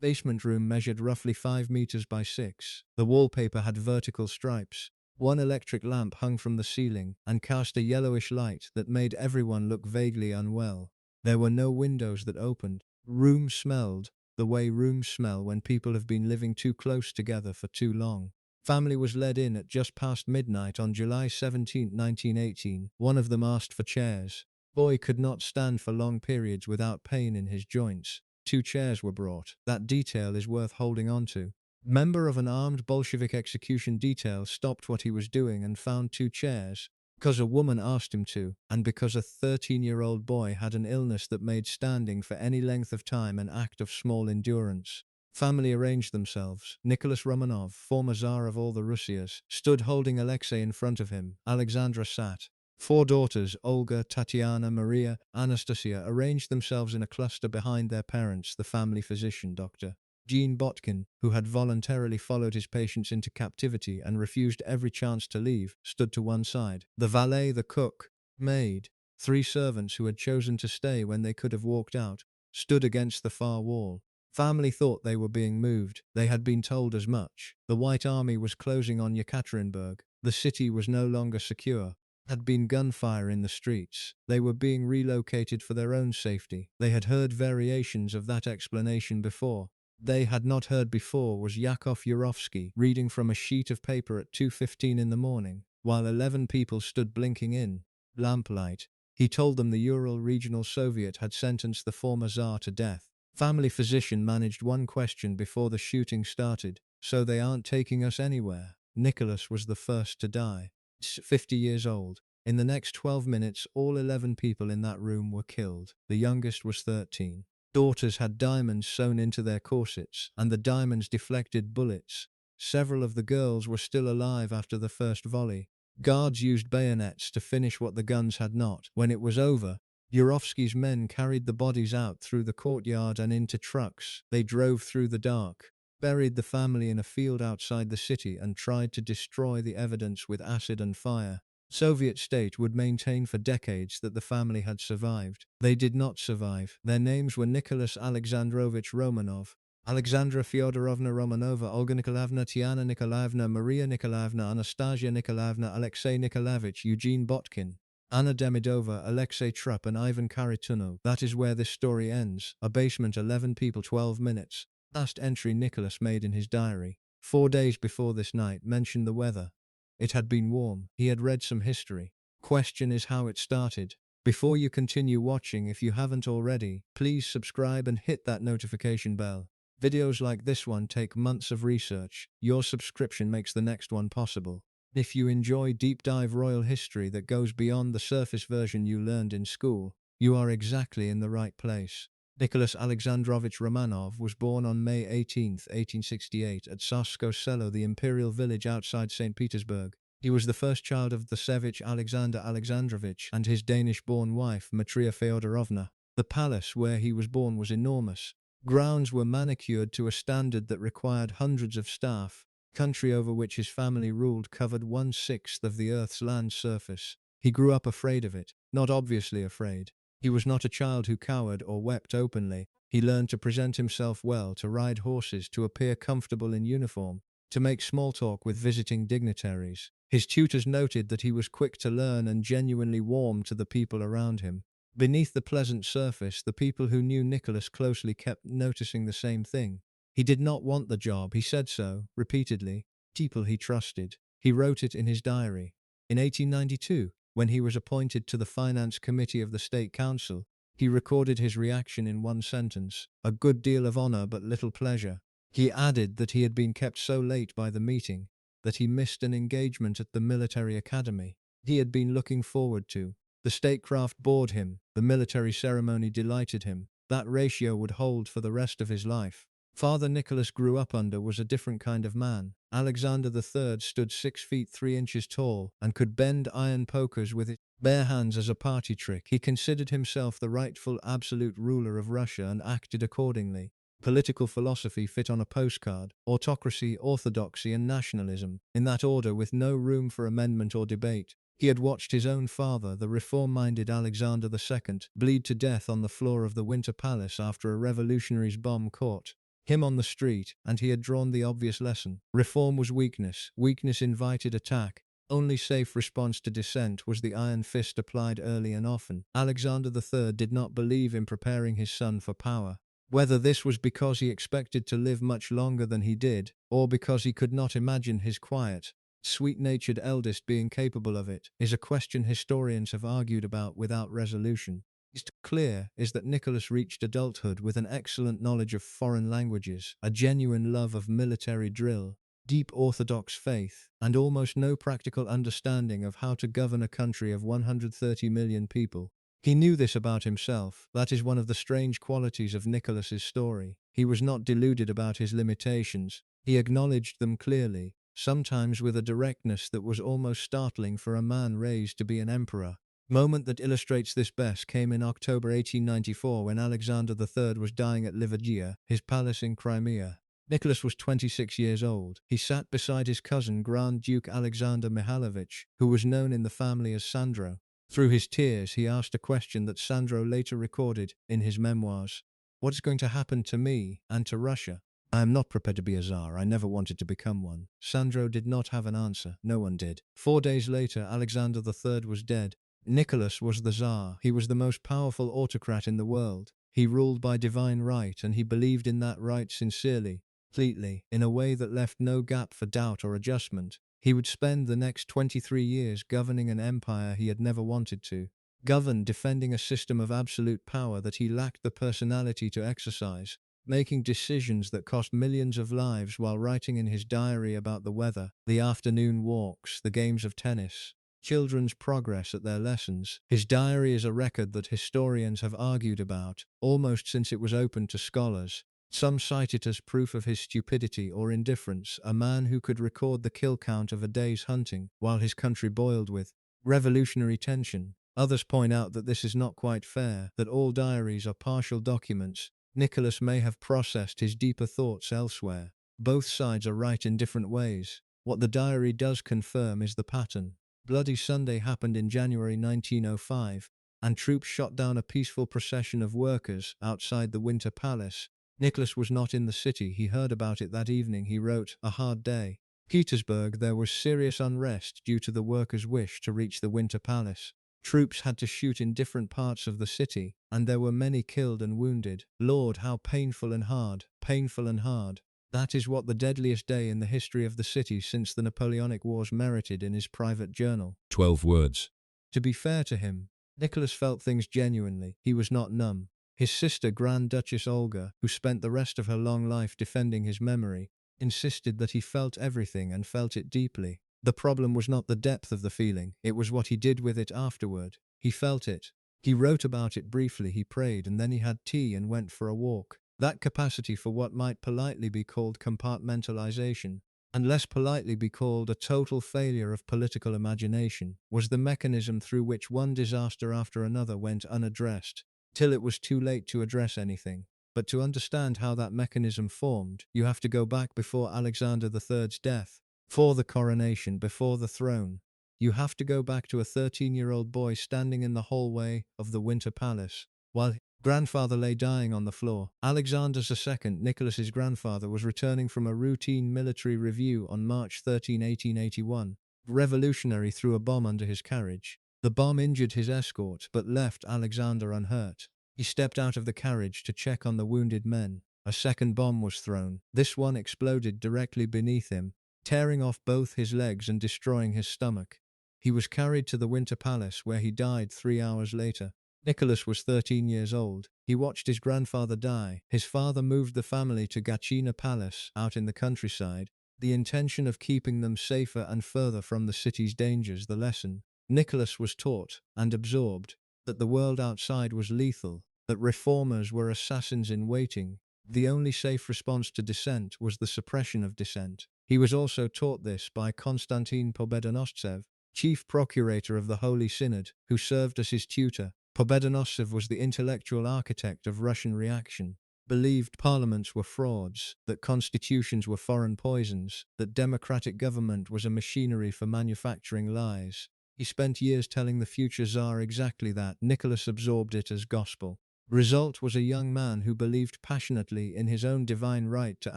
Basement room measured roughly 5 meters by 6. The wallpaper had vertical stripes. One electric lamp hung from the ceiling and cast a yellowish light that made everyone look vaguely unwell. There were no windows that opened. Rooms smelled the way rooms smell when people have been living too close together for too long. Family was led in at just past midnight on July 17, 1918. One of them asked for chairs. Boy could not stand for long periods without pain in his joints. 2 chairs were brought. That detail is worth holding on to. Member of an armed Bolshevik execution detail stopped what he was doing and found 2 chairs. Because a woman asked him to, and because a 13-year-old boy had an illness that made standing for any length of time an act of small endurance. Family arranged themselves. Nicholas Romanov, former Tsar of all the Russias, stood holding Alexei in front of him. Alexandra sat. 4 daughters, Olga, Tatiana, Maria, Anastasia, arranged themselves in a cluster behind their parents, the family physician, Dr. Jean Botkin, who had voluntarily followed his patients into captivity and refused every chance to leave, stood to one side. The valet, the cook, maid, 3 servants who had chosen to stay when they could have walked out, stood against the far wall. Family thought they were being moved. They had been told as much. The White Army was closing on Yekaterinburg. The city was no longer secure. Had been gunfire in the streets. They were being relocated for their own safety. They had heard variations of that explanation before. They had not heard before was Yakov Yurovsky reading from a sheet of paper at 2:15 in the morning, while 11 people stood blinking in lamplight. He told them the Ural Regional Soviet had sentenced the former Tsar to death. Family physician managed one question before the shooting started. So they aren't taking us anywhere. Nicholas was the first to die. 50 years old. In the next 12 minutes, all 11 people in that room were killed. The youngest was 13. Daughters had diamonds sewn into their corsets, and the diamonds deflected bullets. Several of the girls were still alive after the first volley. Guards used bayonets to finish what the guns had not. When it was over, Yurovsky's men carried the bodies out through the courtyard and into trucks. They drove through the dark, buried the family in a field outside the city, and tried to destroy the evidence with acid and fire. Soviet state would maintain for decades that the family had survived. They did not survive. Their names were Nicholas Alexandrovich Romanov, Alexandra Feodorovna Romanova, Olga Nikolaevna, Tiana Nikolaevna, Maria Nikolaevna, Anastasia Nikolaevna, Alexei Nikolaevich, Eugene Botkin, Anna Demidova, Alexei Trupp, and Ivan Kharitunov. That is where this story ends. A basement, 11 people, 12 minutes. Last entry Nicholas made in his diary. 4 days before this night mentioned the weather. It had been warm. He had read some history. Question is how it started. Before you continue watching, if you haven't already, please subscribe and hit that notification bell. Videos like this one take months of research. Your subscription makes the next one possible. If you enjoy deep dive royal history that goes beyond the surface version you learned in school, you are exactly in the right place. Nicholas Alexandrovich Romanov was born on May 18, 1868 at Tsarskoe Selo, the imperial village outside St. Petersburg. He was the first child of the Tsarevich Alexander Alexandrovich and his Danish-born wife Maria Feodorovna. The palace where he was born was enormous. Grounds were manicured to a standard that required hundreds of staff. Country over which his family ruled covered 1/6 of the Earth's land surface. He grew up afraid of it, not obviously afraid. He was not a child who cowered or wept openly. He learned to present himself well, to ride horses, to appear comfortable in uniform, to make small talk with visiting dignitaries. His tutors noted that he was quick to learn and genuinely warm to the people around him. Beneath the pleasant surface, the people who knew Nicholas closely kept noticing the same thing. He did not want the job, he said so, repeatedly. People he trusted. He wrote it in his diary. In 1892, when he was appointed to the Finance Committee of the State Council, he recorded his reaction in one sentence: "A good deal of honor but little pleasure." He added that he had been kept so late by the meeting that he missed an engagement at the military academy he had been looking forward to. The statecraft bored him, the military ceremony delighted him. That ratio would hold for the rest of his life. Father Nicholas grew up under was a different kind of man. Alexander III stood 6 feet 3 inches tall and could bend iron pokers with his bare hands as a party trick. He considered himself the rightful absolute ruler of Russia and acted accordingly. Political philosophy fit on a postcard: autocracy, orthodoxy, and nationalism, in that order, with no room for amendment or debate. He had watched his own father, the reform-minded Alexander II, bleed to death on the floor of the Winter Palace after a revolutionary's bomb caught him on the street, and he had drawn the obvious lesson. Reform was weakness. Weakness invited attack. Only safe response to dissent was the iron fist applied early and often. Alexander III did not believe in preparing his son for power. Whether this was because he expected to live much longer than he did, or because he could not imagine his quiet, sweet-natured eldest being capable of it, is a question historians have argued about without resolution. What is clear is that Nicholas reached adulthood with an excellent knowledge of foreign languages, a genuine love of military drill, deep orthodox faith, and almost no practical understanding of how to govern a country of 130 million people. He knew this about himself. That is one of the strange qualities of Nicholas's story. He was not deluded about his limitations. He acknowledged them clearly, sometimes with a directness that was almost startling for a man raised to be an emperor. Moment that illustrates this best came in October 1894 when Alexander III was dying at Livadia, his palace in Crimea. Nicholas was 26 years old. He sat beside his cousin Grand Duke Alexander Mihailovich, who was known in the family as Sandro. Through his tears, he asked a question that Sandro later recorded in his memoirs. What is going to happen to me and to Russia? I am not prepared to be a Tsar. I never wanted to become one. Sandro did not have an answer. No one did. 4 days later, Alexander III was dead. Nicholas was the Tsar. He was the most powerful autocrat in the world. He ruled by divine right, and he believed in that right sincerely, completely, in a way that left no gap for doubt or adjustment. He would spend the next 23 years governing an empire he had never wanted to govern, defending a system of absolute power that he lacked the personality to exercise, making decisions that cost millions of lives while writing in his diary about the weather, the afternoon walks, the games of tennis, children's progress at their lessons. His diary is a record that historians have argued about, almost since it was open to scholars. Some cite it as proof of his stupidity or indifference, a man who could record the kill count of a day's hunting while his country boiled with revolutionary tension. Others point out that this is not quite fair, that all diaries are partial documents. Nicholas may have processed his deeper thoughts elsewhere. Both sides are right in different ways. What the diary does confirm is the pattern. Bloody Sunday happened in January 1905, and troops shot down a peaceful procession of workers outside the Winter Palace. Nicholas was not in the city. He heard about it that evening. He wrote, "A hard day. Petersburg, there was serious unrest due to the workers' wish to reach the Winter Palace. Troops had to shoot in different parts of the city, and there were many killed and wounded. Lord, how painful and hard, painful and hard." That is what the deadliest day in the history of the city since the Napoleonic Wars merited in his private journal. 12 words. To be fair to him, Nicholas felt things genuinely. He was not numb. His sister, Grand Duchess Olga, who spent the rest of her long life defending his memory, insisted that he felt everything and felt it deeply. The problem was not the depth of the feeling, it was what he did with it afterward. He felt it. He wrote about it briefly, he prayed, and then he had tea and went for a walk. That capacity for what might politely be called compartmentalization, and less politely be called a total failure of political imagination, was the mechanism through which one disaster after another went unaddressed, till it was too late to address anything. But to understand how that mechanism formed, you have to go back before Alexander III's death, before the coronation, before the throne. You have to go back to a 13-year-old boy standing in the hallway of the Winter Palace, while his grandfather lay dying on the floor. Alexander II, Nicholas's grandfather, was returning from a routine military review on March 13, 1881. The revolutionary threw a bomb under his carriage. The bomb injured his escort, but left Alexander unhurt. He stepped out of the carriage to check on the wounded men. A second bomb was thrown. This one exploded directly beneath him, tearing off both his legs and destroying his stomach. He was carried to the Winter Palace, where he died 3 hours later. Nicholas was 13 years old. He watched his grandfather die. His father moved the family to Gatchina Palace, out in the countryside, the intention of keeping them safer and further from the city's dangers. The lesson Nicholas was taught and absorbed, that the world outside was lethal, that reformers were assassins in waiting. The only safe response to dissent was the suppression of dissent. He was also taught this by Konstantin Pobedonoscev, chief procurator of the Holy Synod, who served as his tutor. Pobedonoscev was the intellectual architect of Russian reaction, believed parliaments were frauds, that constitutions were foreign poisons, that democratic government was a machinery for manufacturing lies. He spent years telling the future Tsar exactly that. Nicholas absorbed it as gospel. Result was a young man who believed passionately in his own divine right to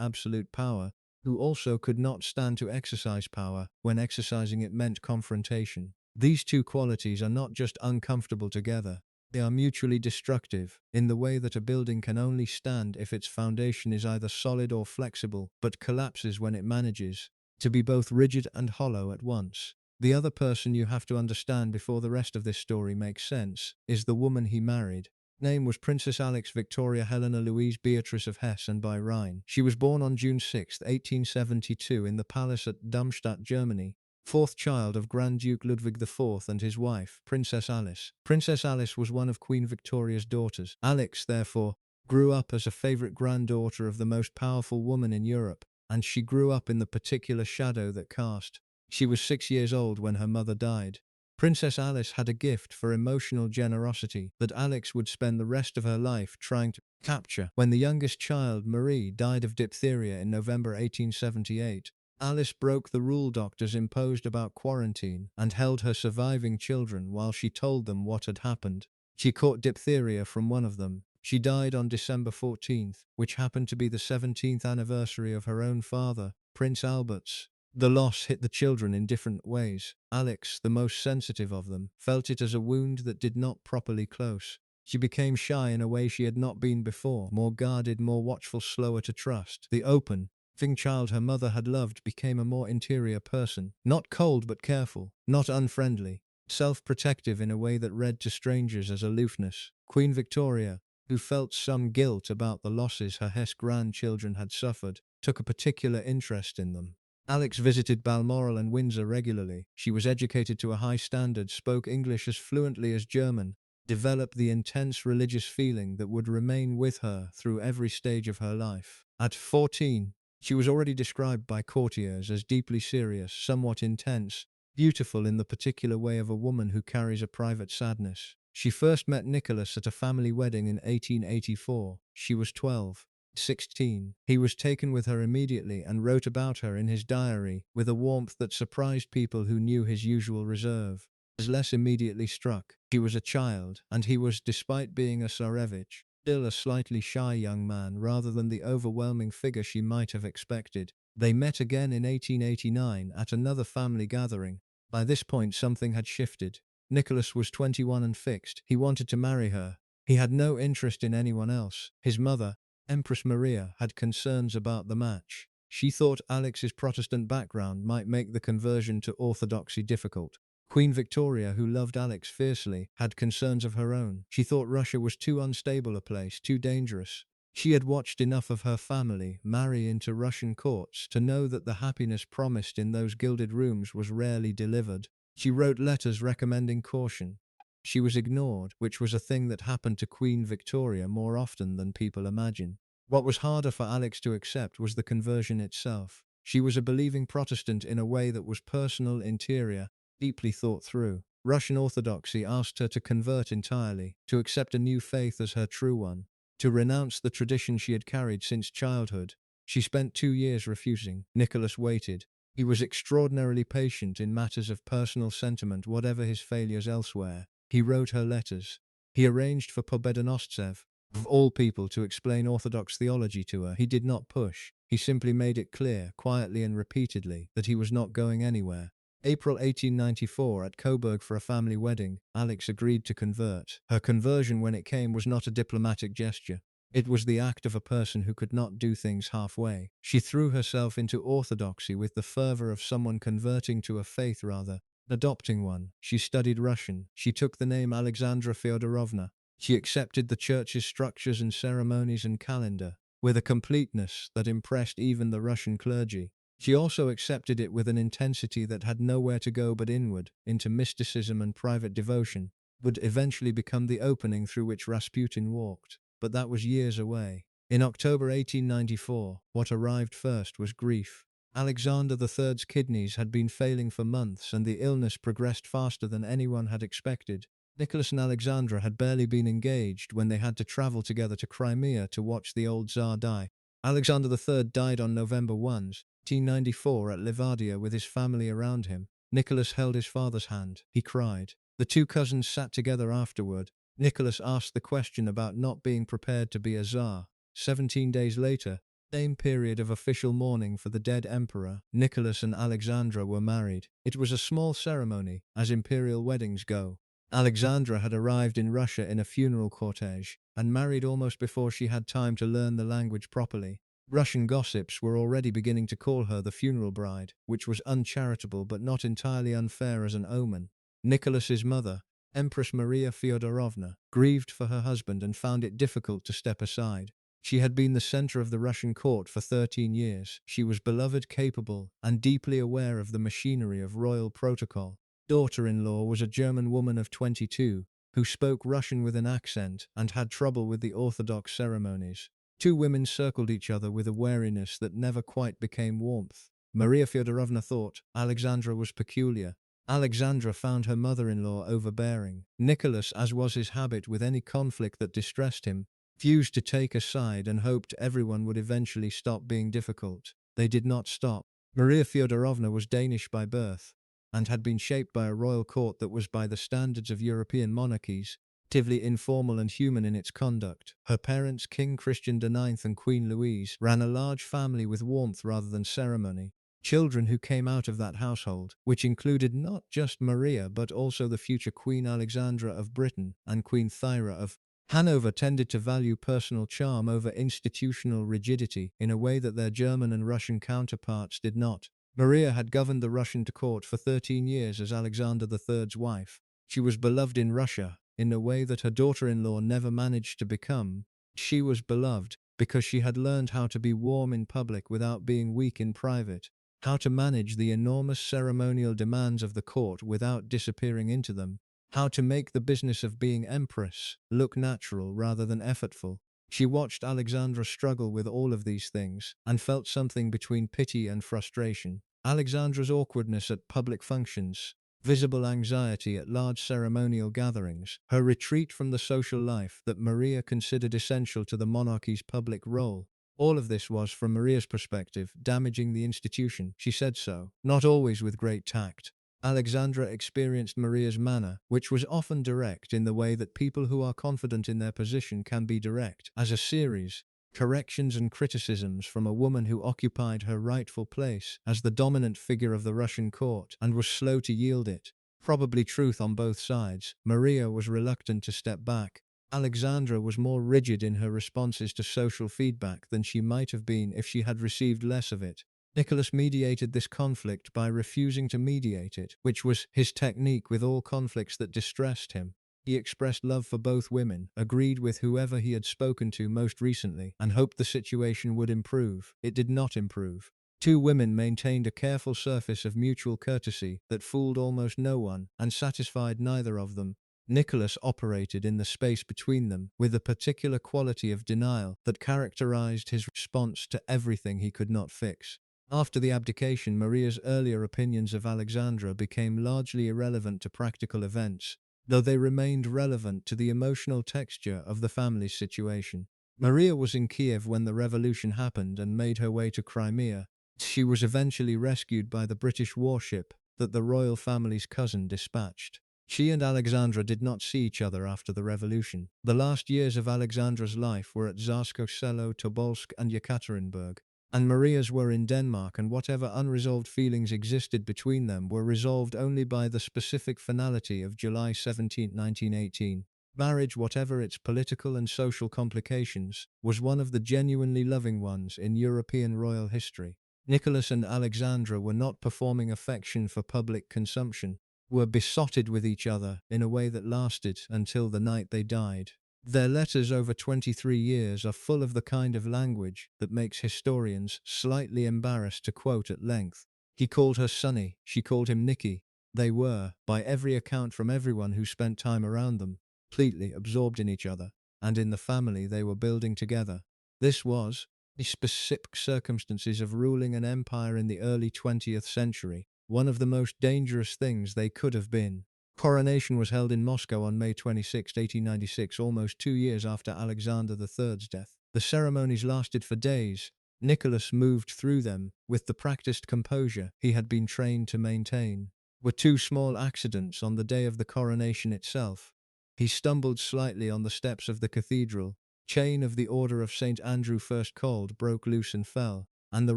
absolute power, who also could not stand to exercise power when exercising it meant confrontation. These two qualities are not just uncomfortable together, they are mutually destructive, in the way that a building can only stand if its foundation is either solid or flexible, but collapses when it manages to be both rigid and hollow at once. The other person you have to understand before the rest of this story makes sense is the woman he married. Name was Princess Alex Victoria Helena Louise Beatrice of Hessen by Rhine. She was born on June 6, 1872 in the palace at Darmstadt, Germany. Fourth child of Grand Duke Ludwig IV and his wife, Princess Alice. Princess Alice was one of Queen Victoria's daughters. Alex, therefore, grew up as a favorite granddaughter of the most powerful woman in Europe, and she grew up in the particular shadow that cast. She was 6 years old when her mother died. Princess Alice had a gift for emotional generosity that Alex would spend the rest of her life trying to capture. When the youngest child, Marie, died of diphtheria in November 1878, Alice broke the rule doctors imposed about quarantine and held her surviving children while she told them what had happened. She caught diphtheria from one of them. She died on December 14th, which happened to be the 17th anniversary of her own father, Prince Albert's. The loss hit the children in different ways. Alex, the most sensitive of them, felt it as a wound that did not properly close. She became shy in a way she had not been before, more guarded, more watchful, slower to trust. The open, loving child her mother had loved became a more interior person, not cold but careful, not unfriendly, self-protective in a way that read to strangers as aloofness. Queen Victoria, who felt some guilt about the losses her Hesse grandchildren had suffered, took a particular interest in them. Alex visited Balmoral and Windsor regularly. She was educated to a high standard, spoke English as fluently as German, developed the intense religious feeling that would remain with her through every stage of her life. At 14, she was already described by courtiers as deeply serious, somewhat intense, beautiful in the particular way of a woman who carries a private sadness. She first met Nicholas at a family wedding in 1884. She was 12. 16. He was taken with her immediately and wrote about her in his diary with a warmth that surprised people who knew his usual reserve. As less immediately struck, he was a child, and he was, despite being a Tsarevich, still a slightly shy young man rather than the overwhelming figure she might have expected. They met again in 1889 at another family gathering. By this point something had shifted. Nicholas was 21 and fixed. He wanted to marry her. He had no interest in anyone else. His mother, Empress Maria, had concerns about the match. She thought Alex's Protestant background might make the conversion to Orthodoxy difficult. Queen Victoria, who loved Alex fiercely, had concerns of her own. She thought Russia was too unstable a place, too dangerous. She had watched enough of her family marry into Russian courts to know that the happiness promised in those gilded rooms was rarely delivered. She wrote letters recommending caution. She was ignored, which was a thing that happened to Queen Victoria more often than people imagine. What was harder for Alex to accept was the conversion itself. She was a believing Protestant in a way that was personal, interior, deeply thought through. Russian Orthodoxy asked her to convert entirely, to accept a new faith as her true one, to renounce the tradition she had carried since childhood. She spent 2 years refusing. Nicholas waited. He was extraordinarily patient in matters of personal sentiment, whatever his failures elsewhere. He wrote her letters. He arranged for Pobedonostsev, of all people, to explain Orthodox theology to her. He did not push. He simply made it clear, quietly and repeatedly, that he was not going anywhere. April 1894, at Coburg for a family wedding, Alex agreed to convert. Her conversion, when it came, was not a diplomatic gesture. It was the act of a person who could not do things halfway. She threw herself into orthodoxy with the fervor of someone converting to a faith rather than adopting one. She studied Russian. She took the name Alexandra Feodorovna. She accepted the church's structures and ceremonies and calendar with a completeness that impressed even the Russian clergy. She also accepted it with an intensity that had nowhere to go but inward, into mysticism and private devotion, would eventually become the opening through which Rasputin walked. But that was years away. In October 1894, what arrived first was grief. Alexander III's kidneys had been failing for months, and the illness progressed faster than anyone had expected. Nicholas and Alexandra had barely been engaged when they had to travel together to Crimea to watch the old Tsar die. Alexander III died on November 1, 1894, at Livadia with his family around him. Nicholas held his father's hand. He cried. The two cousins sat together afterward, Nicholas asked the question about not being prepared to be a Tsar. 17 days later, same period of official mourning for the dead emperor, Nicholas and Alexandra were married. It was a small ceremony, as imperial weddings go. Alexandra had arrived in Russia in a funeral cortege, and married almost before she had time to learn the language properly. Russian gossips were already beginning to call her the funeral bride, which was uncharitable but not entirely unfair as an omen. Nicholas's mother, Empress Maria Feodorovna, grieved for her husband and found it difficult to step aside. She had been the center of the Russian court for 13 years. She was beloved, capable, and deeply aware of the machinery of royal protocol. Daughter-in-law was a German woman of 22, who spoke Russian with an accent and had trouble with the orthodox ceremonies. Two women circled each other with a wariness that never quite became warmth. Maria Feodorovna thought Alexandra was peculiar. Alexandra found her mother-in-law overbearing. Nicholas, as was his habit with any conflict that distressed him, refused to take a side and hoped everyone would eventually stop being difficult. They did not stop. Maria Feodorovna was Danish by birth, and had been shaped by a royal court that was, by the standards of European monarchies, relatively informal and human in its conduct. Her parents, King Christian IX and Queen Louise, ran a large family with warmth rather than ceremony. Children who came out of that household, which included not just Maria but also the future Queen Alexandra of Britain and Queen Thyra of Hanover, tended to value personal charm over institutional rigidity in a way that their German and Russian counterparts did not. Maria had governed the Russian court for 13 years as Alexander III's wife. She was beloved in Russia in a way that her daughter-in-law never managed to become. She was beloved because she had learned how to be warm in public without being weak in private, how to manage the enormous ceremonial demands of the court without disappearing into them, how to make the business of being empress look natural rather than effortful. She watched Alexandra struggle with all of these things, and felt something between pity and frustration. Alexandra's awkwardness at public functions, visible anxiety at large ceremonial gatherings, her retreat from the social life that Maria considered essential to the monarchy's public role. All of this was, from Maria's perspective, damaging the institution. She said so, not always with great tact. Alexandra experienced Maria's manner, which was often direct in the way that people who are confident in their position can be direct, as a series, corrections and criticisms from a woman who occupied her rightful place as the dominant figure of the Russian court and was slow to yield it. Probably truth on both sides. Maria was reluctant to step back. Alexandra was more rigid in her responses to social feedback than she might have been if she had received less of it. Nicholas mediated this conflict by refusing to mediate it, which was his technique with all conflicts that distressed him. He expressed love for both women, agreed with whoever he had spoken to most recently, and hoped the situation would improve. It did not improve. Two women maintained a careful surface of mutual courtesy that fooled almost no one and satisfied neither of them. Nicholas operated in the space between them with a particular quality of denial that characterized his response to everything he could not fix. After the abdication, Maria's earlier opinions of Alexandra became largely irrelevant to practical events, though they remained relevant to the emotional texture of the family's situation. Maria was in Kiev when the revolution happened and made her way to Crimea. She was eventually rescued by the British warship that the royal family's cousin dispatched. She and Alexandra did not see each other after the revolution. The last years of Alexandra's life were at Tsarskoye Selo, Tobolsk, and Yekaterinburg, and Maria's were in Denmark, and whatever unresolved feelings existed between them were resolved only by the specific finality of July 17, 1918. Marriage, whatever its political and social complications, was one of the genuinely loving ones in European royal history. Nicholas and Alexandra were not performing affection for public consumption, were besotted with each other in a way that lasted until the night they died. Their letters over 23 years are full of the kind of language that makes historians slightly embarrassed to quote at length. He called her Sonny, she called him Nicky. They were, by every account from everyone who spent time around them, completely absorbed in each other, and in the family they were building together. This was, the specific circumstances of ruling an empire in the early 20th century, one of the most dangerous things they could have been. Coronation was held in Moscow on May 26, 1896, almost 2 years after Alexander III's death. The ceremonies lasted for days. Nicholas moved through them with the practiced composure he had been trained to maintain. Were two small accidents on the day of the coronation itself. He stumbled slightly on the steps of the cathedral. Chain of the Order of St. Andrew first cold broke loose and fell, and the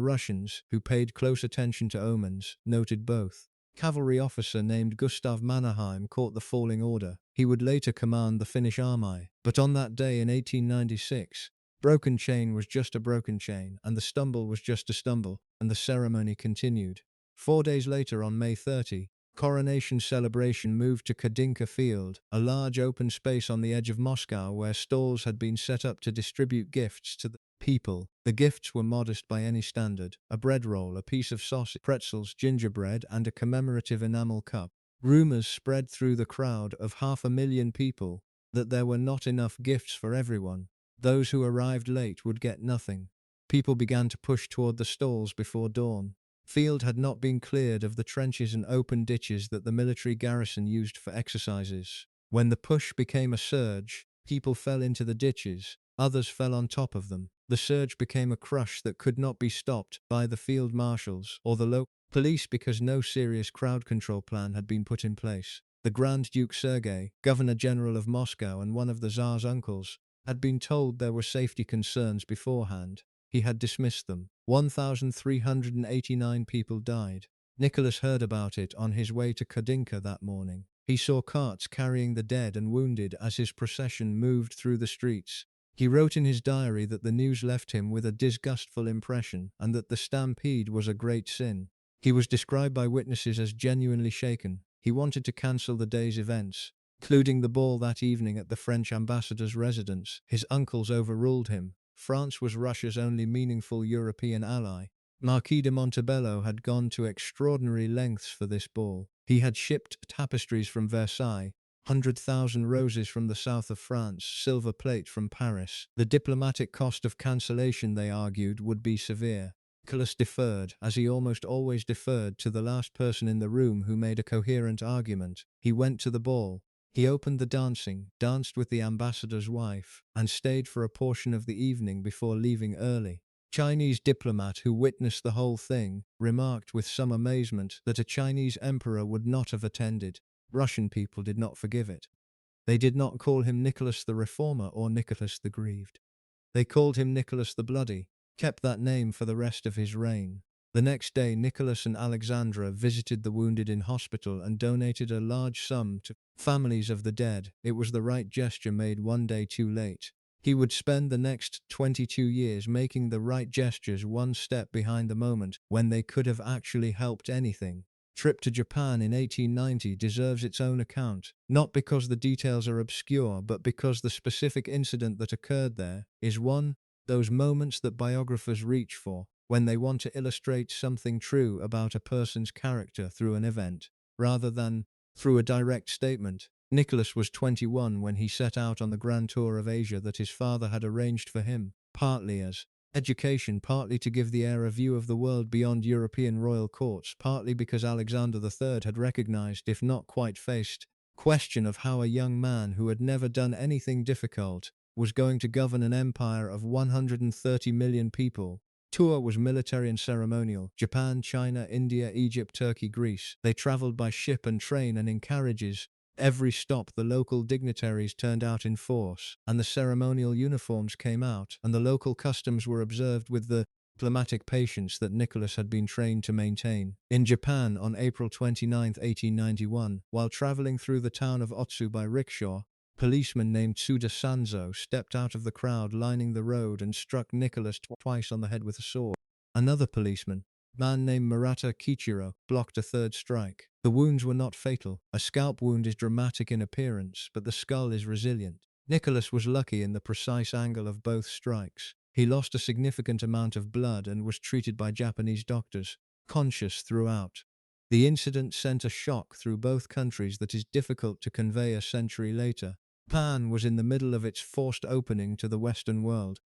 Russians, who paid close attention to omens, noted both. Cavalry officer named Gustav Mannerheim caught the falling order. He would later command the Finnish army. But on that day in 1896, broken chain was just a broken chain, and the stumble was just a stumble, and the ceremony continued. 4 days later, on May 30, coronation celebration moved to Khodynka Field, a large open space on the edge of Moscow where stalls had been set up to distribute gifts to the people. The gifts were modest by any standard: a bread roll, a piece of sausage, pretzels, gingerbread, and a commemorative enamel cup. Rumors spread through the crowd of 500,000 people that there were not enough gifts for everyone. Those who arrived late would get nothing. People began to push toward the stalls before dawn. Field had not been cleared of the trenches and open ditches that the military garrison used for exercises. When the push became a surge, people fell into the ditches, others fell on top of them. The surge became a crush that could not be stopped by the field marshals or the local police because no serious crowd control plan had been put in place. The Grand Duke Sergei, Governor General of Moscow and one of the Tsar's uncles, had been told there were safety concerns beforehand. He had dismissed them. 1,389 people died. Nicholas heard about it on his way to Khodynka that morning. He saw carts carrying the dead and wounded as his procession moved through the streets. He wrote in his diary that the news left him with a disgustful impression and that the stampede was a great sin. He was described by witnesses as genuinely shaken. He wanted to cancel the day's events, including the ball that evening at the French ambassador's residence. His uncles overruled him. France was Russia's only meaningful European ally. Marquis de Montebello had gone to extraordinary lengths for this ball. He had shipped tapestries from Versailles, 100,000 roses from the south of France, silver plate from Paris. The diplomatic cost of cancellation, they argued, would be severe. Nicholas deferred, as he almost always deferred, to the last person in the room who made a coherent argument. He went to the ball. He opened the dancing, danced with the ambassador's wife, and stayed for a portion of the evening before leaving early. Chinese diplomat who witnessed the whole thing remarked with some amazement that a Chinese emperor would not have attended. Russian people did not forgive it. They did not call him Nicholas the Reformer or Nicholas the Grieved. They called him Nicholas the Bloody, kept that name for the rest of his reign. The next day, Nicholas and Alexandra visited the wounded in hospital and donated a large sum to families of the dead. It was the right gesture made one day too late. He would spend the next 22 years making the right gestures one step behind the moment when they could have actually helped anything. Trip to Japan in 1890 deserves its own account, not because the details are obscure, but because the specific incident that occurred there is one those moments that biographers reach for when they want to illustrate something true about a person's character through an event, rather than through a direct statement. Nicholas was 21 when he set out on the grand tour of Asia that his father had arranged for him, partly as education, partly to give the heir a view of the world beyond European royal courts, partly because Alexander III had recognized, if not quite faced, question of how a young man who had never done anything difficult was going to govern an empire of 130 million people. Tour was military and ceremonial. Japan, China, India, Egypt, Turkey, Greece. They traveled by ship and train and in carriages. Every stop the local dignitaries turned out in force, and the ceremonial uniforms came out, and the local customs were observed with the diplomatic patience that Nicholas had been trained to maintain. In Japan, on April 29, 1891, while traveling through the town of Otsu by rickshaw, a policeman named Tsuda Sanzo stepped out of the crowd lining the road and struck Nicholas twice on the head with a sword. Another policeman, a man named Murata Kichiro, blocked a third strike. The wounds were not fatal. A scalp wound is dramatic in appearance, but the skull is resilient. Nicholas was lucky in the precise angle of both strikes. He lost a significant amount of blood and was treated by Japanese doctors, conscious throughout. The incident sent a shock through both countries that is difficult to convey a century later. Japan was in the middle of its forced opening to the Western world,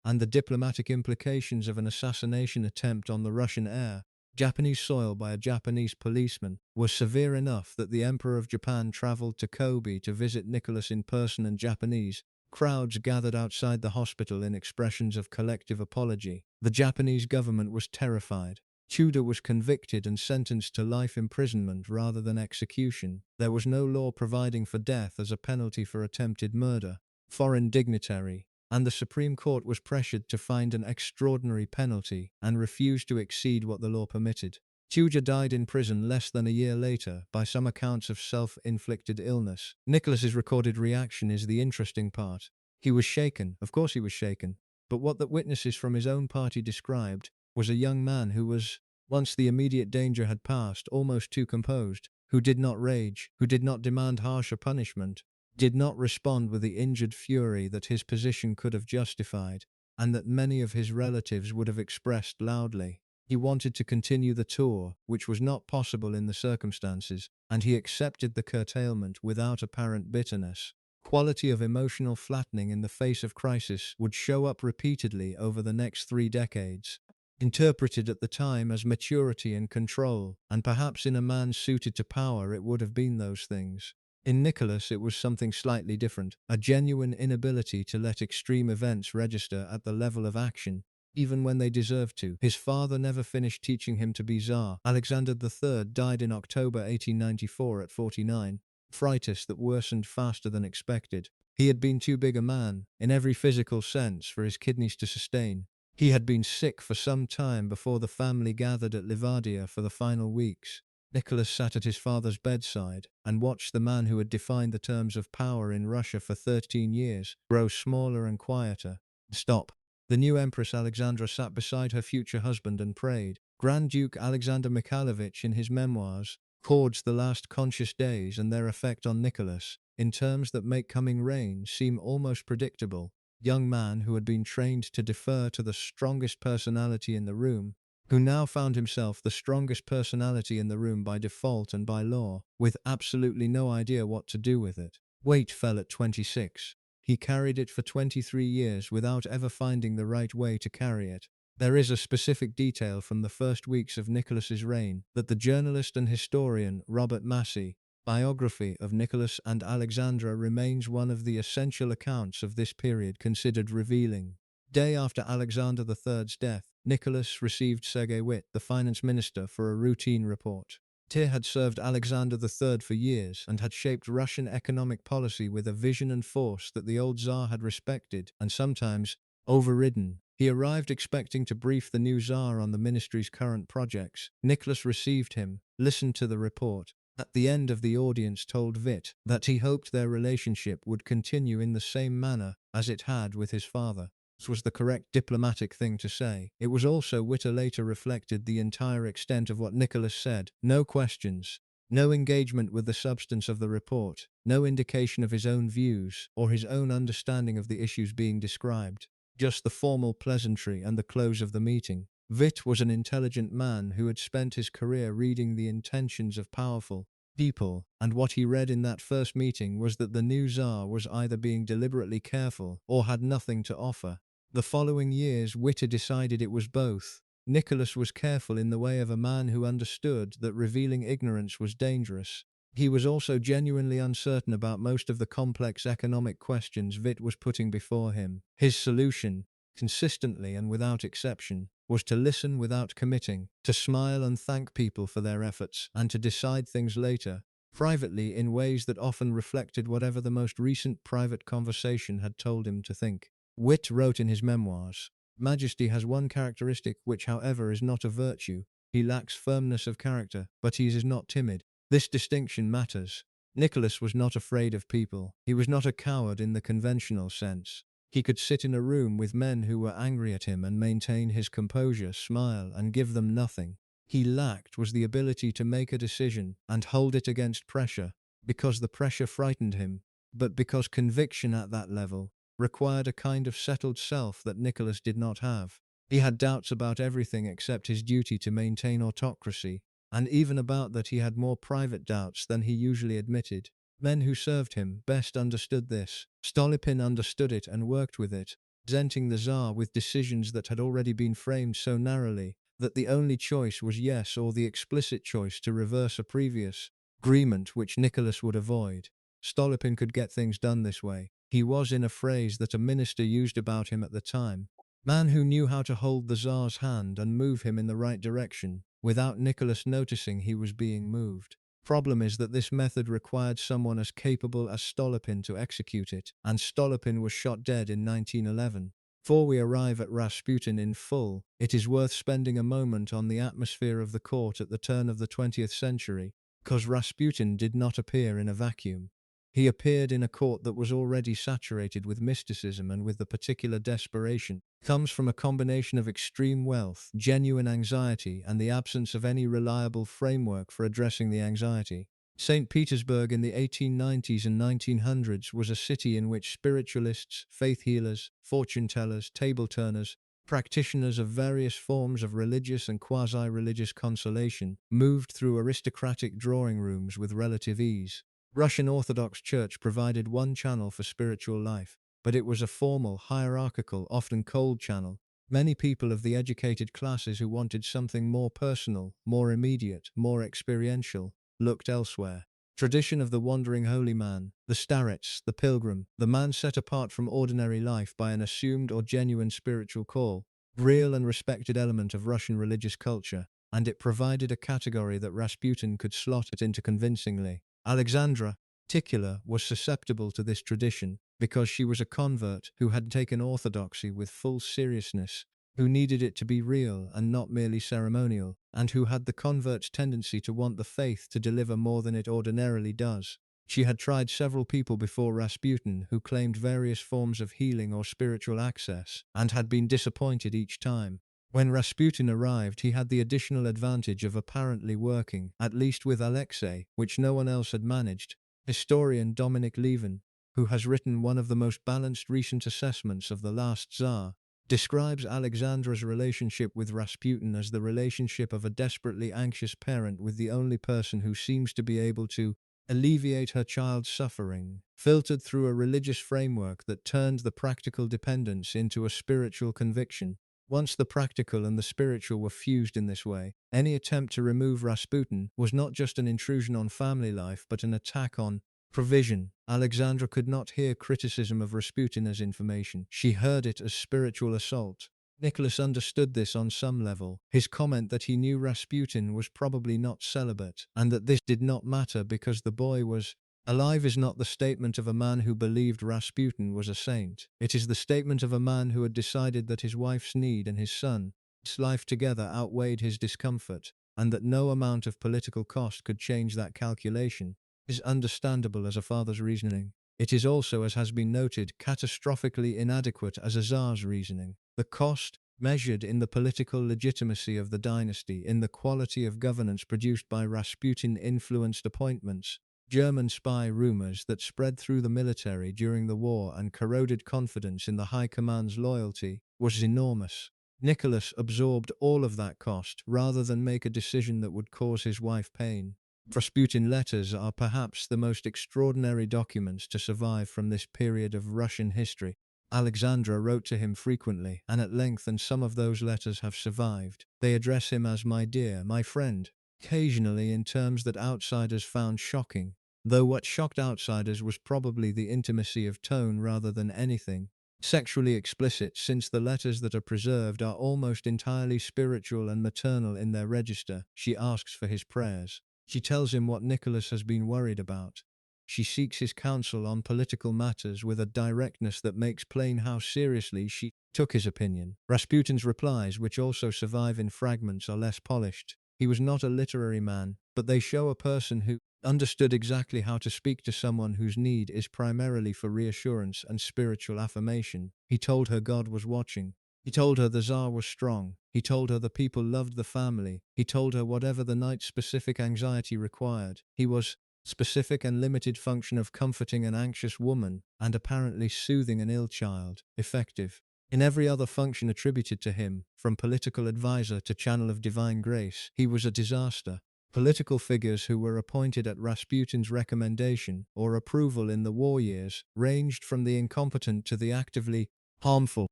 and the diplomatic implications of an assassination attempt on the Russian heir, Japanese soil by a Japanese policeman, was severe enough that the Emperor of Japan traveled to Kobe to visit Nicholas in person, and Japanese crowds gathered outside the hospital in expressions of collective apology. The Japanese government was terrified. Tudor was convicted and sentenced to life imprisonment rather than execution. There was no law providing for death as a penalty for attempted murder. Foreign dignitary, and the Supreme Court was pressured to find an extraordinary penalty and refused to exceed what the law permitted. Tudor died in prison less than a year later, by some accounts of self-inflicted illness. Nicholas's recorded reaction is the interesting part. He was shaken, of course he was shaken, but what the witnesses from his own party described was a young man who was, once the immediate danger had passed, almost too composed, who did not rage, who did not demand harsher punishment, did not respond with the injured fury that his position could have justified, and that many of his relatives would have expressed loudly. He wanted to continue the tour, which was not possible in the circumstances, and he accepted the curtailment without apparent bitterness. Quality of emotional flattening in the face of crisis would show up repeatedly over the next 3 decades. Interpreted at the time as maturity and control, and perhaps in a man suited to power it would have been those things. In Nicholas it was something slightly different, a genuine inability to let extreme events register at the level of action, even when they deserved to. His father never finished teaching him to be Tsar. Alexander III died in October 1894 at 49, arthritis that worsened faster than expected. He had been too big a man, in every physical sense, for his kidneys to sustain. He had been sick for some time before the family gathered at Livadia for the final weeks. Nicholas sat at his father's bedside and watched the man who had defined the terms of power in Russia for 13 years grow smaller and quieter. Stop. The new Empress Alexandra sat beside her future husband and prayed. Grand Duke Alexander Mikhailovich, in his memoirs, records the last conscious days and their effect on Nicholas, in terms that make coming reign seem almost predictable. Young man who had been trained to defer to the strongest personality in the room, who now found himself the strongest personality in the room by default and by law, with absolutely no idea what to do with it. Weight fell at 26. He carried it for 23 years without ever finding the right way to carry it. There is a specific detail from the first weeks of Nicholas's reign that the journalist and historian Robert Massey, biography of Nicholas and Alexandra, remains one of the essential accounts of this period considered revealing. Day after Alexander III's death, Nicholas received Sergei Witt, the finance minister, for a routine report. Tyr had served Alexander III for years and had shaped Russian economic policy with a vision and force that the old Tsar had respected and sometimes overridden. He arrived expecting to brief the new Tsar on the ministry's current projects. Nicholas received him, listened to the report. At the end of the audience told Witt that he hoped their relationship would continue in the same manner as it had with his father. This was the correct diplomatic thing to say. It was also, Witt later reflected, the entire extent of what Nicholas said. No questions, no engagement with the substance of the report, no indication of his own views or his own understanding of the issues being described. Just the formal pleasantry and the close of the meeting. Witt was an intelligent man who had spent his career reading the intentions of powerful people, and what he read in that first meeting was that the new Tsar was either being deliberately careful or had nothing to offer. The following years Witt decided it was both. Nicholas was careful in the way of a man who understood that revealing ignorance was dangerous. He was also genuinely uncertain about most of the complex economic questions Witt was putting before him. His solution, consistently and without exception, was to listen without committing, to smile and thank people for their efforts, and to decide things later, privately, in ways that often reflected whatever the most recent private conversation had told him to think. Witt wrote in his memoirs, "Majesty has one characteristic which, however, is not a virtue. He lacks firmness of character, but he is not timid. This distinction matters." Nicholas was not afraid of people. He was not a coward in the conventional sense. He could sit in a room with men who were angry at him and maintain his composure, smile, and give them nothing. He lacked was the ability to make a decision and hold it against pressure, because the pressure frightened him, but because conviction at that level required a kind of settled self that Nicholas did not have. He had doubts about everything except his duty to maintain autocracy, and even about that he had more private doubts than he usually admitted. Men who served him best understood this. Stolypin understood it and worked with it, presenting the Tsar with decisions that had already been framed so narrowly that the only choice was yes or the explicit choice to reverse a previous agreement which Nicholas would avoid. Stolypin could get things done this way. He was, in a phrase that a minister used about him at the time, Man who knew how to hold the Tsar's hand and move him in the right direction, without Nicholas noticing he was being moved. Problem is that this method required someone as capable as Stolypin to execute it, and Stolypin was shot dead in 1911. Before we arrive at Rasputin in full, it is worth spending a moment on the atmosphere of the court at the turn of the 20th century, because Rasputin did not appear in a vacuum. He appeared in a court that was already saturated with mysticism and with the particular desperation comes from a combination of extreme wealth, genuine anxiety, and the absence of any reliable framework for addressing the anxiety. St. Petersburg in the 1890s and 1900s was a city in which spiritualists, faith healers, fortune-tellers, table-turners, practitioners of various forms of religious and quasi-religious consolation moved through aristocratic drawing rooms with relative ease. Russian Orthodox Church provided one channel for spiritual life, but it was a formal, hierarchical, often cold channel. Many people of the educated classes who wanted something more personal, more immediate, more experiential, looked elsewhere. Tradition of the wandering holy man, the starets, the pilgrim, the man set apart from ordinary life by an assumed or genuine spiritual call, real and respected element of Russian religious culture, and it provided a category that Rasputin could slot it into convincingly. Alexandra, in particular, was susceptible to this tradition, because she was a convert who had taken orthodoxy with full seriousness, who needed it to be real and not merely ceremonial, and who had the convert's tendency to want the faith to deliver more than it ordinarily does. She had tried several people before Rasputin who claimed various forms of healing or spiritual access, and had been disappointed each time. When Rasputin arrived, he had the additional advantage of apparently working, at least with Alexei, which no one else had managed. Historian Dominic Levin, who has written one of the most balanced recent assessments of the last Tsar, describes Alexandra's relationship with Rasputin as the relationship of a desperately anxious parent with the only person who seems to be able to alleviate her child's suffering, filtered through a religious framework that turned the practical dependence into a spiritual conviction. Once the practical and the spiritual were fused in this way, any attempt to remove Rasputin was not just an intrusion on family life but an attack on provision. Alexandra could not hear criticism of Rasputin as information. She heard it as spiritual assault. Nicholas understood this on some level. His comment that he knew Rasputin was probably not celibate, and that this did not matter because the boy was alive is not the statement of a man who believed Rasputin was a saint. It is the statement of a man who had decided that his wife's need and his son's life together outweighed his discomfort, and that no amount of political cost could change that calculation. It is understandable as a father's reasoning. It is also, as has been noted, catastrophically inadequate as a Tsar's reasoning. The cost, measured in the political legitimacy of the dynasty, in the quality of governance produced by Rasputin-influenced appointments, German spy rumors that spread through the military during the war and corroded confidence in the High Command's loyalty, was enormous. Nicholas absorbed all of that cost rather than make a decision that would cause his wife pain. Rasputin letters are perhaps the most extraordinary documents to survive from this period of Russian history. Alexandra wrote to him frequently and at length, and some of those letters have survived. They address him as my dear, my friend, occasionally in terms that outsiders found shocking, though what shocked outsiders was probably the intimacy of tone rather than anything sexually explicit, since the letters that are preserved are almost entirely spiritual and maternal in their register. She asks for his prayers. She tells him what Nicholas has been worried about. She seeks his counsel on political matters with a directness that makes plain how seriously she took his opinion. Rasputin's replies, which also survive in fragments, are less polished. He was not a literary man, but they show a person who understood exactly how to speak to someone whose need is primarily for reassurance and spiritual affirmation. He told her God was watching. He told her the Tsar was strong. He told her the people loved the family. He told her whatever the night's specific anxiety required. He was specific and limited function of comforting an anxious woman and apparently soothing an ill child, effective. In every other function attributed to him, from political advisor to channel of divine grace, he was a disaster. Political figures who were appointed at Rasputin's recommendation or approval in the war years ranged from the incompetent to the actively harmful.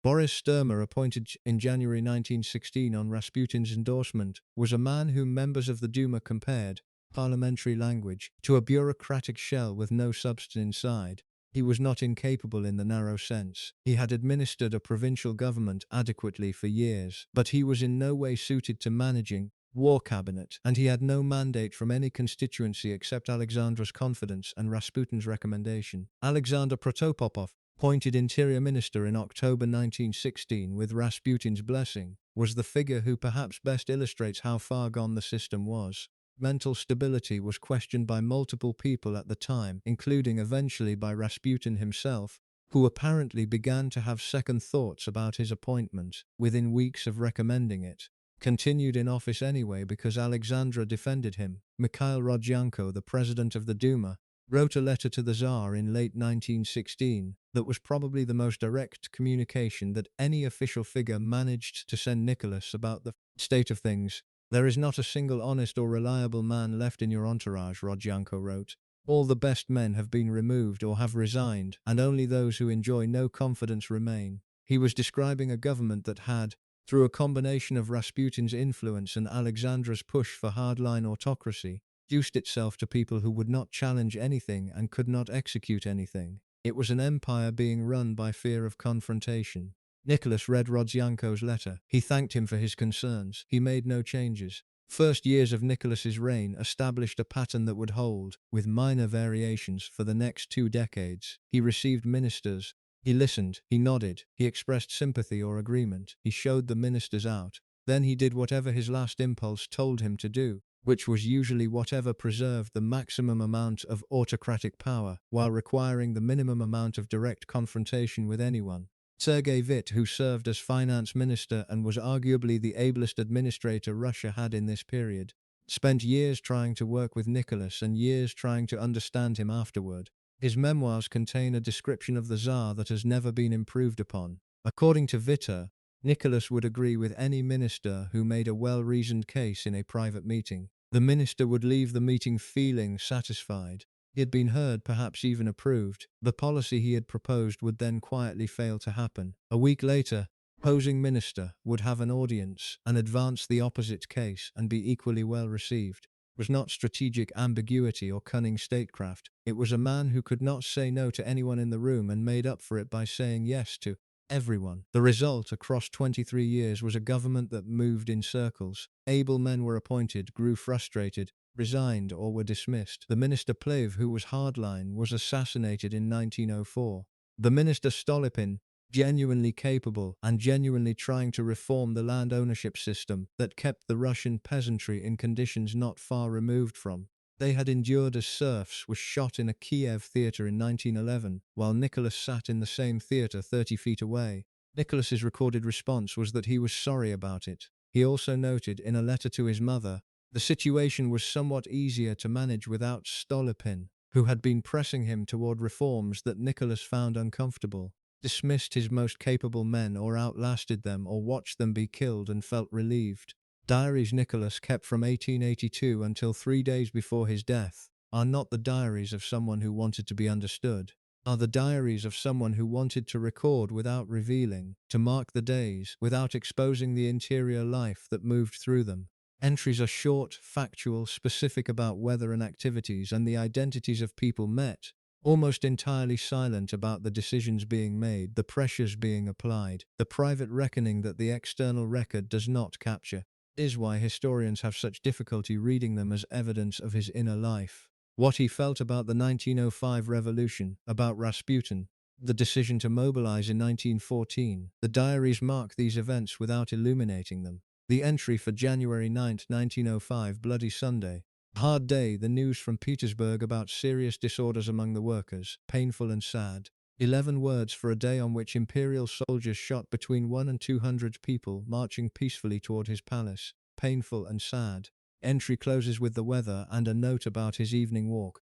Boris Sturmer, appointed in January 1916 on Rasputin's endorsement, was a man whom members of the Duma compared, parliamentary language, to a bureaucratic shell with no substance inside. He was not incapable in the narrow sense. He had administered a provincial government adequately for years, but he was in no way suited to managing war cabinet, and he had no mandate from any constituency except Alexandra's confidence and Rasputin's recommendation. Alexander Protopopov, appointed interior minister in October 1916 with Rasputin's blessing, was the figure who perhaps best illustrates how far gone the system was. Mental stability was questioned by multiple people at the time, including eventually by Rasputin himself, who apparently began to have second thoughts about his appointment within weeks of recommending it. Continued in office anyway because Alexandra defended him. Mikhail Rodyanko, the president of the Duma, wrote a letter to the Tsar in late 1916 that was probably the most direct communication that any official figure managed to send Nicholas about the state of things. "There is not a single honest or reliable man left in your entourage," Rodyanko wrote. "All the best men have been removed or have resigned, and only those who enjoy no confidence remain." He was describing a government that had, through a combination of Rasputin's influence and Alexandra's push for hardline autocracy, reduced itself to people who would not challenge anything and could not execute anything. It was an empire being run by fear of confrontation. Nicholas read Rodyanko's letter. He thanked him for his concerns. He made no changes. First years of Nicholas's reign established a pattern that would hold, with minor variations, for the next 2 decades. He received ministers. He listened. He nodded. He expressed sympathy or agreement. He showed the ministers out. Then he did whatever his last impulse told him to do, which was usually whatever preserved the maximum amount of autocratic power, while requiring the minimum amount of direct confrontation with anyone. Sergei Witt, who served as finance minister and was arguably the ablest administrator Russia had in this period, spent years trying to work with Nicholas and years trying to understand him afterward. His memoirs contain a description of the Tsar that has never been improved upon. According to Witter, Nicholas would agree with any minister who made a well-reasoned case in a private meeting. The minister would leave the meeting feeling satisfied. He had been heard, perhaps even approved. The policy he had proposed would then quietly fail to happen. A week later, opposing minister would have an audience and advance the opposite case and be equally well received. It was not strategic ambiguity or cunning statecraft. It was a man who could not say no to anyone in the room and made up for it by saying yes to everyone. The result across 23 years was a government that moved in circles. Able men were appointed, grew frustrated, resigned or were dismissed. The minister Plev, who was hardline, was assassinated in 1904. The minister Stolypin, genuinely capable and genuinely trying to reform the land ownership system that kept the Russian peasantry in conditions not far removed from they had endured as serfs, was shot in a Kiev theatre in 1911, while Nicholas sat in the same theatre 30 feet away. Nicholas's recorded response was that he was sorry about it. He also noted in a letter to his mother, the situation was somewhat easier to manage without Stolypin, who had been pressing him toward reforms that Nicholas found uncomfortable, dismissed his most capable men or outlasted them or watched them be killed and felt relieved. Diaries Nicholas kept from 1882 until 3 days before his death are not the diaries of someone who wanted to be understood, are the diaries of someone who wanted to record without revealing, to mark the days without exposing the interior life that moved through them. Entries are short, factual, specific about weather and activities and the identities of people met, almost entirely silent about the decisions being made, the pressures being applied, the private reckoning that the external record does not capture. Is why historians have such difficulty reading them as evidence of his inner life. What he felt about the 1905 revolution, about Rasputin, the decision to mobilize in 1914. The diaries mark these events without illuminating them. The entry for January 9, 1905, Bloody Sunday. Hard day, the news from Petersburg about serious disorders among the workers, painful and sad. 11 words for a day on which imperial soldiers shot between 100 and 200 people marching peacefully toward his palace, painful and sad. Entry closes with the weather and a note about his evening walk.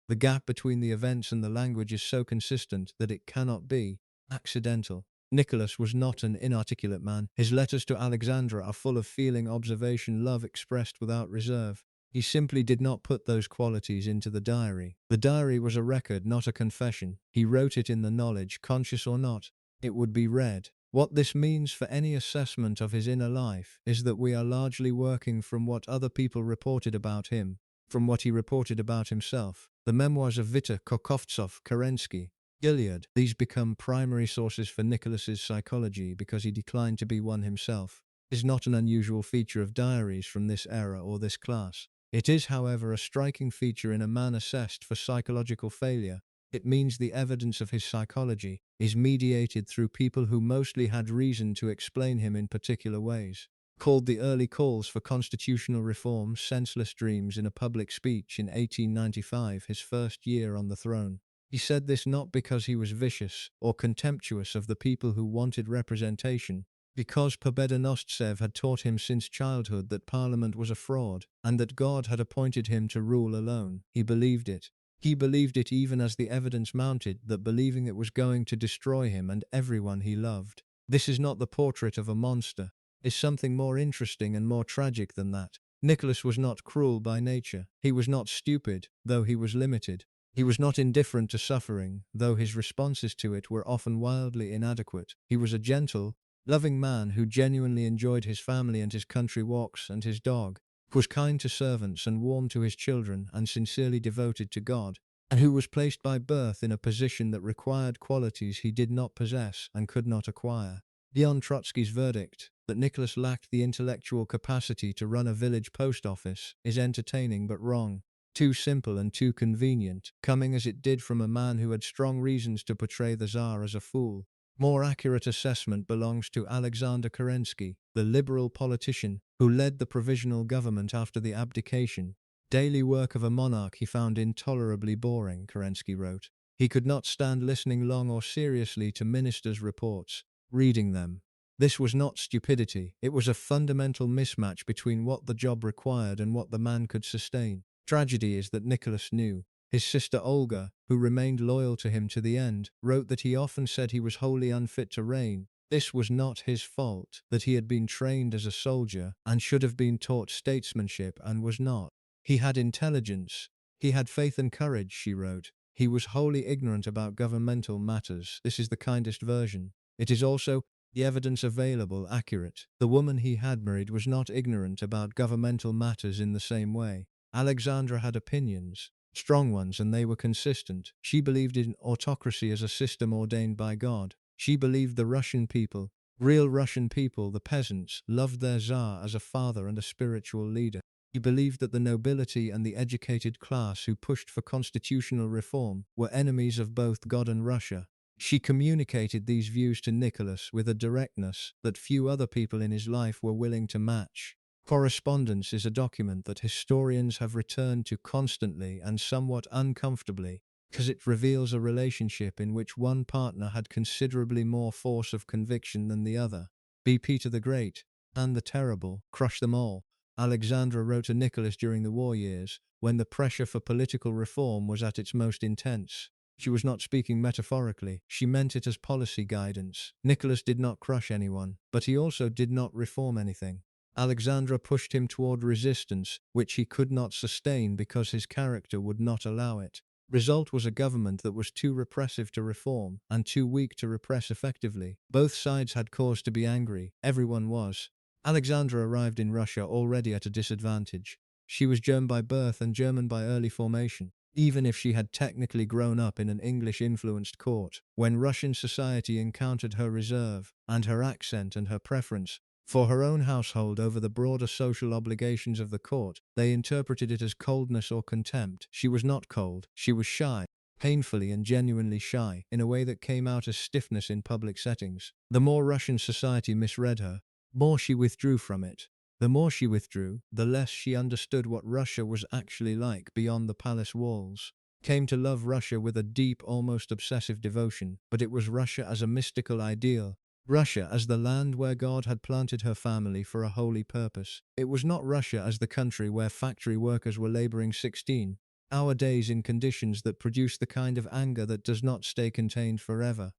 The gap between the events and the language is so consistent that it cannot be accidental. Nicholas was not an inarticulate man. His letters to Alexandra are full of feeling, observation, love expressed without reserve. He simply did not put those qualities into the diary. The diary was a record, not a confession. He wrote it in the knowledge, conscious or not, it would be read. What this means for any assessment of his inner life is that we are largely working from what other people reported about him, from what he reported about himself. The memoirs of Witter, Kokovtsov, Kerensky, Gilead. These become primary sources for Nicholas's psychology because he declined to be one himself. It is not an unusual feature of diaries from this era or this class. It is, however, a striking feature in a man assessed for psychological failure. It means the evidence of his psychology is mediated through people who mostly had reason to explain him in particular ways. Called the early calls for constitutional reform senseless dreams in a public speech in 1895, his first year on the throne. He said this not because he was vicious or contemptuous of the people who wanted representation, because Pobedonostsev had taught him since childhood that Parliament was a fraud, and that God had appointed him to rule alone. He believed it. He believed it even as the evidence mounted that believing it was going to destroy him and everyone he loved. This is not the portrait of a monster. Is something more interesting and more tragic than that. Nicholas was not cruel by nature. He was not stupid, though he was limited. He was not indifferent to suffering, though his responses to it were often wildly inadequate. He was a gentle, loving man who genuinely enjoyed his family and his country walks and his dog, who was kind to servants and warm to his children and sincerely devoted to God, and who was placed by birth in a position that required qualities he did not possess and could not acquire. Beyond Trotsky's verdict, that Nicholas lacked the intellectual capacity to run a village post office, is entertaining but wrong. Too simple and too convenient, coming as it did from a man who had strong reasons to portray the Tsar as a fool. More accurate assessment belongs to Alexander Kerensky, the liberal politician who led the provisional government after the abdication. Daily work of a monarch he found intolerably boring, Kerensky wrote. He could not stand listening long or seriously to ministers' reports, reading them. This was not stupidity, it was a fundamental mismatch between what the job required and what the man could sustain. Tragedy is that Nicholas knew. His sister Olga, who remained loyal to him to the end, wrote that he often said he was wholly unfit to reign. This was not his fault, that he had been trained as a soldier and should have been taught statesmanship and was not. He had intelligence. He had faith and courage, she wrote. He was wholly ignorant about governmental matters. This is the kindest version. It is also the evidence available accurate. The woman he had married was not ignorant about governmental matters in the same way. Alexandra had opinions, strong ones, and they were consistent. She believed in autocracy as a system ordained by God. She believed the Russian people, real Russian people, the peasants, loved their Tsar as a father and a spiritual leader. He believed that the nobility and the educated class who pushed for constitutional reform were enemies of both God and Russia. She communicated these views to Nicholas with a directness that few other people in his life were willing to match. Correspondence is a document that historians have returned to constantly and somewhat uncomfortably, because it reveals a relationship in which one partner had considerably more force of conviction than the other. Be Peter the Great and the Terrible, crush them all. Alexandra wrote to Nicholas during the war years, when the pressure for political reform was at its most intense. She was not speaking metaphorically, she meant it as policy guidance. Nicholas did not crush anyone, but he also did not reform anything. Alexandra pushed him toward resistance, which he could not sustain because his character would not allow it. Result was a government that was too repressive to reform, and too weak to repress effectively. Both sides had cause to be angry, everyone was. Alexandra arrived in Russia already at a disadvantage. She was German by birth and German by early formation. Even if she had technically grown up in an English-influenced court, when Russian society encountered her reserve, and her accent and her preference for her own household over the broader social obligations of the court, they interpreted it as coldness or contempt. She was not cold, she was shy, painfully and genuinely shy, in a way that came out as stiffness in public settings. The more Russian society misread her, more she withdrew from it. The more she withdrew, the less she understood what Russia was actually like beyond the palace walls. Came to love Russia with a deep, almost obsessive devotion, but it was Russia as a mystical ideal. Russia as the land where God had planted her family for a holy purpose. It was not Russia as the country where factory workers were laboring 16-hour days in conditions that produce the kind of anger that does not stay contained forever.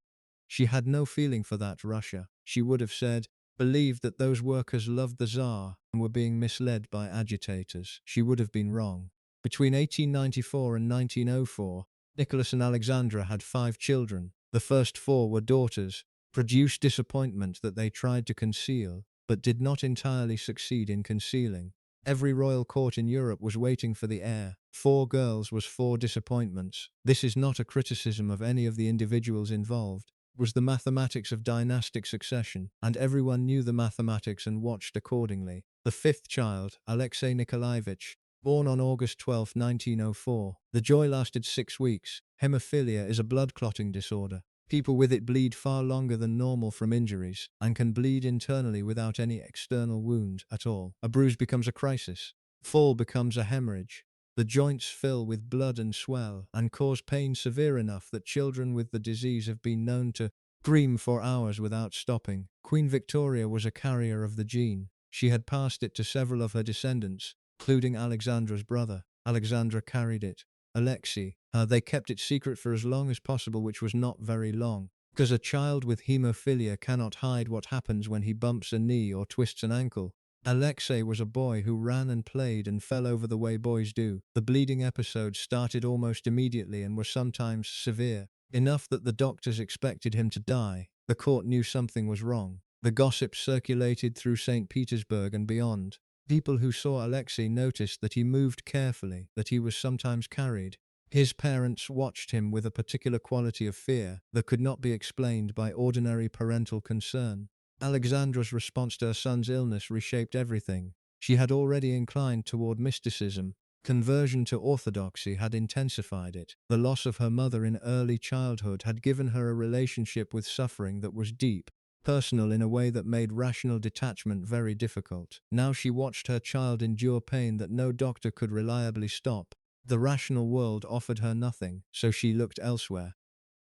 She had no feeling for that Russia. She would have said, believed that those workers loved the Tsar and were being misled by agitators. She would have been wrong. Between 1894 and 1904, Nicholas and Alexandra had 5 children. The first 4 were daughters, produced disappointment that they tried to conceal, but did not entirely succeed in concealing. Every royal court in Europe was waiting for the heir. 4 girls was 4 disappointments. This is not a criticism of any of the individuals involved. It was the mathematics of dynastic succession, and everyone knew the mathematics and watched accordingly. The 5th child, Alexei Nikolaevich, born on August 12, 1904. The joy lasted 6 weeks. Hemophilia is a blood clotting disorder. People with it bleed far longer than normal from injuries, and can bleed internally without any external wound at all. A bruise becomes a crisis. Fall becomes a hemorrhage. The joints fill with blood and swell, and cause pain severe enough that children with the disease have been known to scream for hours without stopping. Queen Victoria was a carrier of the gene. She had passed it to several of her descendants, including Alexandra's brother. Alexandra carried it. Alexei. They kept it secret for as long as possible, which was not very long, because a child with hemophilia cannot hide what happens when he bumps a knee or twists an ankle. Alexei was a boy who ran and played and fell over the way boys do. The bleeding episodes started almost immediately and were sometimes severe, enough that the doctors expected him to die. The court knew something was wrong. The gossip circulated through St. Petersburg and beyond. People who saw Alexei noticed that he moved carefully, that he was sometimes carried. His parents watched him with a particular quality of fear that could not be explained by ordinary parental concern. Alexandra's response to her son's illness reshaped everything. She had already inclined toward mysticism. Conversion to orthodoxy had intensified it. The loss of her mother in early childhood had given her a relationship with suffering that was deep, personal in a way that made rational detachment very difficult. Now she watched her child endure pain that no doctor could reliably stop. The rational world offered her nothing, so she looked elsewhere.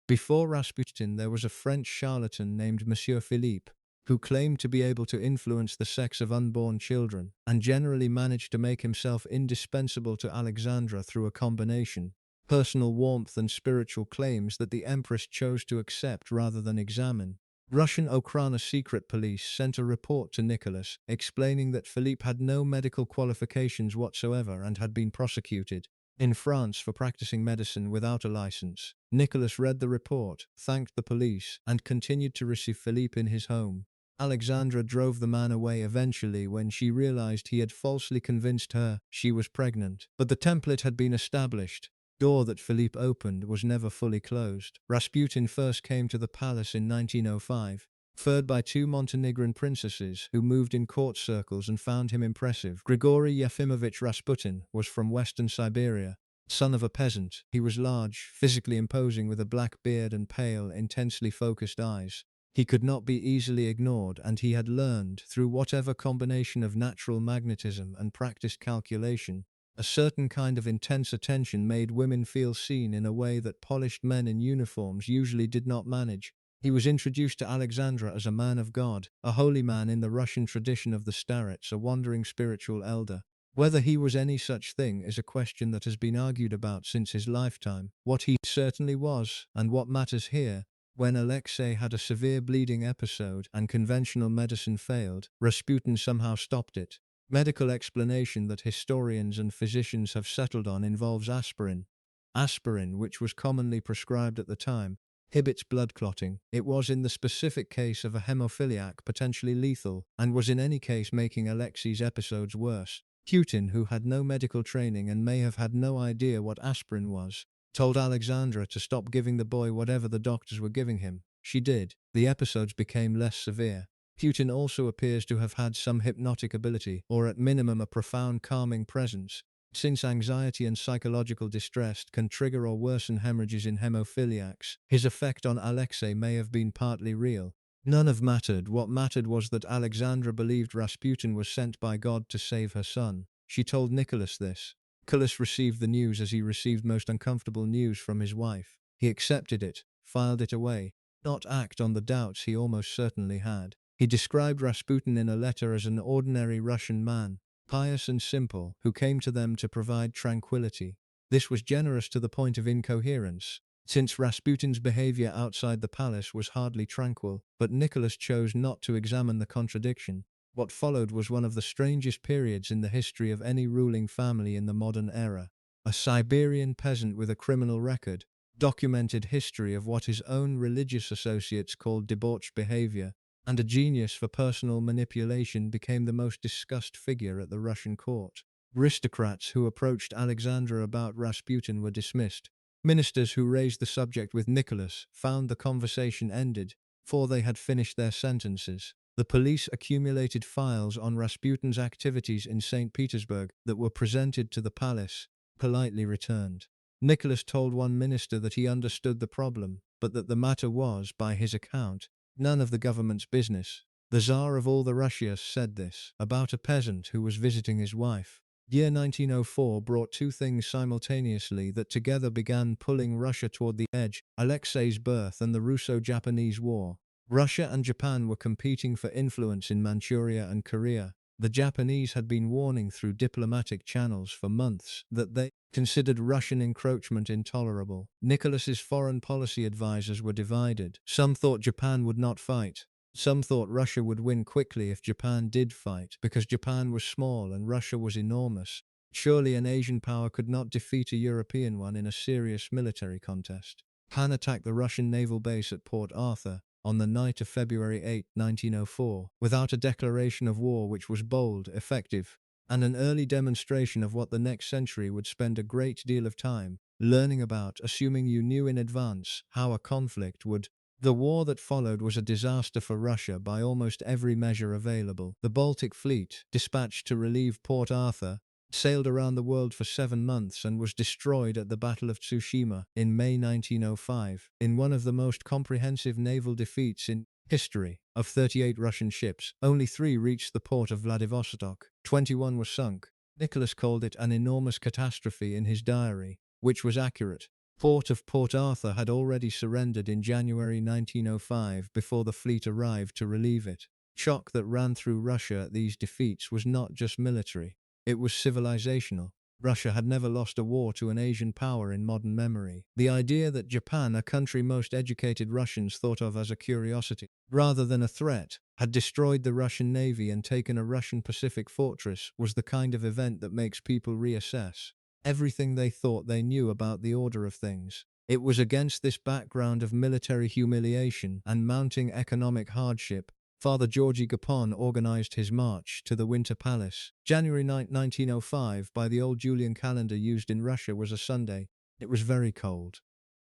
Before Rasputin, there was a French charlatan named Monsieur Philippe, who claimed to be able to influence the sex of unborn children, and generally managed to make himself indispensable to Alexandra through a combination personal warmth and spiritual claims that the Empress chose to accept rather than examine. Russian Okhrana secret police sent a report to Nicholas, explaining that Philippe had no medical qualifications whatsoever and had been prosecuted in France for practicing medicine without a license. Nicholas read the report, thanked the police, and continued to receive Philippe in his home. Alexandra drove the man away eventually when she realized he had falsely convinced her she was pregnant. But the template had been established. The door that Philippe opened was never fully closed. Rasputin first came to the palace in 1905, referred by 2 Montenegrin princesses who moved in court circles and found him impressive. Grigory Yefimovich Rasputin was from western Siberia, son of a peasant. He was large, physically imposing with a black beard and pale, intensely focused eyes. He could not be easily ignored, and he had learned, through whatever combination of natural magnetism and practiced calculation, a certain kind of intense attention made women feel seen in a way that polished men in uniforms usually did not manage. He was introduced to Alexandra as a man of God, a holy man in the Russian tradition of the starets, a wandering spiritual elder. Whether he was any such thing is a question that has been argued about since his lifetime. What he certainly was, and what matters here, when Alexei had a severe bleeding episode and conventional medicine failed, Rasputin somehow stopped it. Medical explanation that historians and physicians have settled on involves aspirin. Aspirin, which was commonly prescribed at the time, inhibits blood clotting. It was in the specific case of a hemophiliac potentially lethal, and was in any case making Alexei's episodes worse. Putin, who had no medical training and may have had no idea what aspirin was, told Alexandra to stop giving the boy whatever the doctors were giving him. She did. The episodes became less severe. Putin also appears to have had some hypnotic ability, or at minimum a profound calming presence. Since anxiety and psychological distress can trigger or worsen hemorrhages in hemophiliacs, his effect on Alexei may have been partly real. None of mattered. What mattered was that Alexandra believed Rasputin was sent by God to save her son. She told Nicholas this. Nicholas received the news as he received most uncomfortable news from his wife. He accepted it, filed it away, not act on the doubts he almost certainly had. He described Rasputin in a letter as an ordinary Russian man, pious and simple, who came to them to provide tranquility. This was generous to the point of incoherence, since Rasputin's behavior outside the palace was hardly tranquil, but Nicholas chose not to examine the contradiction. What followed was one of the strangest periods in the history of any ruling family in the modern era. A Siberian peasant with a criminal record, documented history of what his own religious associates called debauched behavior, and a genius for personal manipulation, became the most discussed figure at the Russian court. Aristocrats who approached Alexandra about Rasputin were dismissed. Ministers who raised the subject with Nicholas found the conversation ended before they had finished their sentences. The police accumulated files on Rasputin's activities in St. Petersburg that were presented to the palace, politely returned. Nicholas told one minister that he understood the problem, but that the matter was, by his account, none of the government's business. The Tsar of all the Russia said this about a peasant who was visiting his wife. Year 1904 brought two things simultaneously that together began pulling Russia toward the edge: Alexei's birth and the Russo-Japanese War. Russia and Japan were competing for influence in Manchuria and Korea. The Japanese had been warning through diplomatic channels for months that they considered Russian encroachment intolerable. Nicholas's foreign policy advisors were divided. Some thought Japan would not fight. Some thought Russia would win quickly if Japan did fight, because Japan was small and Russia was enormous. Surely an Asian power could not defeat a European one in a serious military contest. Japan attacked the Russian naval base at Port Arthur on the night of February 8, 1904, without a declaration of war, which was bold, effective, and an early demonstration of what the next century would spend a great deal of time learning about, assuming you knew in advance how a conflict would. The war that followed was a disaster for Russia by almost every measure available. The Baltic Fleet, dispatched to relieve Port Arthur, sailed around the world for 7 months and was destroyed at the Battle of Tsushima in May 1905, in one of the most comprehensive naval defeats in history. Of 38 Russian ships, only 3 reached the port of Vladivostok. 21 were sunk. Nicholas called it an enormous catastrophe in his diary, which was accurate. Port of Port Arthur had already surrendered in January 1905 before the fleet arrived to relieve it. Shock that ran through Russia at these defeats was not just military. It was civilizational. Russia had never lost a war to an Asian power in modern memory. The idea that Japan, a country most educated Russians thought of as a curiosity rather than a threat, had destroyed the Russian Navy and taken a Russian Pacific fortress was the kind of event that makes people reassess everything they thought they knew about the order of things. It was against this background of military humiliation and mounting economic hardship Father Georgy Gapon organized his march to the Winter Palace. January 9, 1905, by the old Julian calendar used in Russia, was a Sunday. It was very cold.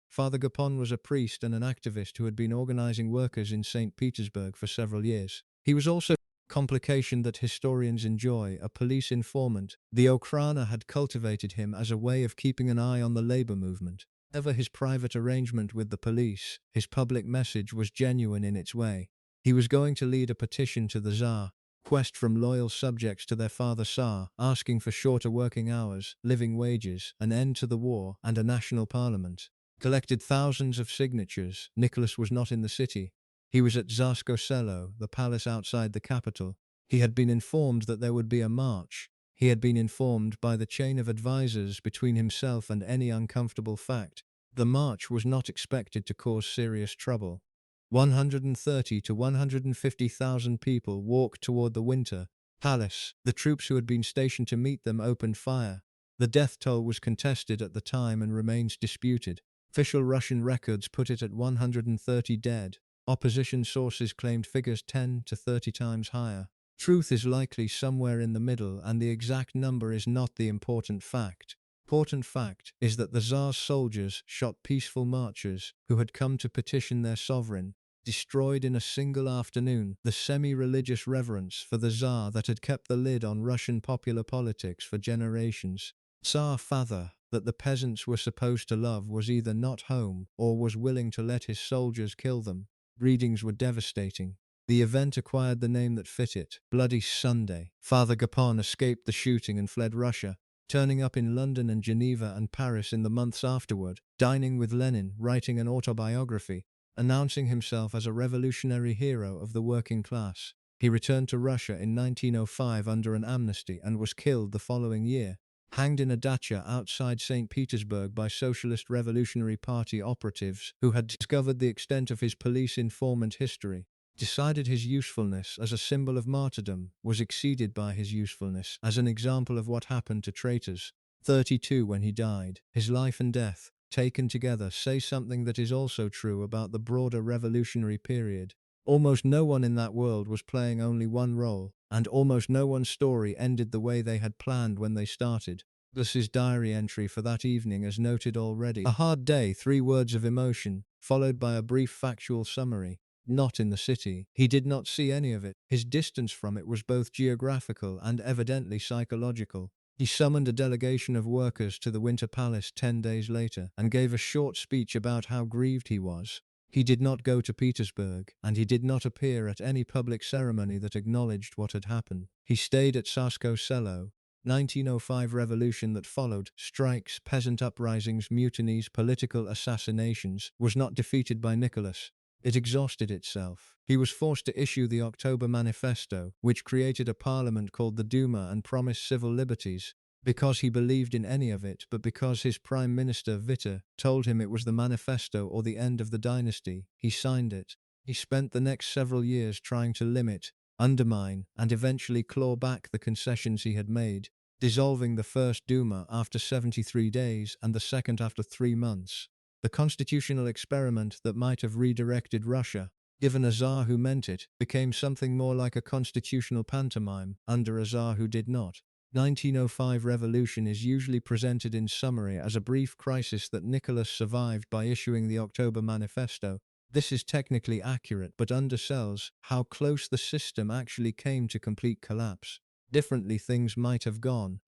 Father Gapon was a priest and an activist who had been organizing workers in St. Petersburg for several years. He was also a complication that historians enjoy, a police informant. The Okhrana had cultivated him as a way of keeping an eye on the labor movement. Whatever his private arrangement with the police, his public message was genuine in its way. He was going to lead a petition to the Tsar, request from loyal subjects to their father Tsar, asking for shorter working hours, living wages, an end to the war, and a national parliament. Collected thousands of signatures. Nicholas was not in the city. He was at Tsarskoe Selo, the palace outside the capital. He had been informed that there would be a march. He had been informed by the chain of advisors between himself and any uncomfortable fact. The march was not expected to cause serious trouble. 130 to 150,000 people walked toward the Winter Palace. The troops who had been stationed to meet them opened fire. The death toll was contested at the time and remains disputed. Official Russian records put it at 130 dead. Opposition sources claimed figures 10 to 30 times higher. Truth is likely somewhere in the middle, and the exact number is not the important fact. Important fact is that the Tsar's soldiers shot peaceful marchers who had come to petition their sovereign, destroyed in a single afternoon the semi-religious reverence for the Tsar that had kept the lid on Russian popular politics for generations. Tsar father, that the peasants were supposed to love, was either not home or was willing to let his soldiers kill them. Readings were devastating. The event acquired the name that fit it, Bloody Sunday. Father Gapon escaped the shooting and fled Russia, turning up in London and Geneva and Paris in the months afterward, dining with Lenin, writing an autobiography, announcing himself as a revolutionary hero of the working class. He returned to Russia in 1905 under an amnesty and was killed the following year, hanged in a dacha outside St. Petersburg by Socialist Revolutionary Party operatives who had discovered the extent of his police informant history, decided his usefulness as a symbol of martyrdom was exceeded by his usefulness as an example of what happened to traitors. 32 when he died. His life and death, taken together, say something that is also true about the broader revolutionary period. Almost no one in that world was playing only one role, and almost no one's story ended the way they had planned when they started. Nicholas's diary entry for that evening as noted already. A hard day, 3 words of emotion, followed by a brief factual summary. Not in the city. He did not see any of it. His distance from it was both geographical and evidently psychological. He summoned a delegation of workers to the Winter Palace 10 days later and gave a short speech about how grieved he was. He did not go to Petersburg, and he did not appear at any public ceremony that acknowledged what had happened. He stayed at Tsarskoye Selo. 1905 revolution that followed, strikes, peasant uprisings, mutinies, political assassinations, was not defeated by Nicholas. It exhausted itself. He was forced to issue the October Manifesto, which created a parliament called the Duma and promised civil liberties, because he believed in any of it, but because his prime minister, Witte, told him it was the manifesto or the end of the dynasty. He signed it. He spent the next several years trying to limit, undermine, and eventually claw back the concessions he had made, dissolving the first Duma after 73 days and the second after 3 months. The constitutional experiment that might have redirected Russia, given a Tsar who meant it, became something more like a constitutional pantomime under a Tsar who did not. 1905 revolution is usually presented in summary as a brief crisis that Nicholas survived by issuing the October Manifesto. This is technically accurate but undersells how close the system actually came to complete collapse. Differently things might have gone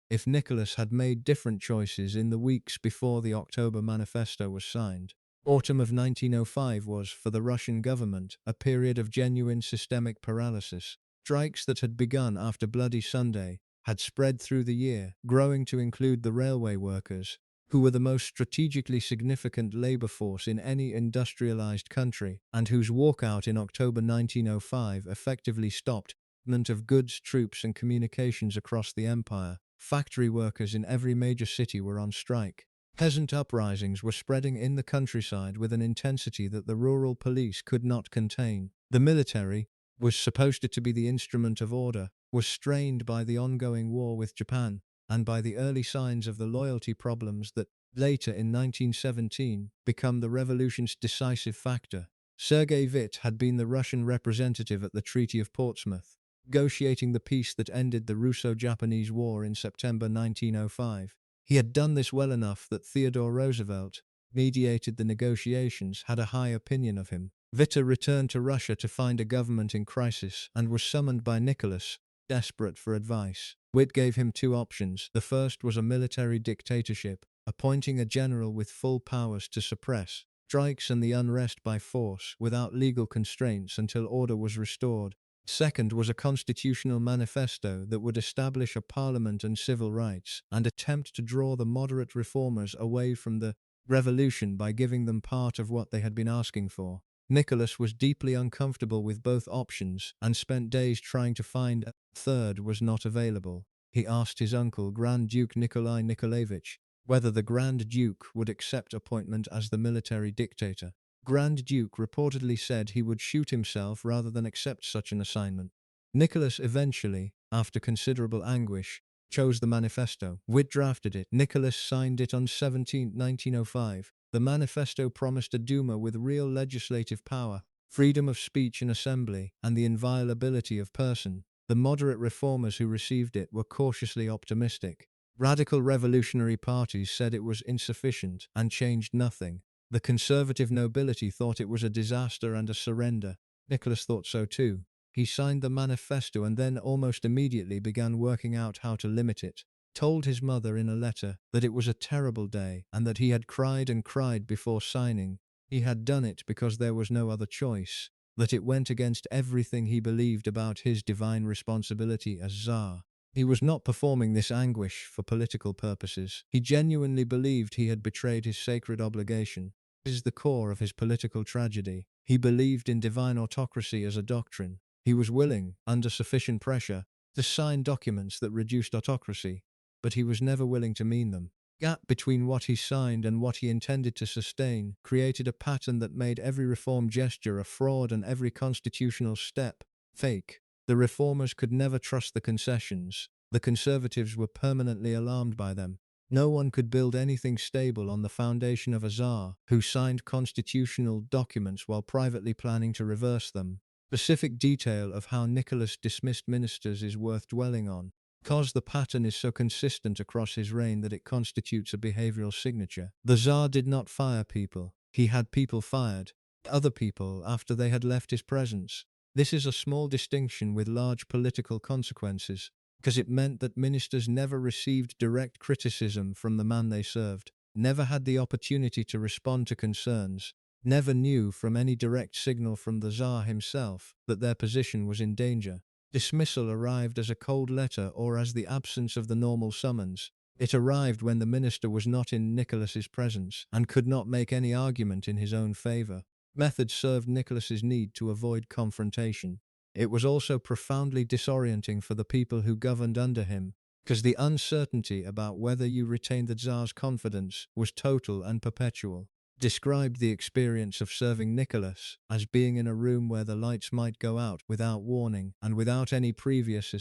if Nicholas had made different choices in the weeks before the October Manifesto was signed. Autumn of 1905 was, for the Russian government, a period of genuine systemic paralysis. Strikes that had begun after Bloody Sunday had spread through the year, growing to include the railway workers, who were the most strategically significant labor force in any industrialized country, and whose walkout in October 1905 effectively stopped movement of goods, troops, and communications across the empire. Factory workers in every major city were on strike. Peasant uprisings were spreading in the countryside with an intensity that the rural police could not contain. The military was supposed to be the instrument of order, was strained by the ongoing war with Japan, and by the early signs of the loyalty problems that, later in 1917, become the revolution's decisive factor. Sergei Witte had been the Russian representative at the Treaty of Portsmouth, negotiating the peace that ended the Russo-Japanese War in September 1905. He had done this well enough that Theodore Roosevelt, mediated the negotiations, had a high opinion of him. Witte returned to Russia to find a government in crisis and was summoned by Nicholas, desperate for advice. Witte gave him 2 options. The first was a military dictatorship, appointing a general with full powers to suppress strikes and the unrest by force without legal constraints until order was restored. Second was a constitutional manifesto that would establish a parliament and civil rights, and attempt to draw the moderate reformers away from the revolution by giving them part of what they had been asking for. Nicholas was deeply uncomfortable with both options, and spent days trying to find a third was not available. He asked his uncle, Grand Duke Nikolai Nikolaevich, whether the Grand Duke would accept appointment as the military dictator. Grand Duke reportedly said he would shoot himself rather than accept such an assignment. Nicholas eventually, after considerable anguish, chose the manifesto. Witte drafted it. Nicholas signed it on 17, 1905. The manifesto promised a Duma with real legislative power, freedom of speech and assembly, and the inviolability of person. The moderate reformers who received it were cautiously optimistic. Radical revolutionary parties said it was insufficient and changed nothing. The conservative nobility thought it was a disaster and a surrender. Nicholas thought so too. He signed the manifesto and then almost immediately began working out how to limit it. Told his mother in a letter that it was a terrible day and that he had cried and cried before signing. He had done it because there was no other choice, that it went against everything he believed about his divine responsibility as Tsar. He was not performing this anguish for political purposes. He genuinely believed he had betrayed his sacred obligation. This is the core of his political tragedy. He believed in divine autocracy as a doctrine. He was willing, under sufficient pressure, to sign documents that reduced autocracy, but he was never willing to mean them. Gap between what he signed and what he intended to sustain created a pattern that made every reform gesture a fraud and every constitutional step fake. The reformers could never trust the concessions. The conservatives were permanently alarmed by them. No one could build anything stable on the foundation of a Tsar who signed constitutional documents while privately planning to reverse them. Specific detail of how Nicholas dismissed ministers is worth dwelling on, because the pattern is so consistent across his reign that it constitutes a behavioral signature. The Tsar did not fire people. He had people fired. Other people after they had left his presence. This is a small distinction with large political consequences, because it meant that ministers never received direct criticism from the man they served, never had the opportunity to respond to concerns, never knew from any direct signal from the Tsar himself that their position was in danger. Dismissal arrived as a cold letter or as the absence of the normal summons. It arrived when the minister was not in Nicholas's presence and could not make any argument in his own favor. Method served Nicholas's need to avoid confrontation. It was also profoundly disorienting for the people who governed under him, because the uncertainty about whether you retained the Tsar's confidence was total and perpetual. Described the experience of serving Nicholas as being in a room where the lights might go out without warning and without any previous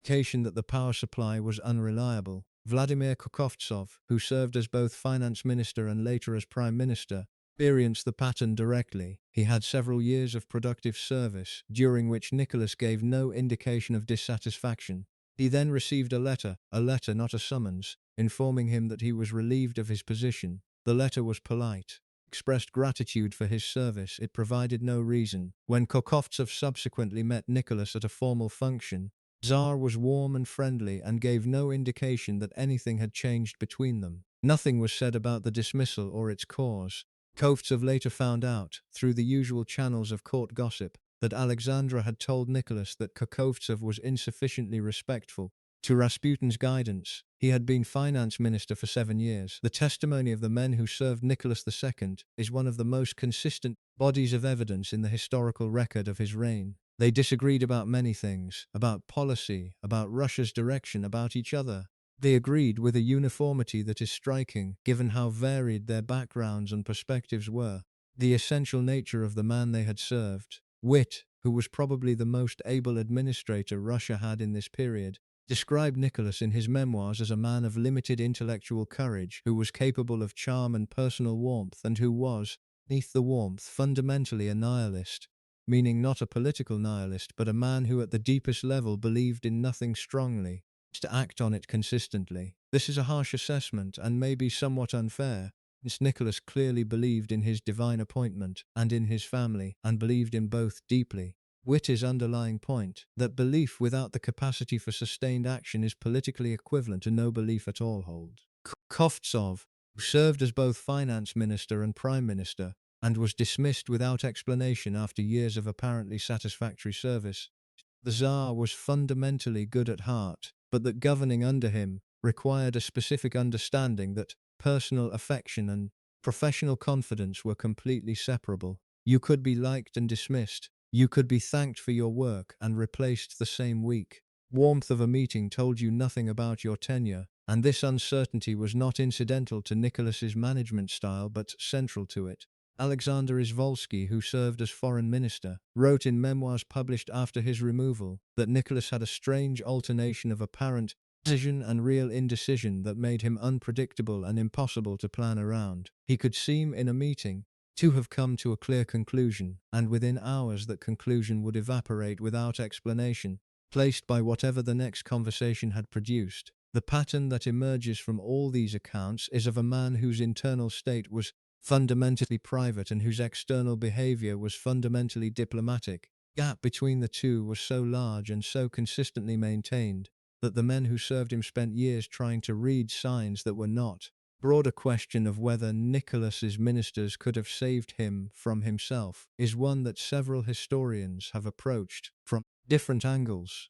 indication that the power supply was unreliable. Vladimir Kokovtsov, who served as both finance minister and later as prime minister, experienced the pattern directly. He had several years of productive service, during which Nicholas gave no indication of dissatisfaction. He then received a letter not a summons, informing him that he was relieved of his position. The letter was polite, expressed gratitude for his service. It provided no reason. When Kokovtsov subsequently met Nicholas at a formal function, Tsar was warm and friendly and gave no indication that anything had changed between them. Nothing was said about the dismissal or its cause. Kokovtsov later found out, through the usual channels of court gossip, that Alexandra had told Nicholas that Kokovtsov was insufficiently respectful to Rasputin's guidance. He had been finance minister for 7 years. The testimony of the men who served Nicholas II is one of the most consistent bodies of evidence in the historical record of his reign. They disagreed about many things, about policy, about Russia's direction, about each other. They agreed with a uniformity that is striking, given how varied their backgrounds and perspectives were. The essential nature of the man they had served, Witt, who was probably the most able administrator Russia had in this period, described Nicholas in his memoirs as a man of limited intellectual courage, who was capable of charm and personal warmth, and who was, beneath the warmth, fundamentally a nihilist, meaning not a political nihilist, but a man who at the deepest level believed in nothing strongly, to act on it consistently. This is a harsh assessment and may be somewhat unfair, since Nicholas clearly believed in his divine appointment and in his family, and believed in both deeply. Witt's underlying point, that belief without the capacity for sustained action is politically equivalent to no belief at all, holds. Kokovtsov, who served as both finance minister and prime minister, and was dismissed without explanation after years of apparently satisfactory service. The Tsar was fundamentally good at heart, but that governing under him required a specific understanding that personal affection and professional confidence were completely separable. You could be liked and dismissed. You could be thanked for your work and replaced the same week. Warmth of a meeting told you nothing about your tenure, and this uncertainty was not incidental to Nicholas's management style but central to it. Alexander Izvolsky, who served as foreign minister, wrote in memoirs published after his removal that Nicholas had a strange alternation of apparent decision and real indecision that made him unpredictable and impossible to plan around. He could seem, in a meeting, to have come to a clear conclusion, and within hours that conclusion would evaporate without explanation, placed by whatever the next conversation had produced. The pattern that emerges from all these accounts is of a man whose internal state was fundamentally private and whose external behavior was fundamentally diplomatic. The gap between the two was so large and so consistently maintained that the men who served him spent years trying to read signs that were not. Broader question of whether Nicholas's ministers could have saved him from himself is one that several historians have approached from different angles.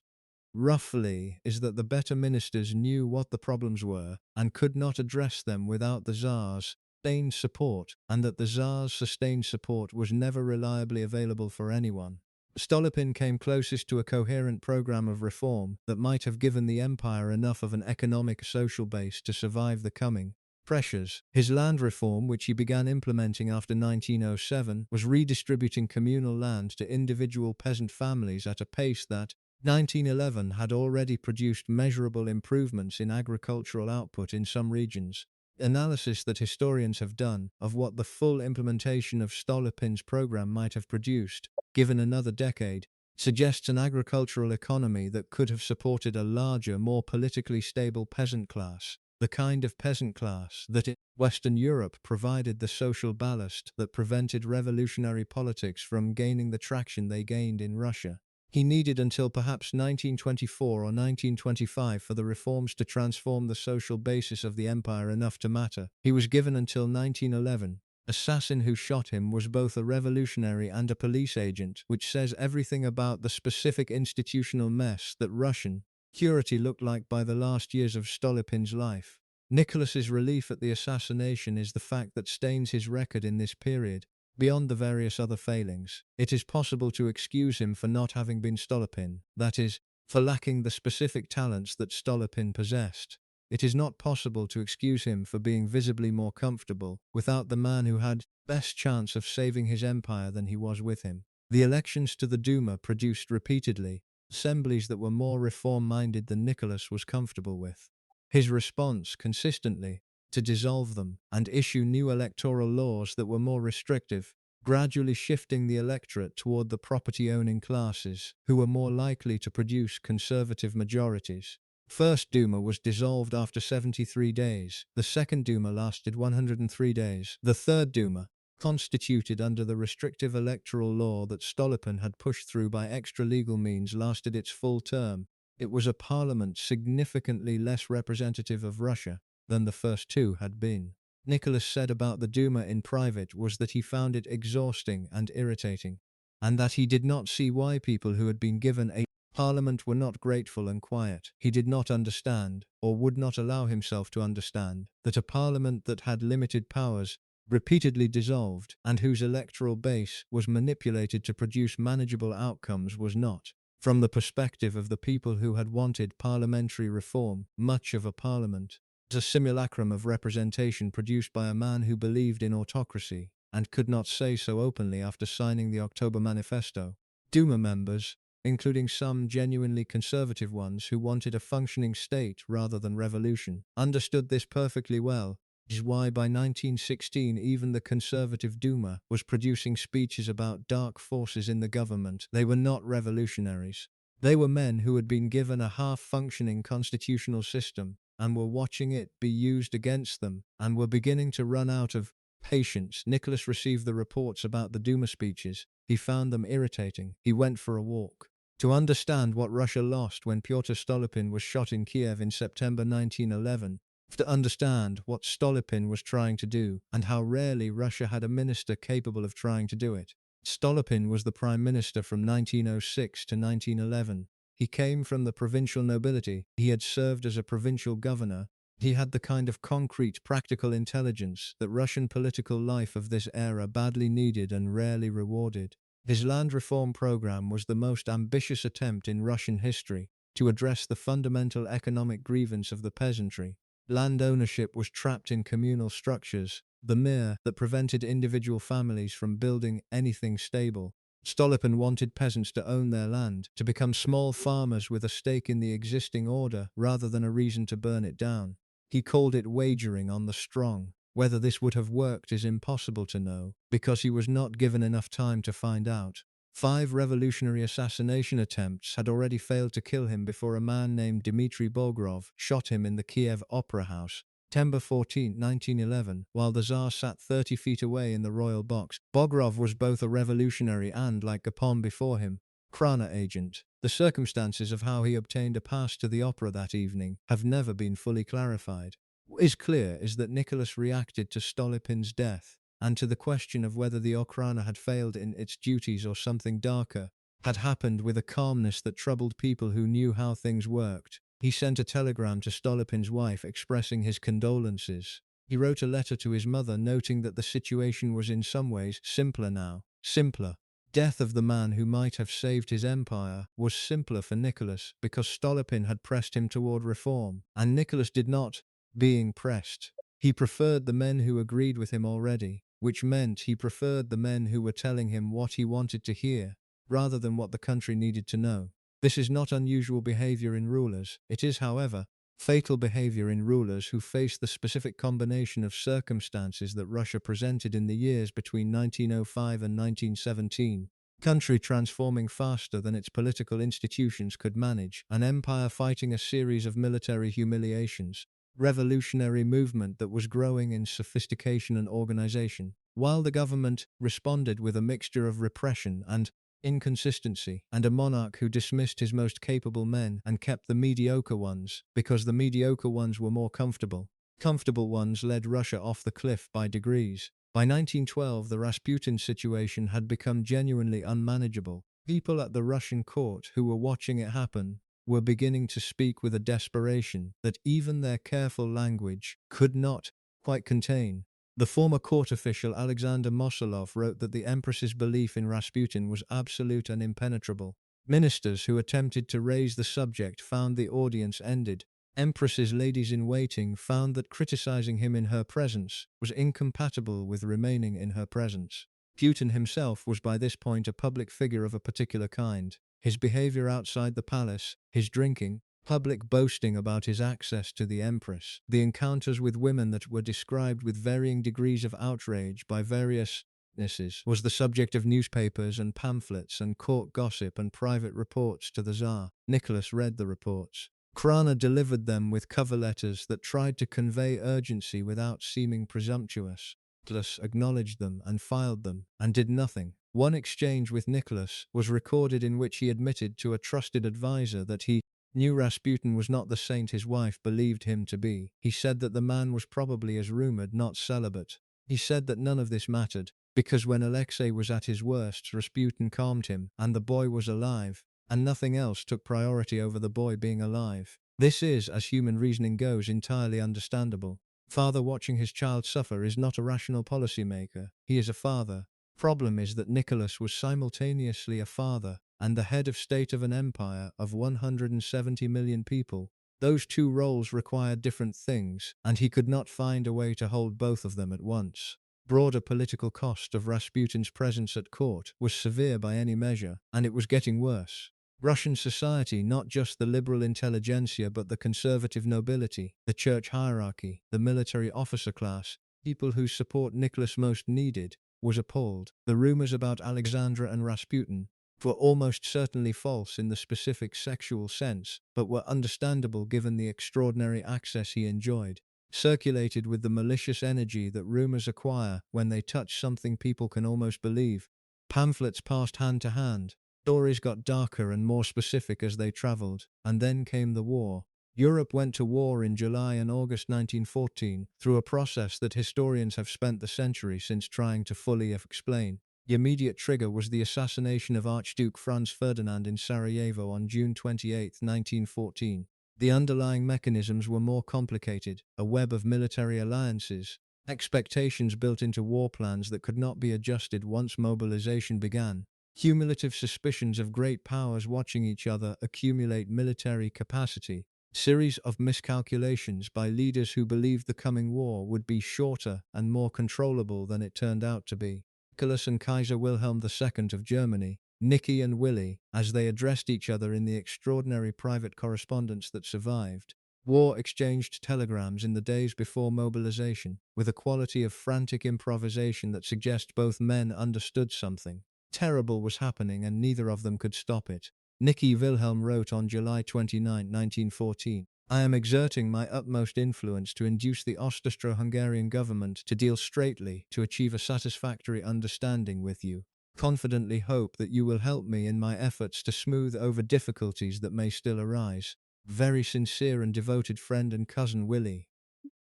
Roughly is that the better ministers knew what the problems were and could not address them without the Tsar's sustained support, and that the Tsar's sustained support was never reliably available for anyone. Stolypin came closest to a coherent program of reform that might have given the empire enough of an economic social base to survive the coming pressures. His land reform, which he began implementing after 1907, was redistributing communal land to individual peasant families at a pace that 1911 had already produced measurable improvements in agricultural output in some regions. Analysis that historians have done of what the full implementation of Stolypin's program might have produced, given another decade, suggests an agricultural economy that could have supported a larger, more politically stable peasant class, the kind of peasant class that in Western Europe provided the social ballast that prevented revolutionary politics from gaining the traction they gained in Russia. He needed until perhaps 1924 or 1925 for the reforms to transform the social basis of the empire enough to matter. He was given until 1911. Assassin who shot him was both a revolutionary and a police agent, which says everything about the specific institutional mess that Russian security looked like by the last years of Stolypin's life. Nicholas's relief at the assassination is the fact that stains his record in this period. Beyond the various other failings, it is possible to excuse him for not having been Stolypin, that is, for lacking the specific talents that Stolypin possessed. It is not possible to excuse him for being visibly more comfortable without the man who had best chance of saving his empire than he was with him. The elections to the Duma produced repeatedly assemblies that were more reform-minded than Nicholas was comfortable with. His response, consistently, to dissolve them and issue new electoral laws that were more restrictive, gradually shifting the electorate toward the property-owning classes, who were more likely to produce conservative majorities. First Duma was dissolved after 73 days. The Second Duma lasted 103 days. The Third Duma, constituted under the restrictive electoral law that Stolypin had pushed through by extra-legal means, lasted its full term. It was a parliament significantly less representative of Russia than the first two had been. Nicholas said about the Duma in private was that he found it exhausting and irritating, and that he did not see why people who had been given a parliament were not grateful and quiet. He did not understand, or would not allow himself to understand, that a parliament that had limited powers, repeatedly dissolved, and whose electoral base was manipulated to produce manageable outcomes was not, from the perspective of the people who had wanted parliamentary reform, much of a parliament. A simulacrum of representation produced by a man who believed in autocracy, and could not say so openly after signing the October Manifesto. Duma members, including some genuinely conservative ones who wanted a functioning state rather than revolution, understood this perfectly well, which is why by 1916 even the conservative Duma was producing speeches about dark forces in the government. They were not revolutionaries. They were men who had been given a half-functioning constitutional system, and were watching it be used against them, and were beginning to run out of patience. Nicholas received the reports about the Duma speeches. He found them irritating. He went for a walk. To understand what Russia lost when Pyotr Stolypin was shot in Kiev in September 1911, to understand what Stolypin was trying to do, and how rarely Russia had a minister capable of trying to do it. Stolypin was the prime minister from 1906 to 1911. He came from the provincial nobility. He had served as a provincial governor. He had the kind of concrete, practical intelligence that Russian political life of this era badly needed and rarely rewarded. His land reform program was the most ambitious attempt in Russian history to address the fundamental economic grievance of the peasantry. Land ownership was trapped in communal structures, the mere that prevented individual families from building anything stable. Stolypin wanted peasants to own their land, to become small farmers with a stake in the existing order rather than a reason to burn it down. He called it wagering on the strong. Whether this would have worked is impossible to know, because he was not given enough time to find out. 5 revolutionary assassination attempts had already failed to kill him before a man named Dmitry Bogrov shot him in the Kiev Opera House. September 14, 1911, while the Tsar sat 30 feet away in the royal box. Bogrov was both a revolutionary and, like Gapon before him, Krana agent. The circumstances of how he obtained a pass to the opera that evening have never been fully clarified. What is clear is that Nicholas reacted to Stolypin's death, and to the question of whether the Okhrana had failed in its duties or something darker had happened, with a calmness that troubled people who knew how things worked. He sent a telegram to Stolypin's wife expressing his condolences. He wrote a letter to his mother noting that the situation was in some ways simpler now. Simpler. Death of the man who might have saved his empire was simpler for Nicholas because Stolypin had pressed him toward reform, and Nicholas did not, being pressed. He preferred the men who agreed with him already, which meant he preferred the men who were telling him what he wanted to hear, rather than what the country needed to know. This is not unusual behavior in rulers. It is, however, fatal behavior in rulers who face the specific combination of circumstances that Russia presented in the years between 1905 and 1917. Country transforming faster than its political institutions could manage, an empire fighting a series of military humiliations, revolutionary movement that was growing in sophistication and organization, while the government responded with a mixture of repression and inconsistency, and a monarch who dismissed his most capable men and kept the mediocre ones, because the mediocre ones were more comfortable. Comfortable ones led Russia off the cliff by degrees. By 1912, the Rasputin situation had become genuinely unmanageable. People at the Russian court who were watching it happen were beginning to speak with a desperation that even their careful language could not quite contain. The former court official Alexander Mosolov wrote that the Empress's belief in Rasputin was absolute and impenetrable. Ministers who attempted to raise the subject found the audience ended. Empress's ladies-in-waiting found that criticizing him in her presence was incompatible with remaining in her presence. Putin himself was by this point a public figure of a particular kind. His behavior outside the palace, his drinking, public boasting about his access to the Empress, the encounters with women that were described with varying degrees of outrage by various witnesses, was the subject of newspapers and pamphlets and court gossip and private reports to the Tsar. Nicholas read the reports. Krana delivered them with cover letters that tried to convey urgency without seeming presumptuous. Nicholas acknowledged them and filed them, and did nothing. One exchange with Nicholas was recorded in which he admitted to a trusted advisor that he knew Rasputin was not the saint his wife believed him to be. He said that the man was probably as rumored, not celibate. He said that none of this mattered, because when Alexei was at his worst, Rasputin calmed him, and the boy was alive, and nothing else took priority over the boy being alive. This is, as human reasoning goes, entirely understandable. Father watching his child suffer is not a rational policymaker. He is a father. Problem is that Nicholas was simultaneously a father and the head of state of an empire of 170 million people. Those two roles required different things, and he could not find a way to hold both of them at once. Broader political cost of Rasputin's presence at court was severe by any measure, and it was getting worse. Russian society, not just the liberal intelligentsia but the conservative nobility, the church hierarchy, the military officer class, people whose support Nicholas most needed, was appalled. The rumors about Alexandra and Rasputin were almost certainly false in the specific sexual sense, but were understandable given the extraordinary access he enjoyed, circulated with the malicious energy that rumors acquire when they touch something people can almost believe. Pamphlets passed hand to hand. Stories got darker and more specific as they traveled, and then came the war. Europe went to war in July and August 1914, through a process that historians have spent the century since trying to fully explain. The immediate trigger was the assassination of Archduke Franz Ferdinand in Sarajevo on June 28, 1914. The underlying mechanisms were more complicated, a web of military alliances, expectations built into war plans that could not be adjusted once mobilization began. Cumulative suspicions of great powers watching each other accumulate military capacity, series of miscalculations by leaders who believed the coming war would be shorter and more controllable than it turned out to be. Nicholas and Kaiser Wilhelm II of Germany, Nicky and Willie, as they addressed each other in the extraordinary private correspondence that survived. War exchanged telegrams in the days before mobilization, with a quality of frantic improvisation that suggests both men understood something terrible was happening and neither of them could stop it. Nicky Wilhelm wrote on July 29, 1914, "I am exerting my utmost influence to induce the Austro-Hungarian government to deal straightly to achieve a satisfactory understanding with you. Confidently hope that you will help me in my efforts to smooth over difficulties that may still arise. Very sincere and devoted friend and cousin Willie."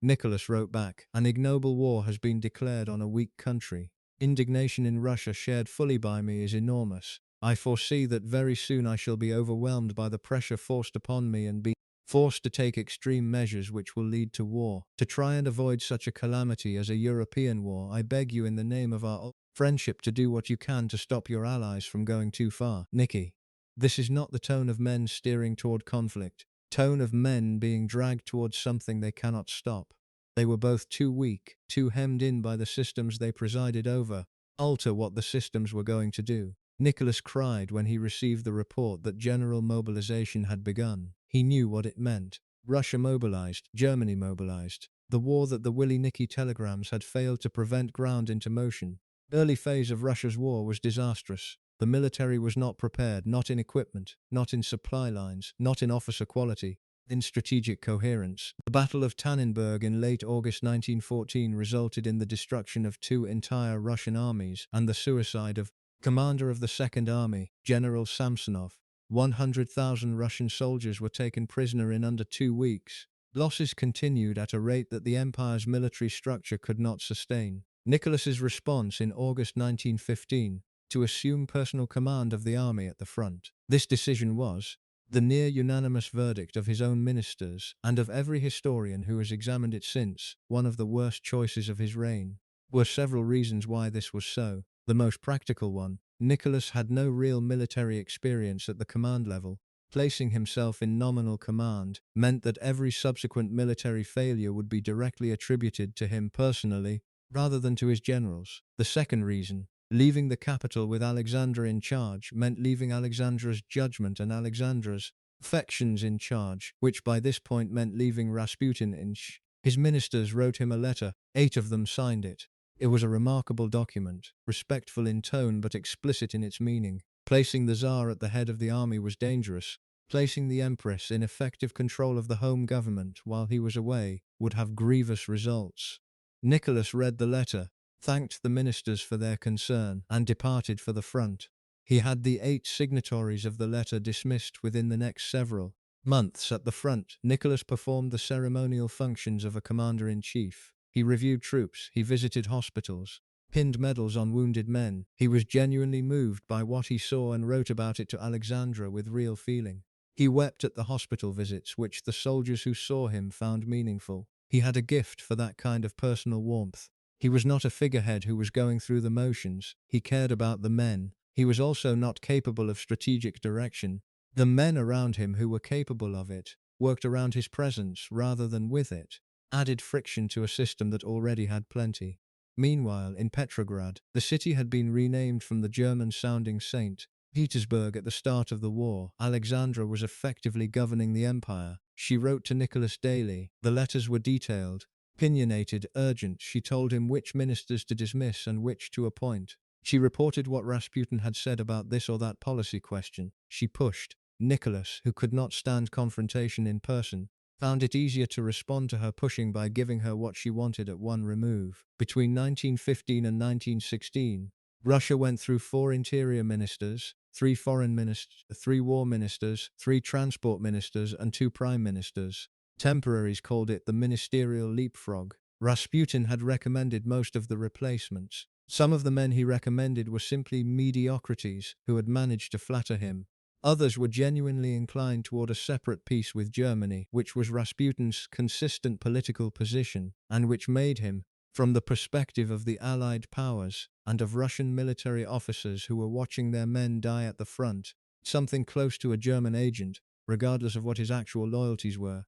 Nicholas wrote back, "An ignoble war has been declared on a weak country. Indignation in Russia shared fully by me is enormous. I foresee that very soon I shall be overwhelmed by the pressure forced upon me and be forced to take extreme measures which will lead to war. To try and avoid such a calamity as a European war, I beg you in the name of our friendship to do what you can to stop your allies from going too far." Nicky. This is not the tone of men steering toward conflict. Tone of men being dragged towards something they cannot stop. They were both too weak, too hemmed in by the systems they presided over, alter what the systems were going to do. Nicholas cried when he received the report that general mobilization had begun. He knew what it meant. Russia mobilized, Germany mobilized. The war that the willy-nilly telegrams had failed to prevent ground into motion. Early phase of Russia's war was disastrous. The military was not prepared, not in equipment, not in supply lines, not in officer quality, in strategic coherence. The Battle of Tannenberg in late August 1914 resulted in the destruction of two entire Russian armies and the suicide of commander of the Second Army, General Samsonov. 100,000 Russian soldiers were taken prisoner in under 2 weeks. Losses continued at a rate that the empire's military structure could not sustain. Nicholas's response in August 1915 to assume personal command of the army at the front. This decision was the near-unanimous verdict of his own ministers and of every historian who has examined it since, one of the worst choices of his reign. There were several reasons why this was so. The most practical one, Nicholas had no real military experience at the command level. Placing himself in nominal command meant that every subsequent military failure would be directly attributed to him personally, rather than to his generals. The second reason, leaving the capital with Alexandra in charge, meant leaving Alexandra's judgment and Alexandra's affections in charge, which by this point meant leaving Rasputin in charge. His ministers wrote him a letter, 8 of them signed it. It was a remarkable document, respectful in tone but explicit in its meaning. Placing the Tsar at the head of the army was dangerous. Placing the Empress in effective control of the home government while he was away would have grievous results. Nicholas read the letter, thanked the ministers for their concern, and departed for the front. He had the 8 signatories of the letter dismissed within the next several months. At the front, Nicholas performed the ceremonial functions of a commander-in-chief. He reviewed troops, he visited hospitals, pinned medals on wounded men. He was genuinely moved by what he saw and wrote about it to Alexandra with real feeling. He wept at the hospital visits which the soldiers who saw him found meaningful. He had a gift for that kind of personal warmth. He was not a figurehead who was going through the motions. He cared about the men. He was also not capable of strategic direction. The men around him who were capable of it worked around his presence rather than with it, added friction to a system that already had plenty. Meanwhile, in Petrograd, the city had been renamed from the German-sounding St. Petersburg at the start of the war. Alexandra was effectively governing the empire. She wrote to Nicholas daily. The letters were detailed, opinionated, urgent. She told him which ministers to dismiss and which to appoint. She reported what Rasputin had said about this or that policy question. She pushed. Nicholas, who could not stand confrontation in person, found it easier to respond to her pushing by giving her what she wanted at one remove. Between 1915 and 1916, Russia went through 4 interior ministers, 3 foreign ministers, 3 war ministers, 3 transport ministers, and 2 prime ministers. Temporaries called it the ministerial leapfrog. Rasputin had recommended most of the replacements. Some of the men he recommended were simply mediocrities who had managed to flatter him. Others were genuinely inclined toward a separate peace with Germany, which was Rasputin's consistent political position, and which made him, from the perspective of the Allied powers and of Russian military officers who were watching their men die at the front, something close to a German agent, regardless of what his actual loyalties were.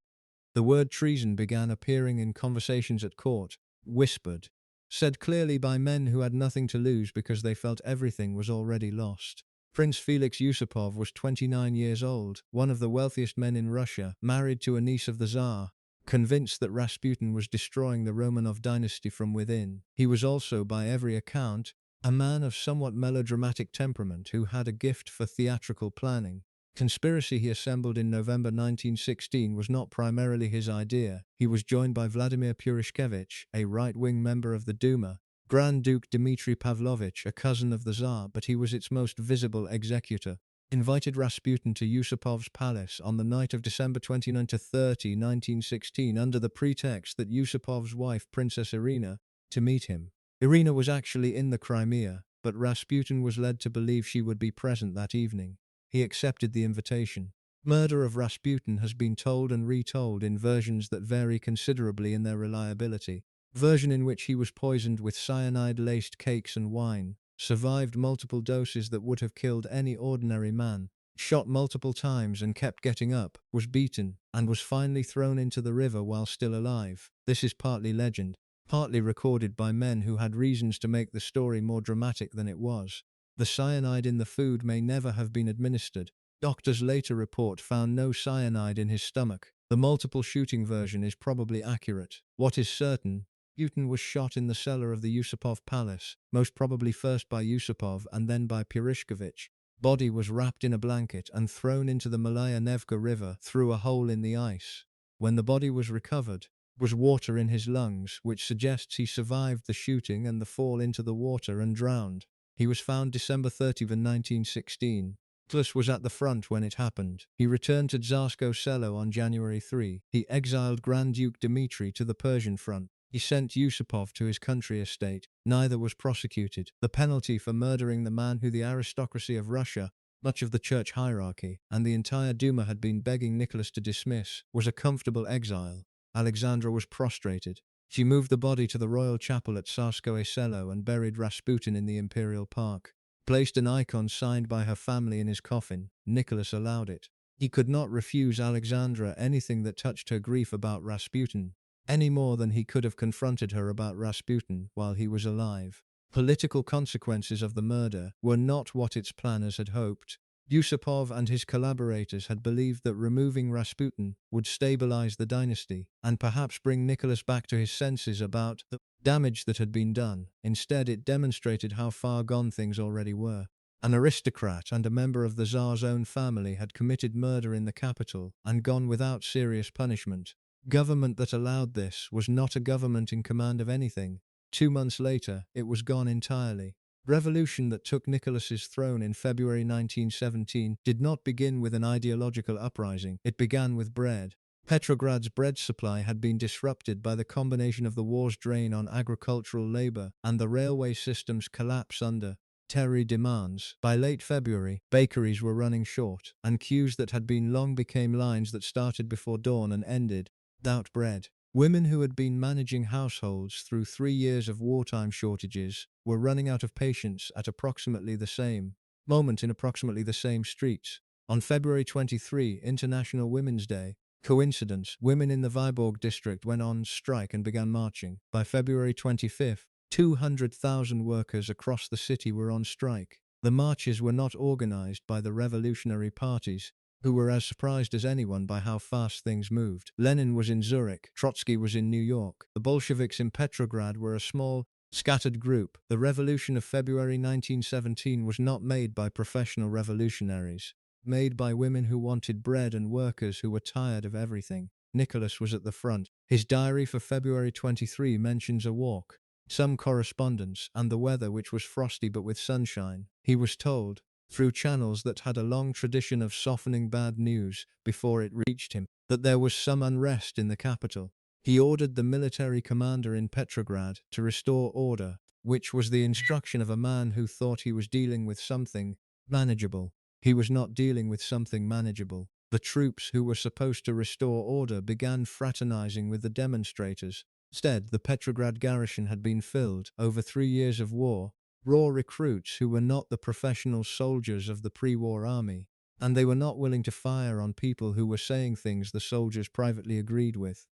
The word treason began appearing in conversations at court, whispered, said clearly by men who had nothing to lose because they felt everything was already lost. Prince Felix Yusupov was 29 years old, one of the wealthiest men in Russia, married to a niece of the Tsar. Convinced that Rasputin was destroying the Romanov dynasty from within. He was also, by every account, a man of somewhat melodramatic temperament who had a gift for theatrical planning. Conspiracy he assembled in November 1916 was not primarily his idea. He was joined by Vladimir Purishkevich, a right-wing member of the Duma, Grand Duke Dmitry Pavlovich, a cousin of the Tsar, but he was its most visible executor, invited Rasputin to Yusupov's palace on the night of December 29 to 30, 1916, under the pretext that Yusupov's wife, Princess Irina, to meet him. Irina was actually in the Crimea, but Rasputin was led to believe she would be present that evening. He accepted the invitation. Murder of Rasputin has been told and retold in versions that vary considerably in their reliability. Version in which he was poisoned with cyanide-laced cakes and wine, survived multiple doses that would have killed any ordinary man, shot multiple times and kept getting up, was beaten, and was finally thrown into the river while still alive. This is partly legend, partly recorded by men who had reasons to make the story more dramatic than it was. The cyanide in the food may never have been administered. Doctors later report found no cyanide in his stomach. The multiple shooting version is probably accurate. What is certain, Putin was shot in the cellar of the Yusupov Palace, most probably first by Yusupov and then by Purishkevich. Body was wrapped in a blanket and thrown into the Malaya Nevka River through a hole in the ice. When the body was recovered, there was water in his lungs, which suggests he survived the shooting and the fall into the water and drowned. He was found December 30, 1916. Nicholas was at the front when it happened. He returned to Tsarskoye Selo on January 3. He exiled Grand Duke Dmitry to the Persian front. He sent Yusupov to his country estate. Neither was prosecuted. The penalty for murdering the man who the aristocracy of Russia, much of the church hierarchy, and the entire Duma had been begging Nicholas to dismiss, was a comfortable exile. Alexandra was prostrated. She moved the body to the royal chapel at Tsarskoye Selo and buried Rasputin in the imperial park. Placed an icon signed by her family in his coffin. Nicholas allowed it. He could not refuse Alexandra anything that touched her grief about Rasputin, any more than he could have confronted her about Rasputin while he was alive. Political consequences of the murder were not what its planners had hoped. Yusupov and his collaborators had believed that removing Rasputin would stabilize the dynasty and perhaps bring Nicholas back to his senses about the damage that had been done. Instead, it demonstrated how far gone things already were. An aristocrat and a member of the Tsar's own family had committed murder in the capital and gone without serious punishment. Government that allowed this was not a government in command of anything. 2 months later, it was gone entirely. Revolution that took Nicholas's throne in February 1917 did not begin with an ideological uprising. It began with bread. Petrograd's bread supply had been disrupted by the combination of the war's drain on agricultural labor and the railway system's collapse under terror demands. By late February, bakeries were running short, and queues that had been long became lines that started before dawn and ended without bread. Women who had been managing households through 3 years of wartime shortages were running out of patience at approximately the same moment in approximately the same streets. On February 23, International Women's Day, coincidence, women in the Vyborg district went on strike and began marching. By February 25, 200,000 workers across the city were on strike. The marches were not organized by the revolutionary parties, who were as surprised as anyone by how fast things moved. Lenin was in Zurich, Trotsky was in New York. The Bolsheviks in Petrograd were a small, scattered group. The revolution of February 1917 was not made by professional revolutionaries, made by women who wanted bread and workers who were tired of everything. Nicholas was at the front. His diary for February 23 mentions a walk, some correspondence, and the weather, which was frosty but with sunshine. He was told, through channels that had a long tradition of softening bad news before it reached him, that there was some unrest in the capital. He ordered the military commander in Petrograd to restore order, which was the instruction of a man who thought he was dealing with something manageable. He was not dealing with something manageable. The troops who were supposed to restore order began fraternizing with the demonstrators. Instead, the Petrograd garrison had been filled, over 3 years of war, raw recruits who were not the professional soldiers of the pre-war army, and they were not willing to fire on people who were saying things the soldiers privately agreed with.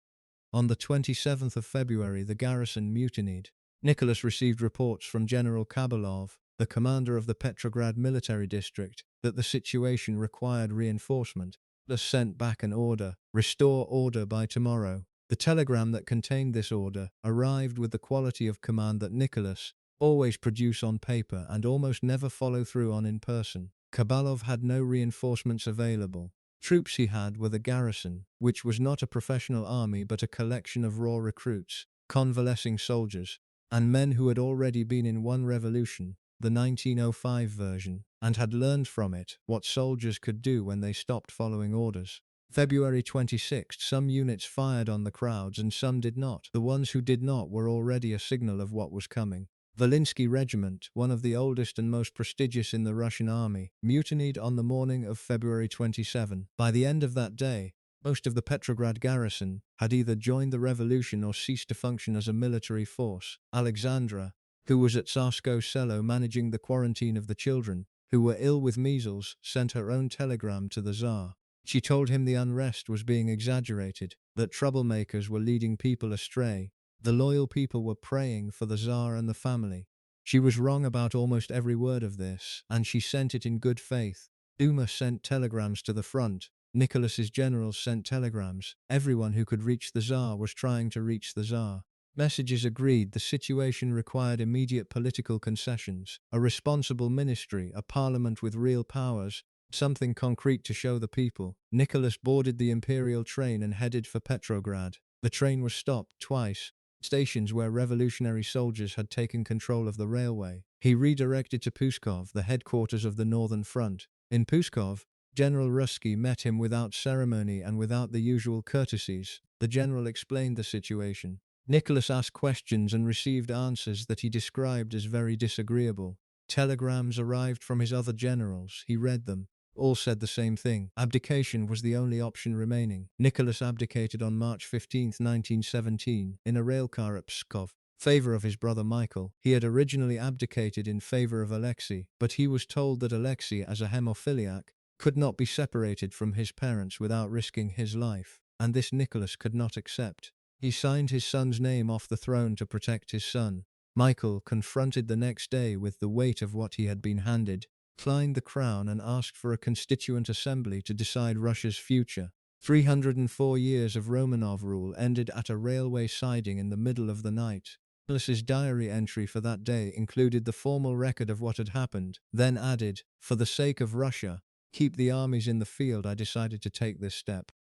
On the 27th of February, the garrison mutinied. Nicholas received reports from General Kabalov, the commander of the Petrograd military district, that the situation required reinforcement. Nicholas sent back an order, restore order by tomorrow. The telegram that contained this order arrived with the quality of command that Nicholas always produce on paper and almost never follow through on in person. Kabalov had no reinforcements available. Troops he had were the garrison, which was not a professional army but a collection of raw recruits, convalescing soldiers, and men who had already been in one revolution, the 1905 version, and had learned from it what soldiers could do when they stopped following orders. February 26, some units fired on the crowds and some did not. The ones who did not were already a signal of what was coming. Volinsky Regiment, one of the oldest and most prestigious in the Russian army, mutinied on the morning of February 27. By the end of that day, most of the Petrograd garrison had either joined the revolution or ceased to function as a military force. Alexandra, who was at Tsarskoye Selo managing the quarantine of the children, who were ill with measles, sent her own telegram to the Tsar. She told him the unrest was being exaggerated, that troublemakers were leading people astray. The loyal people were praying for the Tsar and the family. She was wrong about almost every word of this, and she sent it in good faith. Duma sent telegrams to the front. Nicholas's generals sent telegrams. Everyone who could reach the Tsar was trying to reach the Tsar. Messages agreed the situation required immediate political concessions, a responsible ministry, a parliament with real powers, something concrete to show the people. Nicholas boarded the imperial train and headed for Petrograd. The train was stopped twice, stations where revolutionary soldiers had taken control of the railway. He redirected to Pskov, the headquarters of the Northern Front. In Pskov, General Russky met him without ceremony and without the usual courtesies. The general explained the situation. Nicholas asked questions and received answers that he described as very disagreeable. Telegrams arrived from his other generals. He read them. All said the same thing. Abdication was the only option remaining. Nicholas abdicated on March 15, 1917, in a railcar at Pskov, favor of his brother Michael. He had originally abdicated in favor of Alexei, but he was told that Alexei, as a hemophiliac, could not be separated from his parents without risking his life, and this Nicholas could not accept. He signed his son's name off the throne to protect his son. Michael, confronted the next day with the weight of what he had been handed, declined the crown and asked for a constituent assembly to decide Russia's future. 304 years of Romanov rule ended at a railway siding in the middle of the night. Nicholas's diary entry for that day included the formal record of what had happened, then added, "For the sake of Russia, keep the armies in the field, I decided to take this step."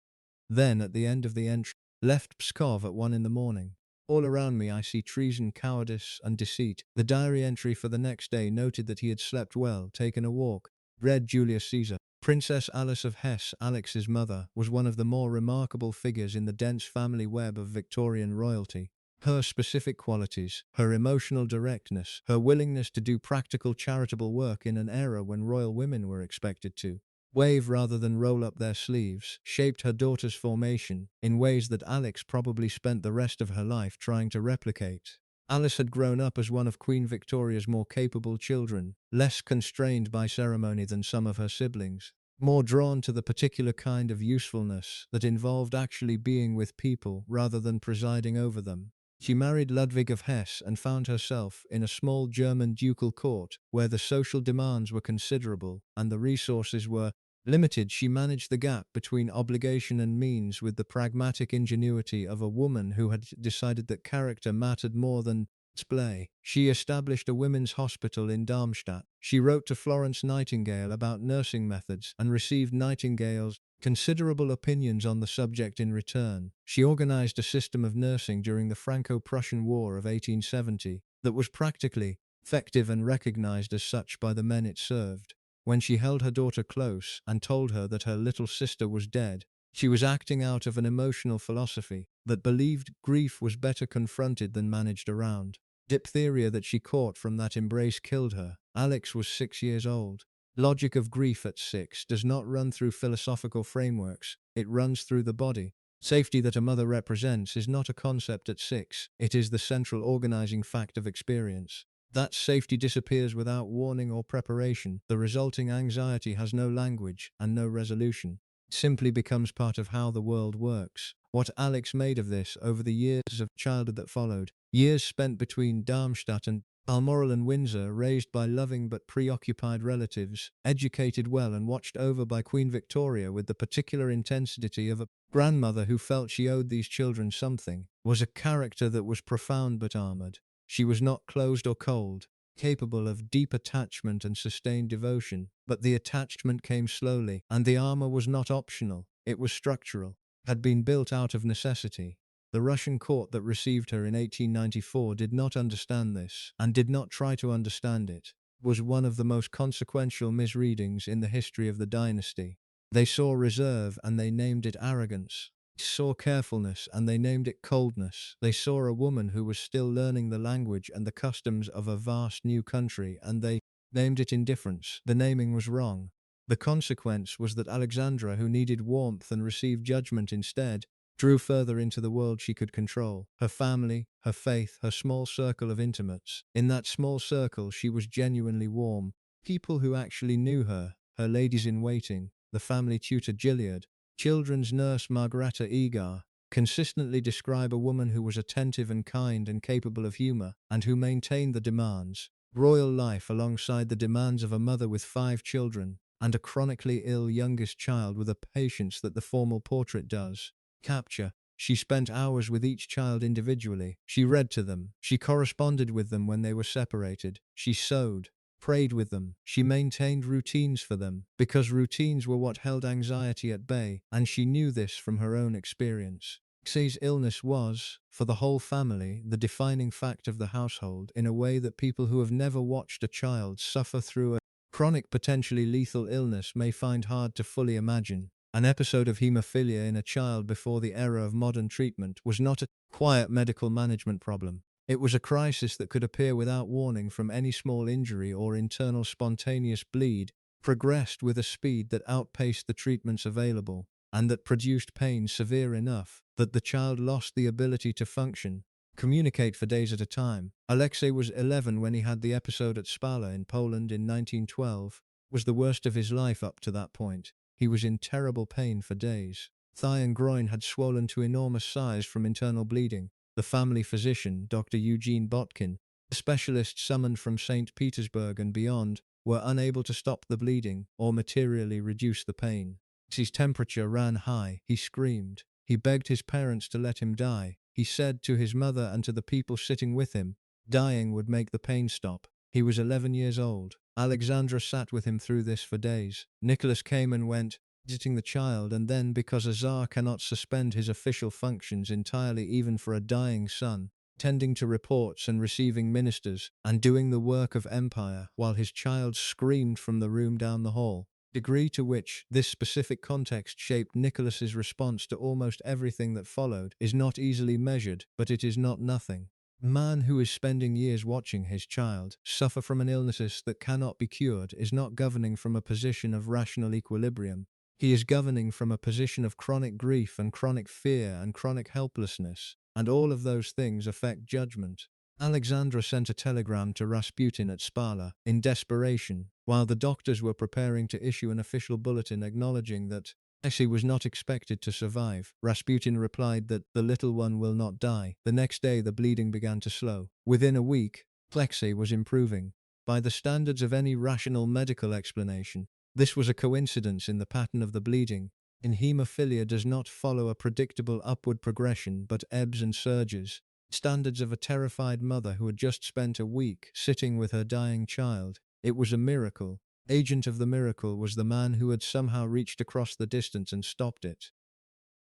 Then, at the end of the entry, left Pskov at 1 in the morning. All around me I see treason, cowardice, and deceit. The diary entry for the next day noted that he had slept well, taken a walk, read Julius Caesar. Princess Alice of Hesse, Alex's mother, was one of the more remarkable figures in the dense family web of Victorian royalty. Her specific qualities, her emotional directness, her willingness to do practical charitable work in an era when royal women were expected to wave rather than roll up their sleeves, shaped her daughter's formation in ways that Alex probably spent the rest of her life trying to replicate. Alice had grown up as one of Queen Victoria's more capable children, less constrained by ceremony than some of her siblings, more drawn to the particular kind of usefulness that involved actually being with people rather than presiding over them. She married Ludwig of Hesse and found herself in a small German ducal court where the social demands were considerable and the resources were limited. She managed the gap between obligation and means with the pragmatic ingenuity of a woman who had decided that character mattered more than display. She established a women's hospital in Darmstadt. She wrote to Florence Nightingale about nursing methods and received Nightingale's considerable opinions on the subject in return. She organized a system of nursing during the Franco-Prussian War of 1870 that was practically effective and recognized as such by the men it served. When she held her daughter close and told her that her little sister was dead, she was acting out of an emotional philosophy that believed grief was better confronted than managed around. Diphtheria that she caught from that embrace killed her. Alex was 6 years old. Logic of grief at 6 does not run through philosophical frameworks, it runs through the body. Safety that a mother represents is not a concept at 6, it is the central organizing fact of experience. That safety disappears without warning or preparation. The resulting anxiety has no language and no resolution. It simply becomes part of how the world works. What Alex made of this over the years of childhood that followed, years spent between Darmstadt and Balmoral and Windsor, raised by loving but preoccupied relatives, educated well and watched over by Queen Victoria with the particular intensity of a grandmother who felt she owed these children something, was a character that was profound but armored. She was not closed or cold, capable of deep attachment and sustained devotion, but the attachment came slowly, and the armor was not optional, it was structural, had been built out of necessity. The Russian court that received her in 1894 did not understand this, and did not try to understand it. It was one of the most consequential misreadings in the history of the dynasty. They saw reserve and they named it arrogance. They saw carefulness and they named it coldness. They saw a woman who was still learning the language and the customs of a vast new country and they named it indifference. The naming was wrong. The consequence was that Alexandra, who needed warmth and received judgment instead, drew further into the world she could control. Her family, her faith, her small circle of intimates. In that small circle she was genuinely warm. People who actually knew her, her ladies-in-waiting, the family tutor Gilead, children's nurse Margareta Egar, consistently describe a woman who was attentive and kind and capable of humor, and who maintained the demands. royal life alongside the demands of a mother with 5 children, and a chronically ill youngest child with a patience that the formal portrait does capture. She spent hours with each child individually. She read to them. She corresponded with them when they were separated. She sewed, prayed with them. She maintained routines for them, because routines were what held anxiety at bay, and she knew this from her own experience. Alexei's illness was, for the whole family, the defining fact of the household in a way that people who have never watched a child suffer through a chronic, potentially lethal illness may find hard to fully imagine. An episode of hemophilia in a child before the era of modern treatment was not a quiet medical management problem. It was a crisis that could appear without warning from any small injury or internal spontaneous bleed, progressed with a speed that outpaced the treatments available, and that produced pain severe enough that the child lost the ability to function, communicate for days at a time. Alexei was 11 when he had the episode at Spala in Poland in 1912. Was the worst of his life up to that point. He was in terrible pain for days. Thigh and groin had swollen to enormous size from internal bleeding. The family physician, Dr. Eugene Botkin, the specialist summoned from St. Petersburg and beyond, were unable to stop the bleeding or materially reduce the pain. His temperature ran high. He screamed. He begged his parents to let him die. He said to his mother and to the people sitting with him, dying would make the pain stop. He was 11 years old. Alexandra sat with him through this for days. Nicholas came and went, visiting the child, and then, because a Tsar cannot suspend his official functions entirely even for a dying son, tending to reports and receiving ministers, and doing the work of empire, while his child screamed from the room down the hall. Degree to which this specific context shaped Nicholas's response to almost everything that followed is not easily measured, but it is not nothing. A man who is spending years watching his child suffer from an illness that cannot be cured is not governing from a position of rational equilibrium. He is governing from a position of chronic grief and chronic fear and chronic helplessness, and all of those things affect judgment. Alexandra sent a telegram to Rasputin at Spala, in desperation, while the doctors were preparing to issue an official bulletin acknowledging that Alexei was not expected to survive. Rasputin replied that the little one will not die. The next day the bleeding began to slow. Within a week, Alexei was improving. By the standards of any rational medical explanation, this was a coincidence in the pattern of the bleeding. In hemophilia does not follow a predictable upward progression but ebbs and surges. Standards of a terrified mother who had just spent a week sitting with her dying child. It was a miracle. Agent of the miracle was the man who had somehow reached across the distance and stopped it.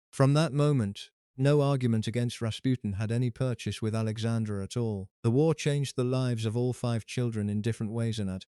From that moment, no argument against Rasputin had any purchase with Alexandra at all. The war changed the lives of all 5 children in different ways and at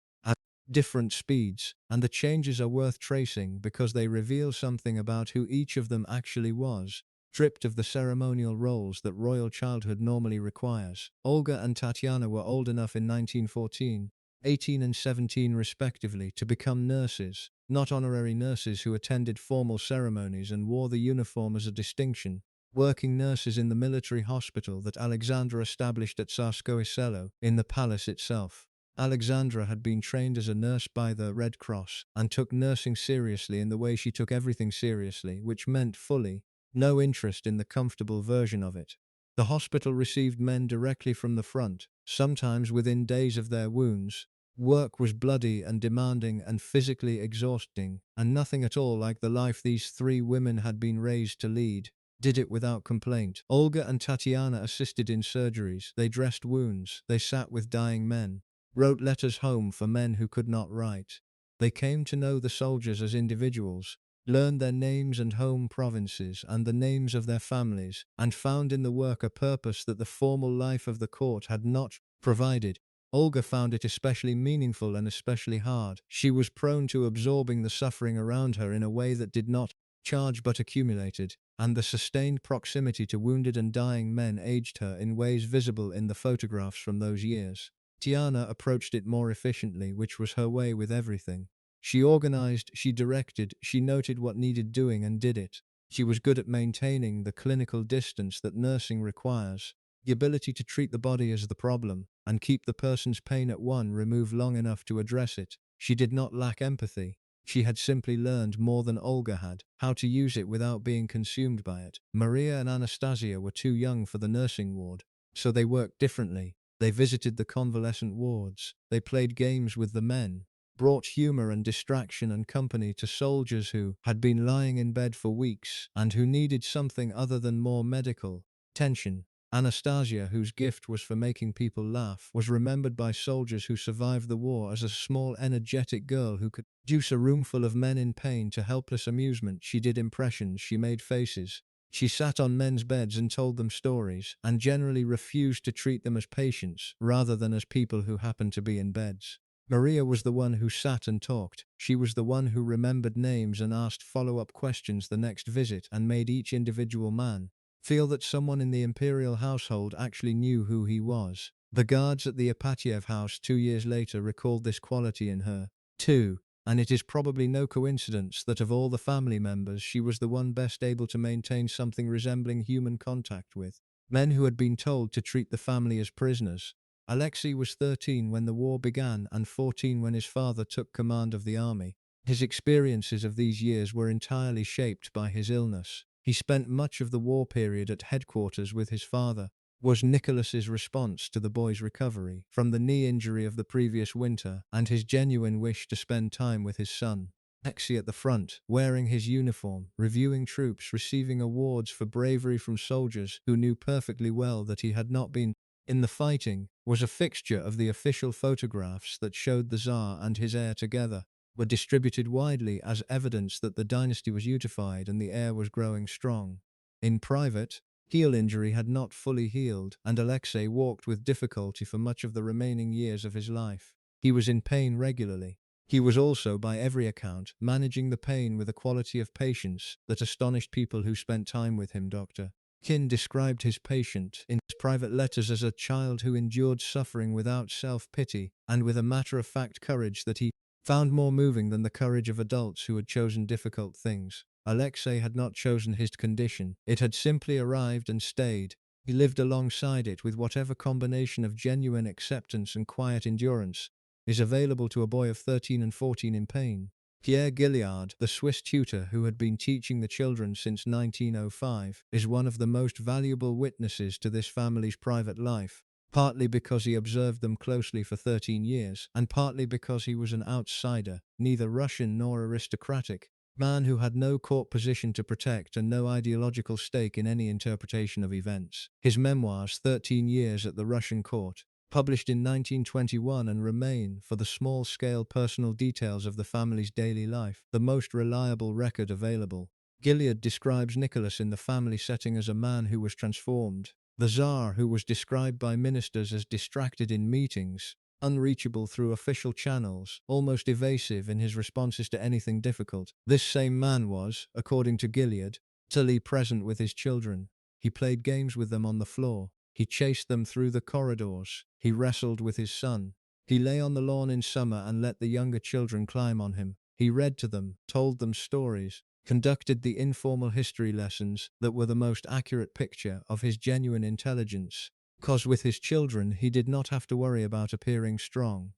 different speeds, and the changes are worth tracing because they reveal something about who each of them actually was, stripped of the ceremonial roles that royal childhood normally requires. Olga and Tatiana were old enough in 1914, 18 and 17 respectively, to become nurses, not honorary nurses who attended formal ceremonies and wore the uniform as a distinction. Working nurses in the military hospital that Alexandra established at Tsarskoye Selo, in the palace itself. Alexandra had been trained as a nurse by the Red Cross, and took nursing seriously in the way she took everything seriously, which meant fully no interest in the comfortable version of it. The hospital received men directly from the front, sometimes within days of their wounds. Work was bloody and demanding and physically exhausting, and nothing at all like the life these 3 women had been raised to lead. Did it without complaint. Olga and Tatiana assisted in surgeries, they dressed wounds, they sat with dying men, wrote letters home for men who could not write. They came to know the soldiers as individuals, learned their names and home provinces and the names of their families, and found in the work a purpose that the formal life of the court had not provided. Olga found it especially meaningful and especially hard. She was prone to absorbing the suffering around her in a way that did not charge but accumulated, and the sustained proximity to wounded and dying men aged her in ways visible in the photographs from those years. Tiana approached it more efficiently, which was her way with everything. She organized, she directed, she noted what needed doing and did it. She was good at maintaining the clinical distance that nursing requires, the ability to treat the body as the problem, and keep the person's pain at one remove long enough to address it. She did not lack empathy. She had simply learned more than Olga had, how to use it without being consumed by it. Maria and Anastasia were too young for the nursing ward, so they worked differently. They visited the convalescent wards. They played games with the men, brought humor and distraction and company to soldiers who had been lying in bed for weeks and who needed something other than more medical tension. Anastasia, whose gift was for making people laugh, was remembered by soldiers who survived the war as a small, energetic girl who could reduce a room full of men in pain to helpless amusement. She did impressions, she made faces. She sat on men's beds and told them stories, and generally refused to treat them as patients rather than as people who happened to be in beds. Maria was the one who sat and talked. She was the one who remembered names and asked follow-up questions the next visit and made each individual man feel that someone in the imperial household actually knew who he was. The guards at the Ipatiev House 2 years later recalled this quality in her, too, and it is probably no coincidence that of all the family members she was the one best able to maintain something resembling human contact with men who had been told to treat the family as prisoners. Alexei was 13 when the war began and 14 when his father took command of the army. His experiences of these years were entirely shaped by his illness. He spent much of the war period at headquarters with his father. Was Nicholas's response to the boy's recovery from the knee injury of the previous winter and his genuine wish to spend time with his son. Alexei at the front, wearing his uniform, reviewing troops, receiving awards for bravery from soldiers who knew perfectly well that he had not been in the fighting, was a fixture of the official photographs that showed the Tsar and his heir together, were distributed widely as evidence that the dynasty was unified and the heir was growing strong. In private, heel injury had not fully healed, and Alexei walked with difficulty for much of the remaining years of his life. He was in pain regularly. He was also, by every account, managing the pain with a quality of patience that astonished people who spent time with him. Dr. Kin described his patient in his private letters as a child who endured suffering without self-pity and with a matter-of-fact courage that he found more moving than the courage of adults who had chosen difficult things. Alexei had not chosen his condition. It had simply arrived and stayed. He lived alongside it with whatever combination of genuine acceptance and quiet endurance is available to a boy of 13 and 14 in pain. Pierre Gilliard, the Swiss tutor who had been teaching the children since 1905, is one of the most valuable witnesses to this family's private life, partly because he observed them closely for 13 years, and partly because he was an outsider, neither Russian nor aristocratic, man who had no court position to protect and no ideological stake in any interpretation of events. His memoirs, 13 Years at the Russian Court, published in 1921 and remain, for the small-scale personal details of the family's daily life, the most reliable record available. Gilead describes Nicholas in the family setting as a man who was transformed. The Tsar, who was described by ministers as distracted in meetings, unreachable through official channels, almost evasive in his responses to anything difficult. This same man was, according to Gilead, utterly present with his children. He played games with them on the floor. He chased them through the corridors. He wrestled with his son. He lay on the lawn in summer and let the younger children climb on him. He read to them, told them stories, conducted the informal history lessons that were the most accurate picture of his genuine intelligence. Because with his children he did not have to worry about appearing strong.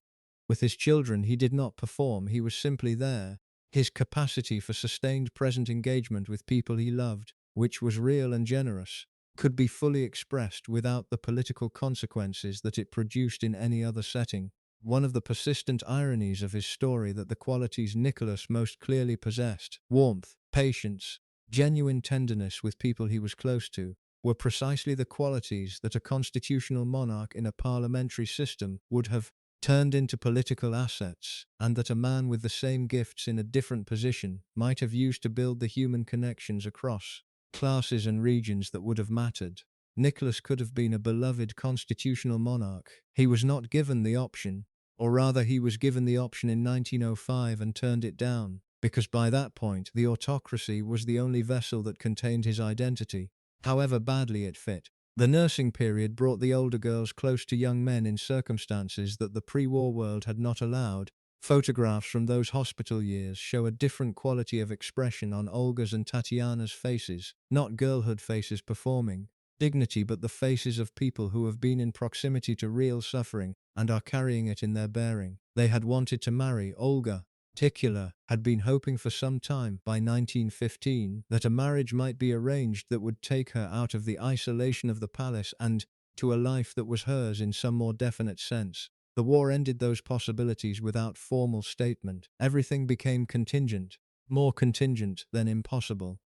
With his children he did not perform, he was simply there. His capacity for sustained present engagement with people he loved, which was real and generous, could be fully expressed without the political consequences that it produced in any other setting. One of the persistent ironies of his story that the qualities Nicholas most clearly possessed, warmth, patience, genuine tenderness with people he was close to, were precisely the qualities that a constitutional monarch in a parliamentary system would have turned into political assets, and that a man with the same gifts in a different position might have used to build the human connections across classes and regions that would have mattered. Nicholas could have been a beloved constitutional monarch. He was not given the option, or rather he was given the option in 1905 and turned it down, because by that point the autocracy was the only vessel that contained his identity, however badly it fit. The nursing period brought the older girls close to young men in circumstances that the pre-war world had not allowed. Photographs from those hospital years show a different quality of expression on Olga's and Tatiana's faces, not girlhood faces performing dignity, but the faces of people who have been in proximity to real suffering and are carrying it in their bearing. They had wanted to marry. Olga, in particular, had been hoping for some time, by 1915, that a marriage might be arranged that would take her out of the isolation of the palace and to a life that was hers in some more definite sense. The war ended those possibilities without formal statement. Everything became contingent, more contingent than impossible.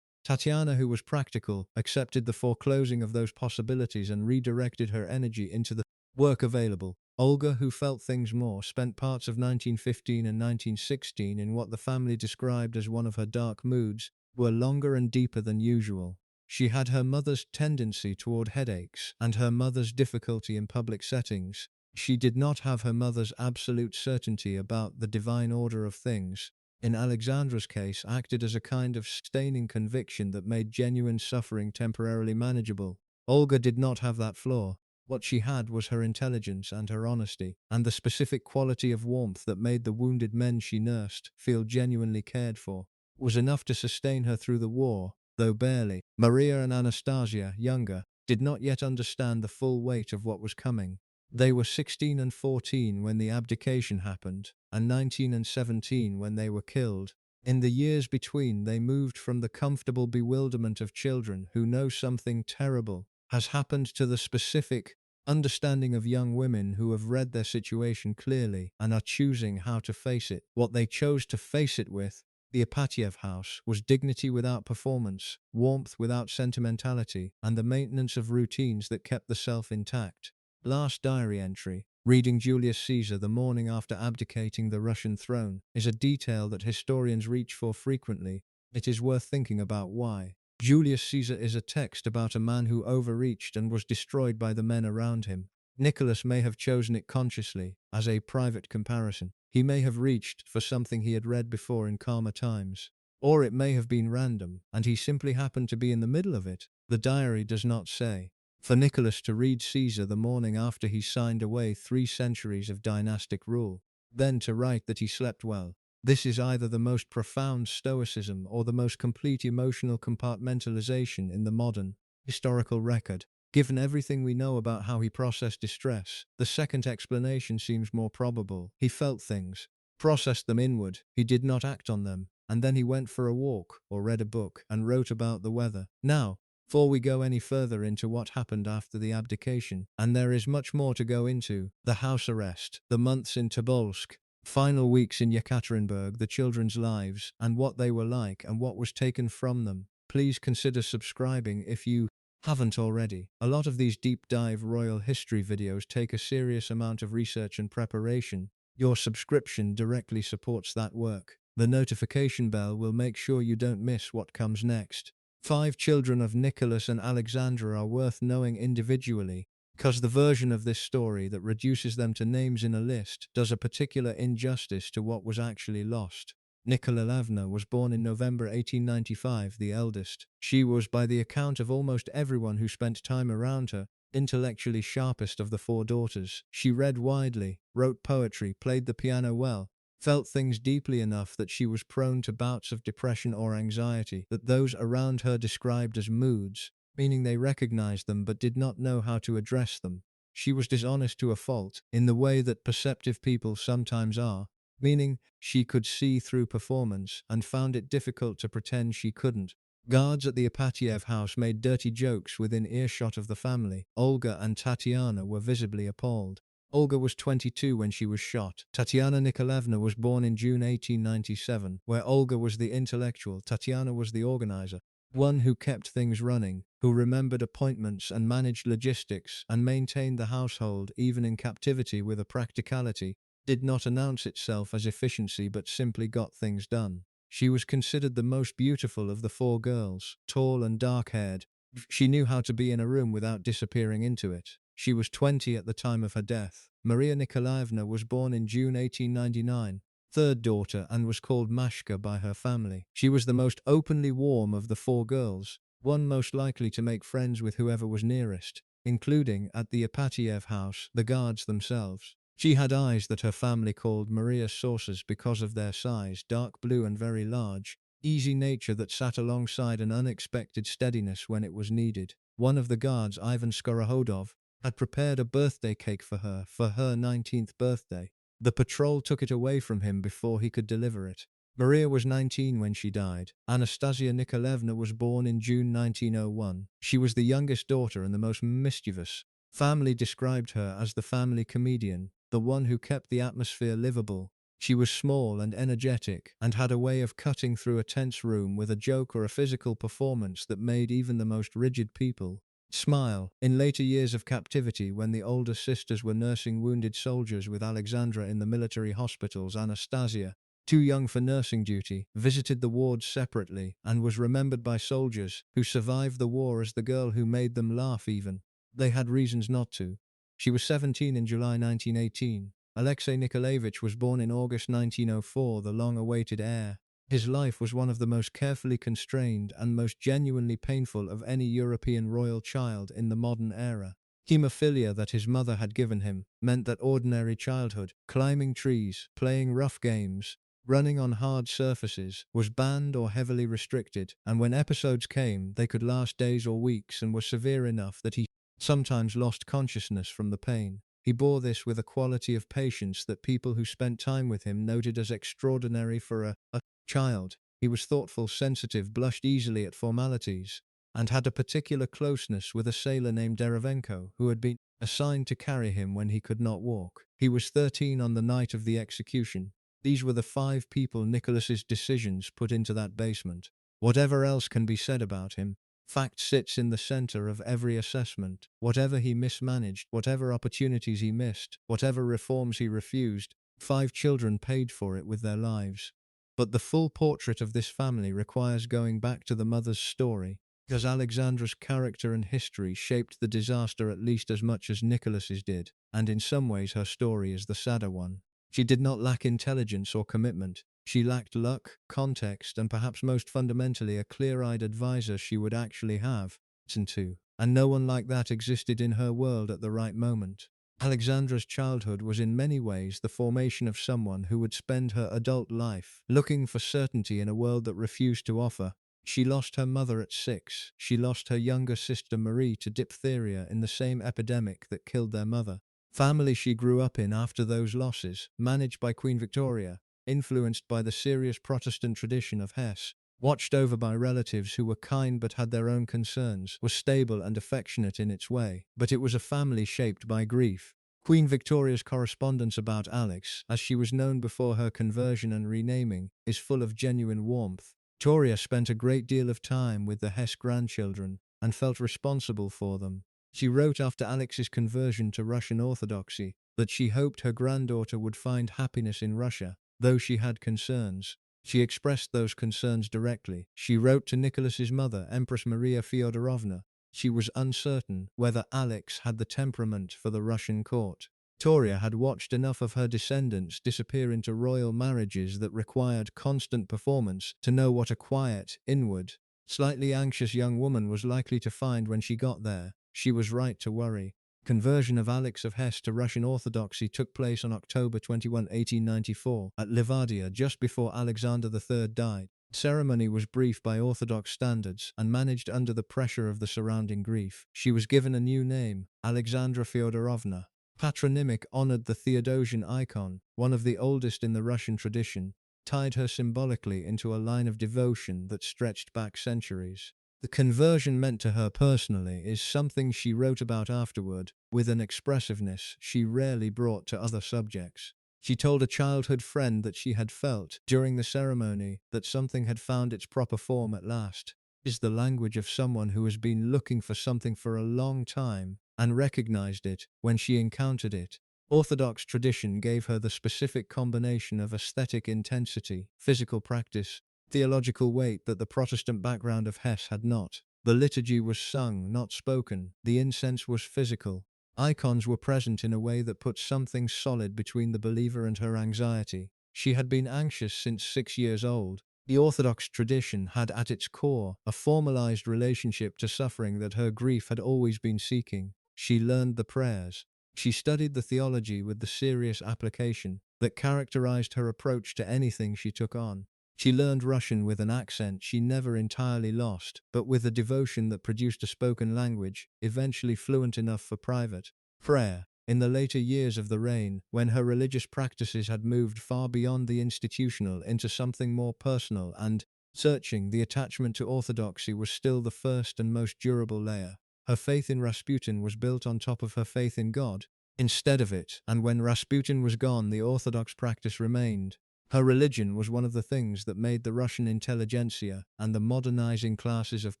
Tatiana, who was practical, accepted the foreclosing of those possibilities and redirected her energy into the work available. Olga, who felt things more, spent parts of 1915 and 1916 in what the family described as one of her dark moods, were longer and deeper than usual. She had her mother's tendency toward headaches and her mother's difficulty in public settings. She did not have her mother's absolute certainty about the divine order of things. In Alexandra's case, acted as a kind of staining conviction that made genuine suffering temporarily manageable. Olga did not have that flaw. What she had was her intelligence and her honesty, and the specific quality of warmth that made the wounded men she nursed feel genuinely cared for. Was enough to sustain her through the war, though barely. Maria and Anastasia, younger, did not yet understand the full weight of what was coming. They were 16 and 14 when the abdication happened, and 19 and 17 when they were killed. In the years between, they moved from the comfortable bewilderment of children who know something terrible has happened to the specific understanding of young women who have read their situation clearly and are choosing how to face it. What they chose to face it with, the Ipatiev House, was dignity without performance, warmth without sentimentality, and the maintenance of routines that kept the self intact. Last diary entry, reading Julius Caesar the morning after abdicating the Russian throne, is a detail that historians reach for frequently. It is worth thinking about why. Julius Caesar is a text about a man who overreached and was destroyed by the men around him. Nicholas may have chosen it consciously, as a private comparison. He may have reached for something he had read before in calmer times. Or it may have been random, and he simply happened to be in the middle of it. The diary does not say. For Nicholas to read Caesar the morning after he signed away 3 centuries of dynastic rule, then to write that he slept well, this is either the most profound stoicism or the most complete emotional compartmentalization in the modern historical record. Given everything we know about how he processed distress, the second explanation seems more probable. He felt things, processed them inward, he did not act on them, and then he went for a walk, or read a book, and wrote about the weather. Now, before we go any further into what happened after the abdication, and there is much more to go into, the house arrest, the months in Tobolsk, final weeks in Yekaterinburg, the children's lives, and what they were like and what was taken from them, please consider subscribing if you haven't already. A lot of these deep dive royal history videos take a serious amount of research and preparation. Your subscription directly supports that work. The notification bell will make sure you don't miss what comes next. 5 children of Nicholas and Alexandra are worth knowing individually, because the version of this story that reduces them to names in a list does a particular injustice to what was actually lost. Nikolaevna was born in November 1895, the eldest. She was, by the account of almost everyone who spent time around her, intellectually sharpest of the 4 daughters. She read widely, wrote poetry, played the piano well, felt things deeply enough that she was prone to bouts of depression or anxiety that those around her described as moods, meaning they recognized them but did not know how to address them. She was dishonest to a fault, in the way that perceptive people sometimes are, meaning she could see through performance and found it difficult to pretend she couldn't. Guards at the Ipatiev house made dirty jokes within earshot of the family. Olga and Tatiana were visibly appalled. Olga was 22 when she was shot. Tatiana Nikolaevna was born in June 1897, where Olga was the intellectual, Tatiana was the organizer, one who kept things running, who remembered appointments and managed logistics and maintained the household even in captivity with a practicality, did not announce itself as efficiency but simply got things done. She was considered the most beautiful of the 4 girls, tall and dark-haired. She knew how to be in a room without disappearing into it. She was 20 at the time of her death. Maria Nikolaevna was born in June 1899, 3rd daughter, and was called Mashka by her family. She was the most openly warm of the 4 girls, one most likely to make friends with whoever was nearest, including, at the Ipatiev house, the guards themselves. She had eyes that her family called Maria saucers because of their size, dark blue and very large, easy nature that sat alongside an unexpected steadiness when it was needed. One of the guards, Ivan Skorohodov, had prepared a birthday cake for her 19th birthday. The patrol took it away from him before he could deliver it. Maria was 19 when she died. Anastasia Nikolaevna was born in June 1901. She was the youngest daughter and the most mischievous. Family described her as the family comedian, the one who kept the atmosphere livable. She was small and energetic, and had a way of cutting through a tense room with a joke or a physical performance that made even the most rigid people smile. In later years of captivity, when the older sisters were nursing wounded soldiers with Alexandra in the military hospitals, Anastasia, too young for nursing duty, visited the wards separately, and was remembered by soldiers who survived the war as the girl who made them laugh even they had reasons not to. She was 17 in July 1918. Alexei Nikolaevich was born in August 1904, the long-awaited heir. His life was one of the most carefully constrained and most genuinely painful of any European royal child in the modern era. Hemophilia that his mother had given him meant that ordinary childhood, climbing trees, playing rough games, running on hard surfaces, was banned or heavily restricted, and when episodes came, they could last days or weeks and were severe enough that he sometimes lost consciousness from the pain. He bore this with a quality of patience that people who spent time with him noted as extraordinary for a child. He was thoughtful, sensitive, blushed easily at formalities, and had a particular closeness with a sailor named Derivenko, who had been assigned to carry him when he could not walk. He was 13 on the night of the execution. These were the 5 people Nicholas's decisions put into that basement. Whatever else can be said about him, fact sits in the center of every assessment. Whatever he mismanaged, whatever opportunities he missed, whatever reforms he refused, 5 children paid for it with their lives. But the full portrait of this family requires going back to the mother's story, because Alexandra's character and history shaped the disaster at least as much as Nicholas's did, and in some ways her story is the sadder one. She did not lack intelligence or commitment. She lacked luck, context, and perhaps most fundamentally a clear-eyed advisor she would actually have listened to. And no one like that existed in her world at the right moment. Alexandra's childhood was in many ways the formation of someone who would spend her adult life looking for certainty in a world that refused to offer. She lost her mother at 6. She lost her younger sister Marie to diphtheria in the same epidemic that killed their mother. Family she grew up in after those losses, managed by Queen Victoria, influenced by the serious Protestant tradition of Hesse, watched over by relatives who were kind but had their own concerns, was stable and affectionate in its way, but it was a family shaped by grief. Queen Victoria's correspondence about Alex, as she was known before her conversion and renaming, is full of genuine warmth. Victoria spent a great deal of time with the Hesse grandchildren, and felt responsible for them. She wrote after Alex's conversion to Russian Orthodoxy that she hoped her granddaughter would find happiness in Russia, though she had concerns. She expressed those concerns directly. She wrote to Nicholas's mother, Empress Maria Feodorovna. She was uncertain whether Alex had the temperament for the Russian court. Victoria had watched enough of her descendants disappear into royal marriages that required constant performance to know what a quiet, inward, slightly anxious young woman was likely to find when she got there. She was right to worry. Conversion of Alex of Hesse to Russian Orthodoxy took place on October 21, 1894, at Livadia just before Alexander III died. The ceremony was brief by Orthodox standards and managed under the pressure of the surrounding grief. She was given a new name, Alexandra Feodorovna. Patronymic honored the Theodosian icon, one of the oldest in the Russian tradition, tied her symbolically into a line of devotion that stretched back centuries. The conversion meant to her personally is something she wrote about afterward, with an expressiveness she rarely brought to other subjects. She told a childhood friend that she had felt, during the ceremony, that something had found its proper form at last. It is the language of someone who has been looking for something for a long time, and recognized it when she encountered it. Orthodox tradition gave her the specific combination of aesthetic intensity, physical practice, theological weight that the Protestant background of Hesse had not. The liturgy was sung, not spoken. The incense was physical. Icons were present in a way that put something solid between the believer and her anxiety. She had been anxious since 6 years old. The Orthodox tradition had at its core a formalized relationship to suffering that her grief had always been seeking. She learned the prayers. She studied the theology with the serious application that characterized her approach to anything she took on. She learned Russian with an accent she never entirely lost, but with a devotion that produced a spoken language, eventually fluent enough for private prayer. In the later years of the reign, when her religious practices had moved far beyond the institutional into something more personal and searching, the attachment to orthodoxy was still the first and most durable layer. Her faith in Rasputin was built on top of her faith in God, instead of it, and when Rasputin was gone, the orthodox practice remained. Her religion was one of the things that made the Russian intelligentsia and the modernizing classes of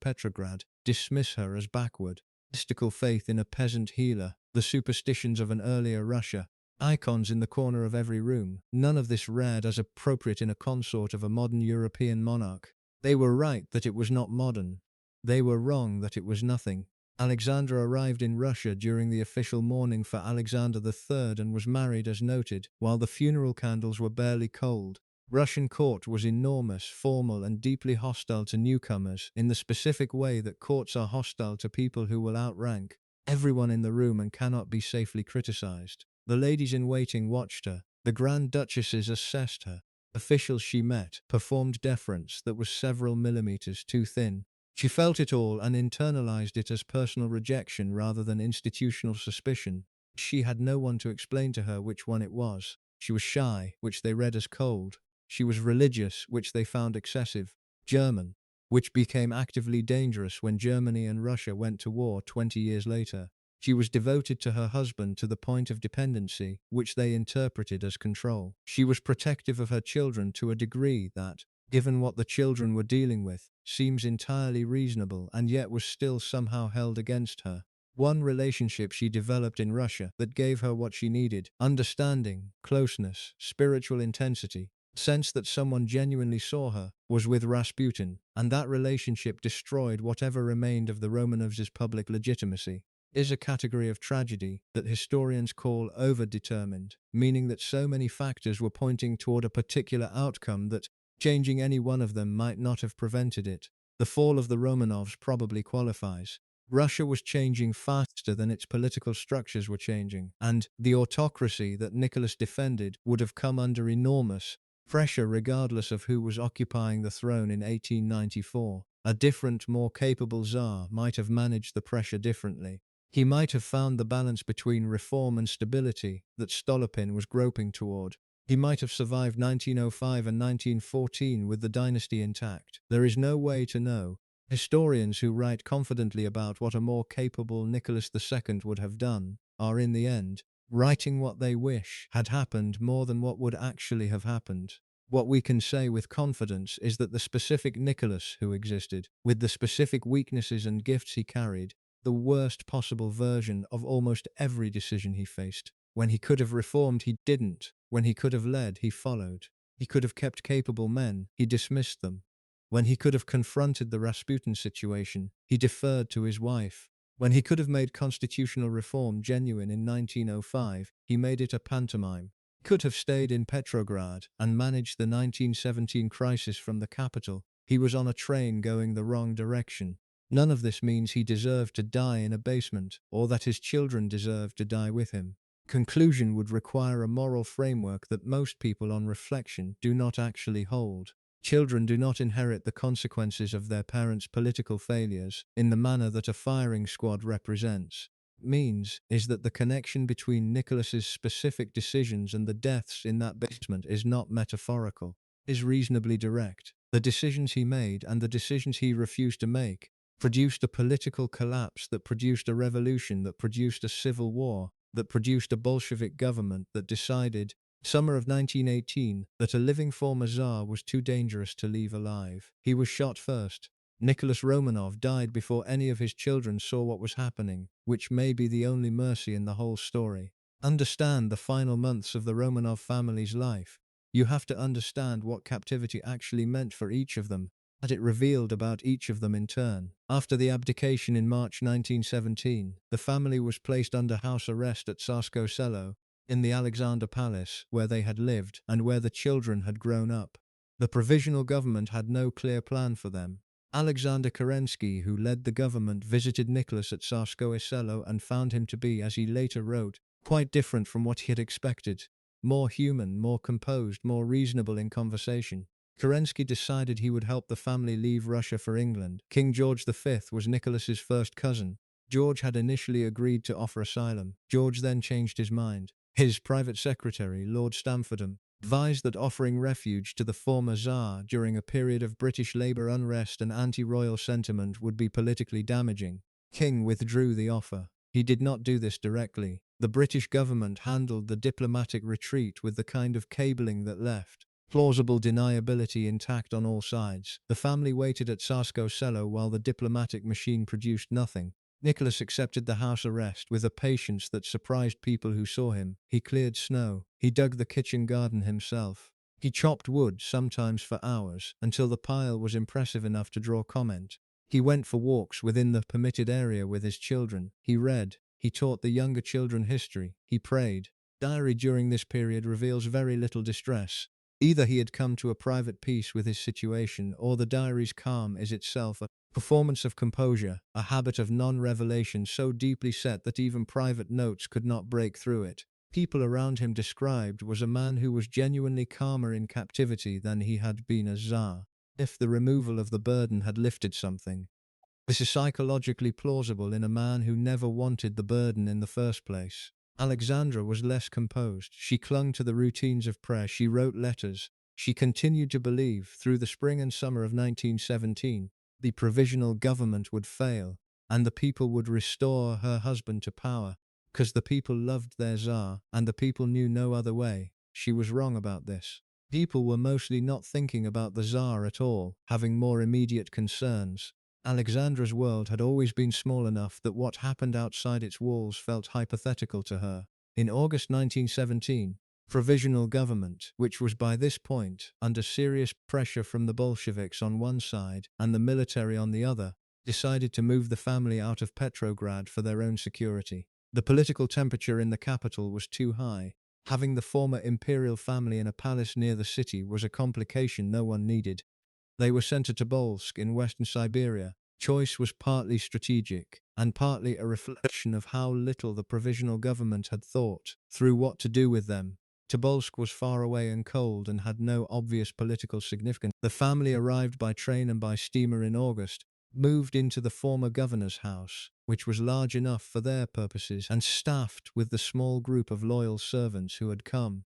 Petrograd dismiss her as backward. Mystical faith in a peasant healer, the superstitions of an earlier Russia, icons in the corner of every room, none of this read as appropriate in a consort of a modern European monarch. They were right that it was not modern. They were wrong that it was nothing. Alexandra arrived in Russia during the official mourning for Alexander III and was married as noted, while the funeral candles were barely cold. Russian court was enormous, formal and deeply hostile to newcomers, in the specific way that courts are hostile to people who will outrank everyone in the room and cannot be safely criticized. The ladies-in-waiting watched her. The Grand Duchesses assessed her. Officials she met performed deference that was several millimeters too thin. She felt it all and internalized it as personal rejection rather than institutional suspicion. She had no one to explain to her which one it was. She was shy, which they read as cold. She was religious, which they found excessive. German, which became actively dangerous when Germany and Russia went to war 20 years later. She was devoted to her husband to the point of dependency, which they interpreted as control. She was protective of her children to a degree that, given what the children were dealing with, seems entirely reasonable and yet was still somehow held against her. One relationship she developed in Russia that gave her what she needed: understanding, closeness, spiritual intensity, sense that someone genuinely saw her, was with Rasputin, and that relationship destroyed whatever remained of the Romanovs' public legitimacy. Is a category of tragedy that historians call overdetermined, meaning that so many factors were pointing toward a particular outcome that changing any one of them might not have prevented it. The fall of the Romanovs probably qualifies. Russia was changing faster than its political structures were changing, and the autocracy that Nicholas defended would have come under enormous pressure regardless of who was occupying the throne in 1894. A different, more capable Tsar might have managed the pressure differently. He might have found the balance between reform and stability that Stolypin was groping toward. He might have survived 1905 and 1914 with the dynasty intact. There is no way to know. Historians who write confidently about what a more capable Nicholas II would have done are, in the end, writing what they wish had happened more than what would actually have happened. What we can say with confidence is that the specific Nicholas who existed, with the specific weaknesses and gifts he carried, the worst possible version of almost every decision he faced. When he could have reformed, he didn't. When he could have led, he followed. He could have kept capable men, he dismissed them. When he could have confronted the Rasputin situation, he deferred to his wife. When he could have made constitutional reform genuine in 1905, he made it a pantomime. He could have stayed in Petrograd and managed the 1917 crisis from the capital. He was on a train going the wrong direction. None of this means he deserved to die in a basement, or that his children deserved to die with him. Conclusion would require a moral framework that most people on reflection do not actually hold. Children do not inherit the consequences of their parents' political failures in the manner that a firing squad represents. Means is that the connection between Nicholas's specific decisions and the deaths in that basement is not metaphorical, is reasonably direct. The decisions he made and the decisions he refused to make produced a political collapse that produced a revolution that produced a civil war, that produced a Bolshevik government that decided, summer of 1918, that a living former Tsar was too dangerous to leave alive. He was shot first. Nicholas Romanov died before any of his children saw what was happening, which may be the only mercy in the whole story. Understand the final months of the Romanov family's life. You have to understand what captivity actually meant for each of them, what it revealed about each of them in turn. After the abdication in March 1917, the family was placed under house arrest at Tsarskoye Selo, in the Alexander Palace, where they had lived and where the children had grown up. The provisional government had no clear plan for them. Alexander Kerensky, who led the government, visited Nicholas at Tsarskoye Selo and found him to be, as he later wrote, quite different from what he had expected. More human, more composed, more reasonable in conversation. Kerensky decided he would help the family leave Russia for England. King George V was Nicholas's first cousin. George had initially agreed to offer asylum. George then changed his mind. His private secretary, Lord Stamfordham, advised that offering refuge to the former Tsar during a period of British Labour unrest and anti-royal sentiment would be politically damaging. king withdrew the offer. He did not do this directly. The British government handled the diplomatic retreat with the kind of cabling that left plausible deniability intact on all sides. The family waited at Tsarskoye Selo while the diplomatic machine produced nothing. Nicholas accepted the house arrest with a patience that surprised people who saw him. He cleared snow. He dug the kitchen garden himself. He chopped wood, sometimes for hours, until the pile was impressive enough to draw comment. He went for walks within the permitted area with his children. He read. He taught the younger children history. He prayed. Diary during this period reveals very little distress. Either he had come to a private peace with his situation, or the diary's calm is itself a performance of composure, a habit of non-revelation so deeply set that even private notes could not break through it. People around him described was a man who was genuinely calmer in captivity than he had been as Tsar. If the removal of the burden had lifted something. This is psychologically plausible in a man who never wanted the burden in the first place. Alexandra was less composed. She clung to the routines of prayer. She wrote letters. She continued to believe, through the spring and summer of 1917, the provisional government would fail, and the people would restore her husband to power, because the people loved their Tsar, and the people knew no other way. She was wrong about this. People were mostly not thinking about the Tsar at all, having more immediate concerns. Alexandra's world had always been small enough that what happened outside its walls felt hypothetical to her. In August 1917, provisional government, which was by this point under serious pressure from the Bolsheviks on one side and the military on the other, decided to move the family out of Petrograd for their own security. The political temperature in the capital was too high. Having the former imperial family in a palace near the city was a complication no one needed. They were sent to Tobolsk in western Siberia. Choice was partly strategic, and partly a reflection of how little the provisional government had thought through what to do with them. Tobolsk was far away and cold and had no obvious political significance. The family arrived by train and by steamer in August, moved into the former governor's house, which was large enough for their purposes and staffed with the small group of loyal servants who had come.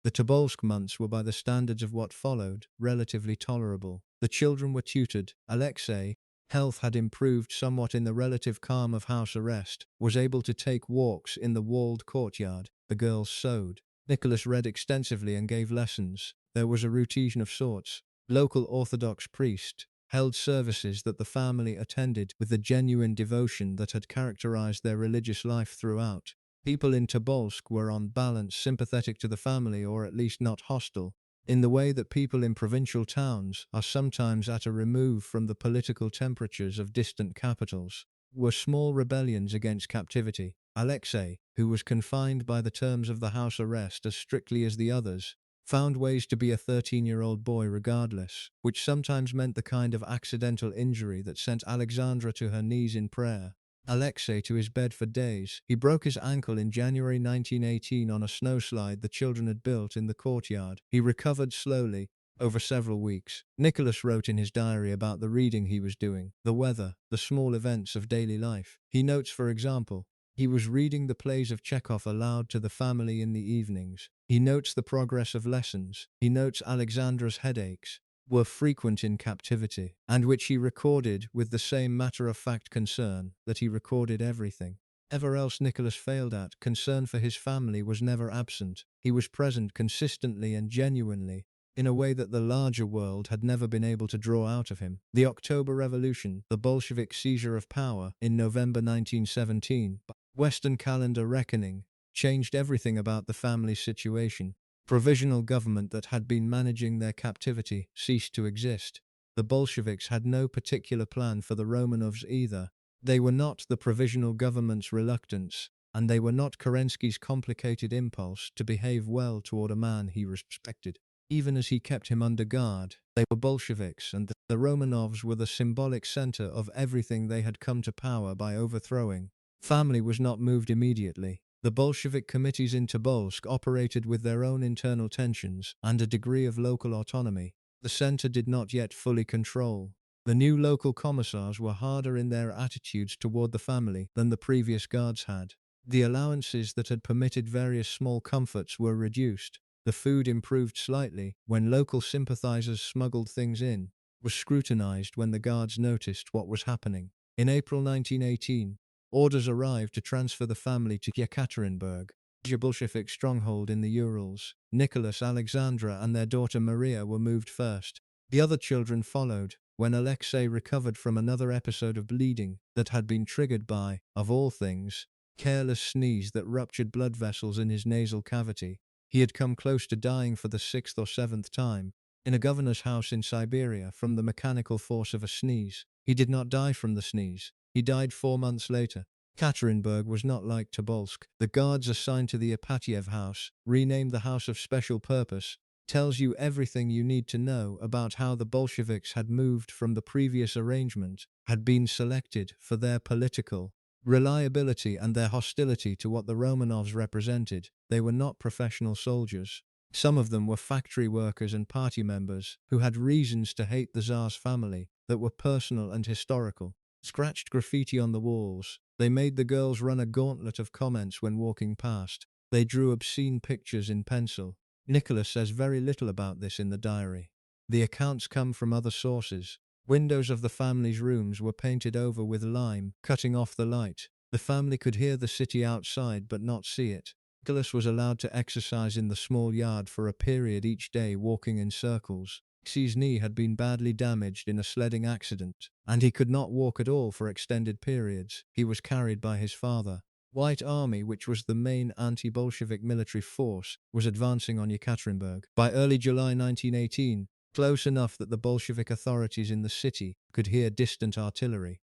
The Tobolsk months were, by the standards of what followed, relatively tolerable. The children were tutored. Alexei, health had improved somewhat in the relative calm of house arrest, was able to take walks in the walled courtyard. The girls sewed. Nicholas read extensively and gave lessons. There was a routine of sorts. Local Orthodox priest held services that the family attended with the genuine devotion that had characterized their religious life throughout. People in Tobolsk were on balance sympathetic to the family, or at least not hostile, in the way that people in provincial towns are sometimes at a remove from the political temperatures of distant capitals. Were small rebellions against captivity. Alexei, who was confined by the terms of the house arrest as strictly as the others, found ways to be a 13-year-old boy regardless, which sometimes meant the kind of accidental injury that sent Alexandra to her knees in prayer. Alexei to his bed for days. He broke his ankle in January 1918 on a snowslide the children had built in the courtyard. He recovered slowly, over several weeks. Nicholas wrote in his diary about the reading he was doing, the weather, the small events of daily life. He notes, for example, he was reading the plays of Chekhov aloud to the family in the evenings. He notes the progress of lessons. He notes Alexandra's headaches were frequent in captivity, and which he recorded with the same matter-of-fact concern that he recorded everything ever else Nicholas failed at. Concern for his family was never absent. He was present consistently and genuinely, in a way that the larger world had never been able to draw out of him. The October Revolution, the Bolshevik seizure of power in November 1917, Western calendar reckoning, changed everything about the family's situation. Provisional government that had been managing their captivity ceased to exist. The Bolsheviks had no particular plan for the Romanovs either. They were not the provisional government's reluctance, and they were not Kerensky's complicated impulse to behave well toward a man he respected. Even as he kept him under guard, they were Bolsheviks, and the Romanovs were the symbolic center of everything they had come to power by overthrowing. Family was not moved immediately. The Bolshevik committees in Tobolsk operated with their own internal tensions and a degree of local autonomy the center did not yet fully control. The new local commissars were harder in their attitudes toward the family than the previous guards had. The allowances that had permitted various small comforts were reduced. The food improved slightly when local sympathizers smuggled things in, was scrutinized when the guards noticed what was happening. In April 1918, orders arrived to transfer the family to Yekaterinburg, a Bolshevik stronghold in the Urals. Nicholas, Alexandra and their daughter Maria were moved first. The other children followed. When Alexei recovered from another episode of bleeding that had been triggered by, of all things, careless sneeze that ruptured blood vessels in his nasal cavity, he had come close to dying for the 6th or 7th time, in a governor's house in Siberia from the mechanical force of a sneeze. He did not die from the sneeze. He died 4 months later. Yekaterinburg was not like Tobolsk. The guards assigned to the Ipatiev House, renamed the House of Special Purpose, tells you everything you need to know about how the Bolsheviks had moved from the previous arrangement, had been selected for their political reliability and their hostility to what the Romanovs represented. They were not professional soldiers. Some of them were factory workers and party members who had reasons to hate the Tsar's family that were personal and historical. Scratched graffiti on the walls. They made the girls run a gauntlet of comments when walking past. They drew obscene pictures in pencil. Nicholas says very little about this in the diary. The accounts come from other sources. Windows of the family's rooms were painted over with lime, cutting off the light. The family could hear the city outside but not see it. Nicholas was allowed to exercise in the small yard for a period each day, walking in circles. Alexei's knee had been badly damaged in a sledding accident, and he could not walk at all for extended periods. He was carried by his father. White Army, which was the main anti-Bolshevik military force, was advancing on Yekaterinburg. By early July 1918, close enough that the Bolshevik authorities in the city could hear distant artillery.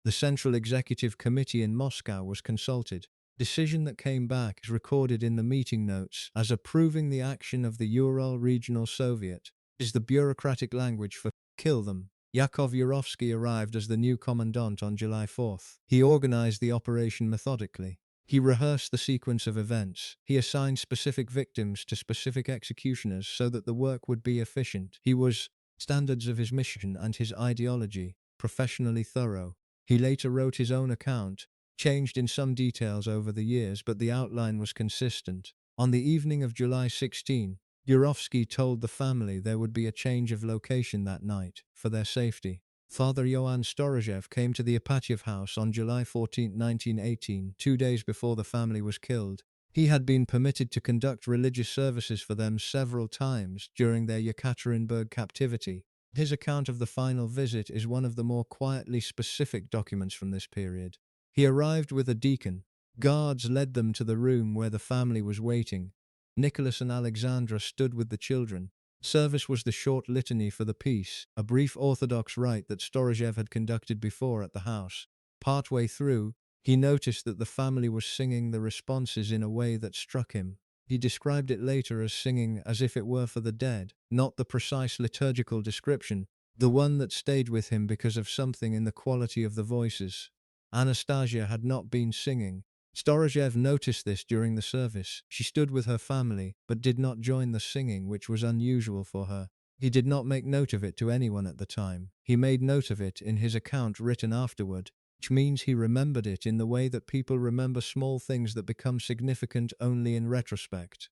The Central Executive Committee in Moscow was consulted. Decision that came back is recorded in the meeting notes as approving the action of the Ural Regional Soviet. Is the bureaucratic language for kill them. Yakov Yurovsky arrived as the new commandant on July 4th. He organized the operation methodically. He rehearsed the sequence of events. He assigned specific victims to specific executioners so that the work would be efficient. He was standards of his mission and his ideology, professionally thorough. He later wrote his own account, changed in some details over the years, but the outline was consistent. On the evening of July 16, Yurovsky told the family there would be a change of location that night, for their safety. Father Ioan Storozhev came to the Ipatiev House on July 14, 1918, 2 days before the family was killed. He had been permitted to conduct religious services for them several times during their Yekaterinburg captivity. His account of the final visit is one of the more quietly specific documents from this period. He arrived with a deacon. Guards led them to the room where the family was waiting. Nicholas and Alexandra stood with the children. Service was the short litany for the peace, a brief Orthodox rite that Storozhev had conducted before at the house. Partway through, he noticed that the family was singing the responses in a way that struck him. He described it later as singing as if it were for the dead, not the precise liturgical description, the one that stayed with him because of something in the quality of the voices. Anastasia had not been singing. Storozhev noticed this during the service. She stood with her family, but did not join the singing, which was unusual for her. He did not make note of it to anyone at the time. He made note of it in his account written afterward, which means he remembered it in the way that people remember small things that become significant only in retrospect.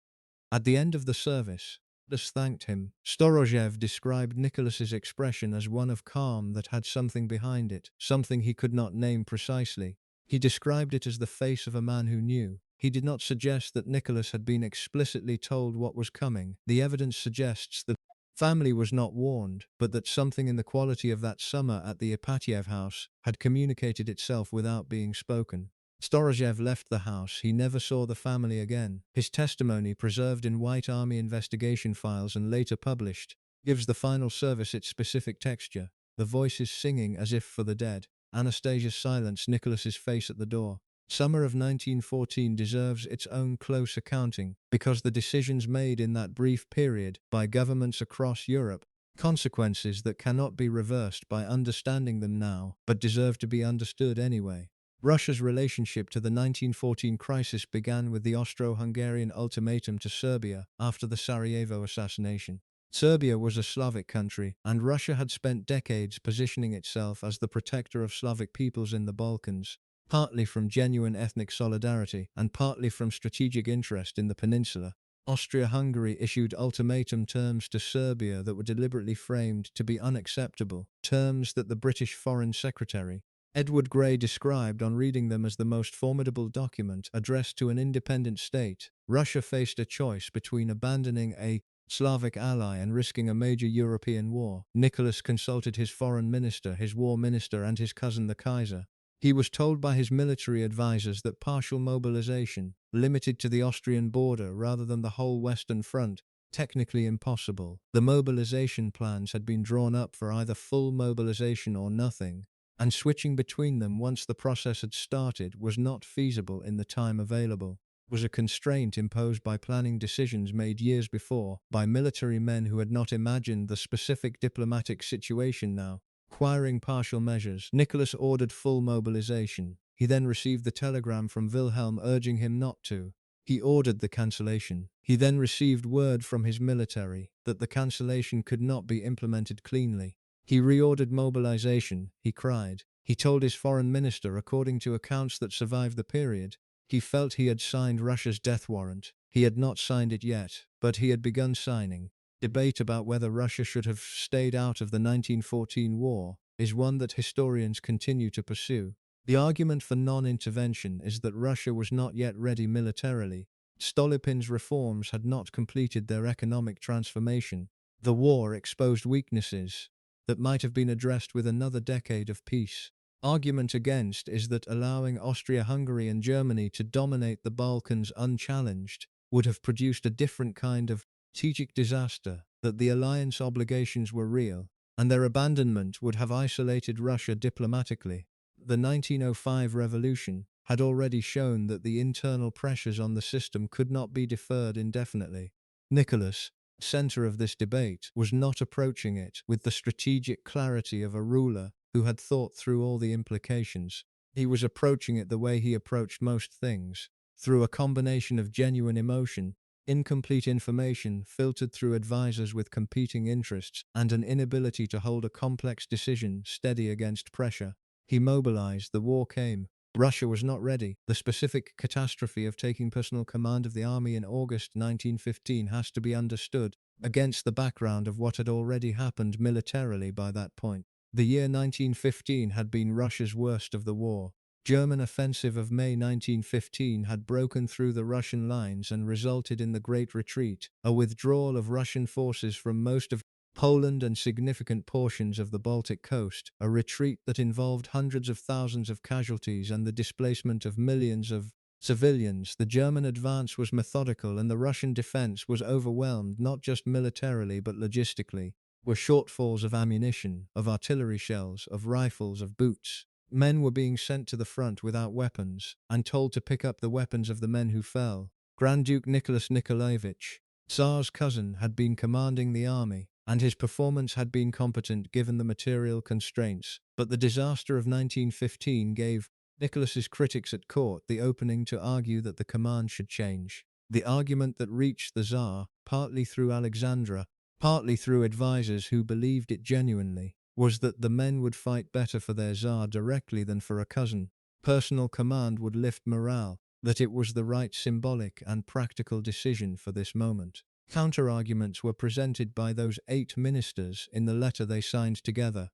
At the end of the service, Nicholas thanked him. Storozhev described Nicholas's expression as one of calm that had something behind it, something he could not name precisely. He described it as the face of a man who knew. He did not suggest that Nicholas had been explicitly told what was coming. The evidence suggests that the family was not warned, but that something in the quality of that summer at the Ipatiev house had communicated itself without being spoken. Storozhev left the house. He never saw the family again. His testimony, preserved in White Army investigation files and later published, gives the final service its specific texture. The voices singing as if for the dead. Anastasia's silence, Nicholas's face at the door. Summer of 1914 deserves its own close accounting, because the decisions made in that brief period by governments across Europe, consequences that cannot be reversed by understanding them now, but deserve to be understood anyway. Russia's relationship to the 1914 crisis began with the Austro-Hungarian ultimatum to Serbia after the Sarajevo assassination. Serbia was a Slavic country, and Russia had spent decades positioning itself as the protector of Slavic peoples in the Balkans, partly from genuine ethnic solidarity and partly from strategic interest in the peninsula. Austria-Hungary issued ultimatum terms to Serbia that were deliberately framed to be unacceptable, terms that the British Foreign Secretary, Edward Grey described on reading them as the most formidable document addressed to an independent state. Russia faced a choice between abandoning a Slavic ally and risking a major European war. Nicholas consulted his foreign minister, his war minister, and his cousin the Kaiser. He was told by his military advisors that partial mobilization, limited to the Austrian border rather than the whole Western Front, technically impossible. The mobilization plans had been drawn up for either full mobilization or nothing, and switching between them once the process had started was not feasible in the time available. Was a constraint imposed by planning decisions made years before by military men who had not imagined the specific diplomatic situation now. Requiring partial measures, Nicholas ordered full mobilization. He then received the telegram from Wilhelm urging him not to. He ordered the cancellation. He then received word from his military that the cancellation could not be implemented cleanly. He reordered mobilization, he cried. He told his foreign minister, according to accounts that survived the period, he felt he had signed Russia's death warrant. He had not signed it yet, but he had begun signing. Debate about whether Russia should have stayed out of the 1914 war is one that historians continue to pursue. The argument for non-intervention is that Russia was not yet ready militarily. Stolypin's reforms had not completed their economic transformation. The war exposed weaknesses that might have been addressed with another decade of peace. Argument against is that allowing Austria-Hungary and Germany to dominate the Balkans unchallenged would have produced a different kind of strategic disaster, that the alliance obligations were real, and their abandonment would have isolated Russia diplomatically. The 1905 revolution had already shown that the internal pressures on the system could not be deferred indefinitely. Nicholas, center of this debate, was not approaching it with the strategic clarity of a ruler who had thought through all the implications. He was approaching it the way he approached most things, through a combination of genuine emotion, incomplete information filtered through advisors with competing interests, and an inability to hold a complex decision steady against pressure. He mobilized. The war came. Russia was not ready. The specific catastrophe of taking personal command of the army in August 1915 has to be understood against the background of what had already happened militarily by that point. The year 1915 had been Russia's worst of the war. German offensive of May 1915 had broken through the Russian lines and resulted in the Great Retreat, a withdrawal of Russian forces from most of Poland and significant portions of the Baltic coast, a retreat that involved hundreds of thousands of casualties and the displacement of millions of civilians. The German advance was methodical and the Russian defense was overwhelmed not just militarily but logistically. Were shortfalls of ammunition, of artillery shells, of rifles, of boots. Men were being sent to the front without weapons, and told to pick up the weapons of the men who fell. Grand Duke Nicholas Nikolaevich, Tsar's cousin, had been commanding the army, and his performance had been competent given the material constraints, but the disaster of 1915 gave Nicholas's critics at court the opening to argue that the command should change. The argument that reached the Tsar, partly through Alexandra, partly through advisors who believed it genuinely, was that the men would fight better for their Tsar directly than for a cousin. Personal command would lift morale, that it was the right symbolic and practical decision for this moment. Counter-arguments were presented by those 8 ministers in the letter they signed together.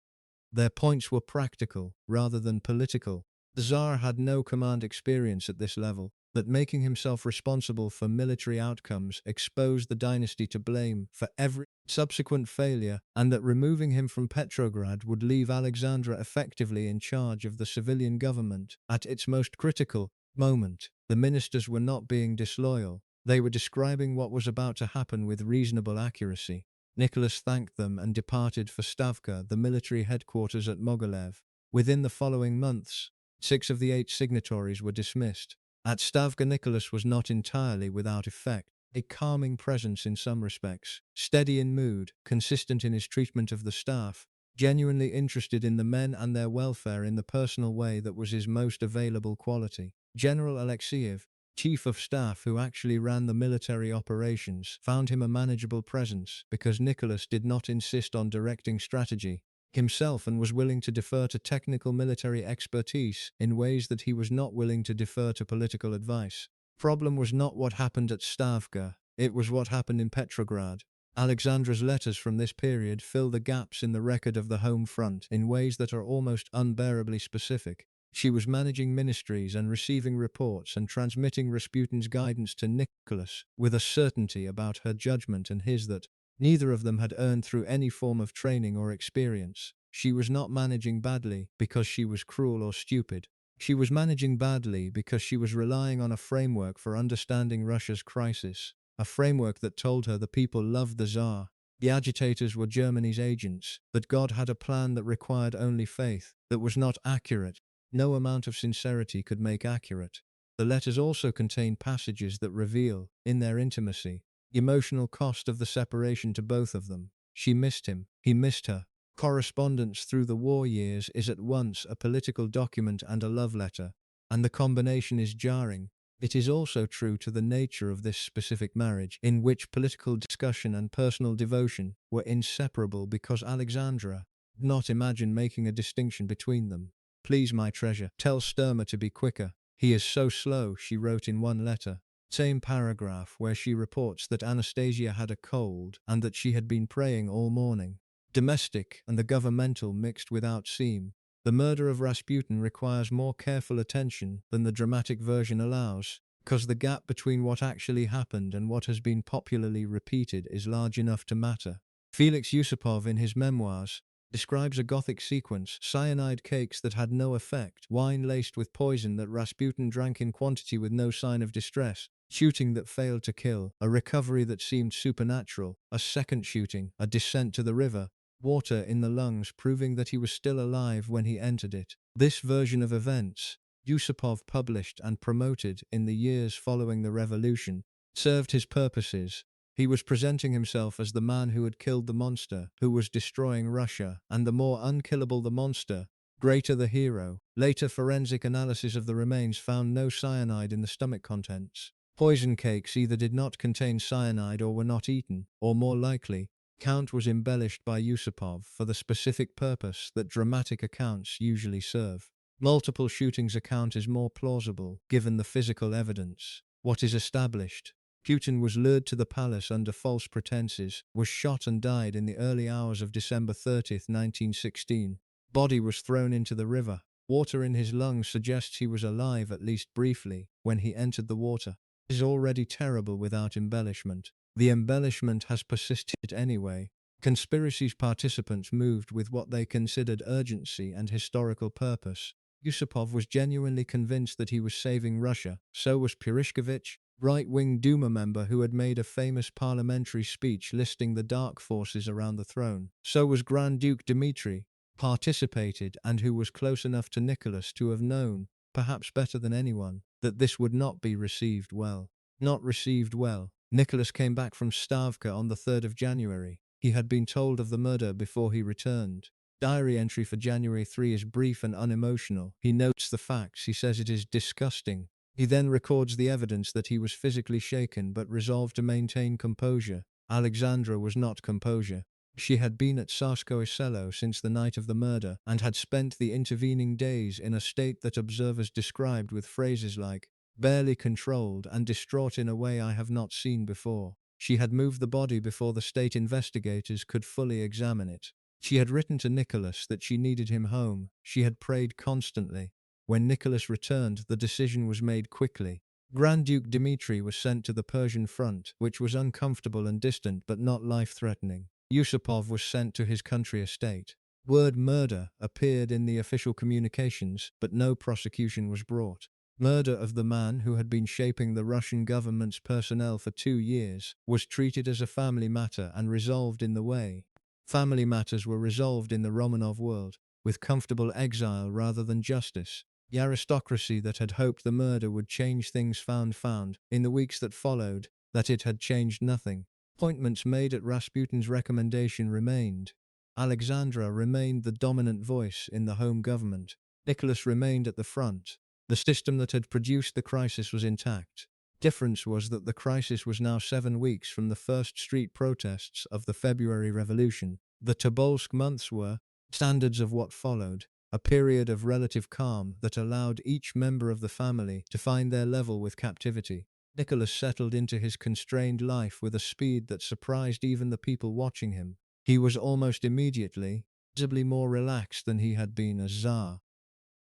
Their points were practical rather than political. The Tsar had no command experience at this level, that making himself responsible for military outcomes exposed the dynasty to blame for every subsequent failure, and that removing him from Petrograd would leave Alexandra effectively in charge of the civilian government at its most critical moment. The ministers were not being disloyal. They were describing what was about to happen with reasonable accuracy. Nicholas thanked them and departed for Stavka, the military headquarters at Mogilev. Within the following months, 6 of the 8 signatories were dismissed. At Stavka, Nicholas was not entirely without effect. A calming presence in some respects, steady in mood, consistent in his treatment of the staff, genuinely interested in the men and their welfare in the personal way that was his most available quality. General Alexei, chief of staff who actually ran the military operations, found him a manageable presence because Nicholas did not insist on directing strategy himself and was willing to defer to technical military expertise in ways that he was not willing to defer to political advice. Problem was not what happened at Stavka, it was what happened in Petrograd. Alexandra's letters from this period fill the gaps in the record of the home front in ways that are almost unbearably specific. She was managing ministries and receiving reports and transmitting Rasputin's guidance to Nicholas with a certainty about her judgment and his that neither of them had earned through any form of training or experience. She was not managing badly because she was cruel or stupid. She was managing badly because she was relying on a framework for understanding Russia's crisis, a framework that told her the people loved the Tsar, the agitators were Germany's agents, that God had a plan that required only faith, that was not accurate. No amount of sincerity could make accurate. The letters also contain passages that reveal, in their intimacy, the emotional cost of the separation to both of them. She missed him, he missed her. Correspondence through the war years is at once a political document and a love letter, and the combination is jarring. It is also true to the nature of this specific marriage, in which political discussion and personal devotion were inseparable because Alexandra did not imagine making a distinction between them. Please, my treasure, tell Sturmer to be quicker. He is so slow, she wrote in one letter. Same paragraph where she reports that Anastasia had a cold and that she had been praying all morning. Domestic and the governmental mixed without seam. The murder of Rasputin requires more careful attention than the dramatic version allows, because the gap between what actually happened and what has been popularly repeated is large enough to matter. Felix Yusupov in his memoirs describes a Gothic sequence: cyanide cakes that had no effect, wine laced with poison that Rasputin drank in quantity with no sign of distress, shooting that failed to kill, a recovery that seemed supernatural, a second shooting, a descent to the river, water in the lungs proving that he was still alive when he entered it. This version of events, Yusupov published and promoted in the years following the revolution, served his purposes. He was presenting himself as the man who had killed the monster, who was destroying Russia, and the more unkillable the monster, greater the hero. Later forensic analysis of the remains found no cyanide in the stomach contents. Poison cakes either did not contain cyanide or were not eaten, or more likely, count was embellished by Yusupov for the specific purpose that dramatic accounts usually serve. Multiple shootings account is more plausible, given the physical evidence. What is established? Putin was lured to the palace under false pretenses, was shot and died in the early hours of December 30, 1916. Body was thrown into the river. Water in his lungs suggests he was alive at least briefly when he entered the water. It is already terrible without embellishment. The embellishment has persisted anyway. Conspiracy's participants moved with what they considered urgency and historical purpose. Yusupov was genuinely convinced that he was saving Russia. So was Purishkevich, right-wing Duma member who had made a famous parliamentary speech listing the dark forces around the throne. So was Grand Duke Dmitry, participated and who was close enough to Nicholas to have known, perhaps better than anyone, that this would not be received well. Not received well. Nicholas came back from Stavka on the 3rd of January. He had been told of the murder before he returned. Diary entry for January 3 is brief and unemotional. He notes the facts. He says it is disgusting. He then records the evidence that he was physically shaken but resolved to maintain composure. Alexandra was not composure. She had been at Tsarskoye Selo since the night of the murder and had spent the intervening days in a state that observers described with phrases like barely controlled and distraught in a way I have not seen before. She had moved the body before the state investigators could fully examine it. She had written to Nicholas that she needed him home. She had prayed constantly. When Nicholas returned, the decision was made quickly. Grand Duke Dmitry was sent to the Persian front, which was uncomfortable and distant but not life-threatening. Yusupov was sent to his country estate. Word murder appeared in the official communications, but no prosecution was brought. Murder of the man who had been shaping the Russian government's personnel for 2 years was treated as a family matter and resolved in the way family matters were resolved in the Romanov world, with comfortable exile rather than justice. The aristocracy that had hoped the murder would change things found in the weeks that followed that it had changed nothing. Appointments made at Rasputin's recommendation remained. Alexandra remained the dominant voice in the home government. Nicholas remained at the front. The system that had produced the crisis was intact. Difference was that the crisis was now 7 weeks from the first street protests of the February Revolution. The Tobolsk months were standards of what followed, a period of relative calm that allowed each member of the family to find their level with captivity. Nicholas settled into his constrained life with a speed that surprised even the people watching him. He was almost immediately, visibly more relaxed than he had been as Tsar.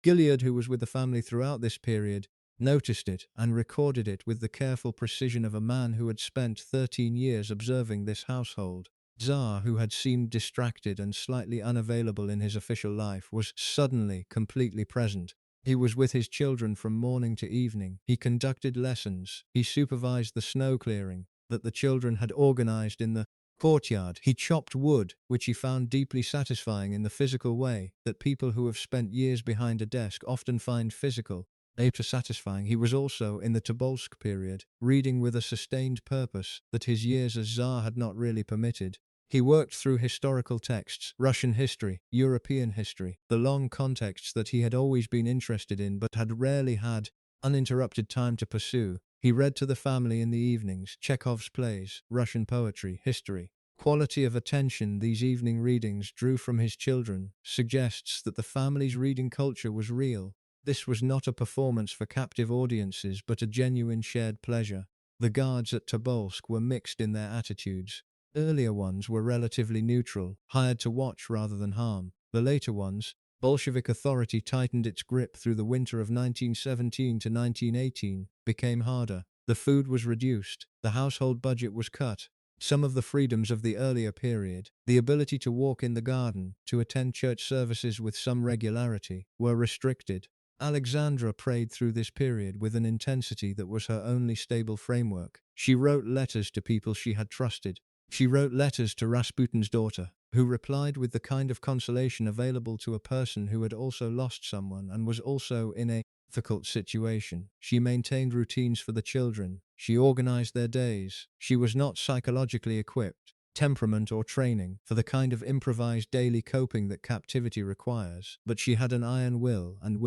Gilead, who was with the family throughout this period, noticed it and recorded it with the careful precision of a man who had spent 13 years observing this household. Tsar, who had seemed distracted and slightly unavailable in his official life, was suddenly completely present. He was with his children from morning to evening. He conducted lessons. He supervised the snow clearing that the children had organized in the courtyard. He chopped wood, which he found deeply satisfying in the physical way that people who have spent years behind a desk often find physical, satisfying. He was also, in the Tobolsk period, reading with a sustained purpose that his years as Tsar had not really permitted. He worked through historical texts, Russian history, European history, the long contexts that he had always been interested in but had rarely had uninterrupted time to pursue. He read to the family in the evenings, Chekhov's plays, Russian poetry, history. Quality of attention these evening readings drew from his children suggests that the family's reading culture was real. This was not a performance for captive audiences but a genuine shared pleasure. The guards at Tobolsk were mixed in their attitudes. Earlier ones were relatively neutral, hired to watch rather than harm. The later ones, Bolshevik authority tightened its grip through the winter of 1917 to 1918, became harder. The food was reduced, the household budget was cut. Some of the freedoms of the earlier period, the ability to walk in the garden, to attend church services with some regularity, were restricted. Alexandra prayed through this period with an intensity that was her only stable framework. She wrote letters to people she had trusted. She wrote letters to Rasputin's daughter, who replied with the kind of consolation available to a person who had also lost someone and was also in a difficult situation. She maintained routines for the children. She organized their days. She was not psychologically equipped, temperament or training for the kind of improvised daily coping that captivity requires, but she had an iron will and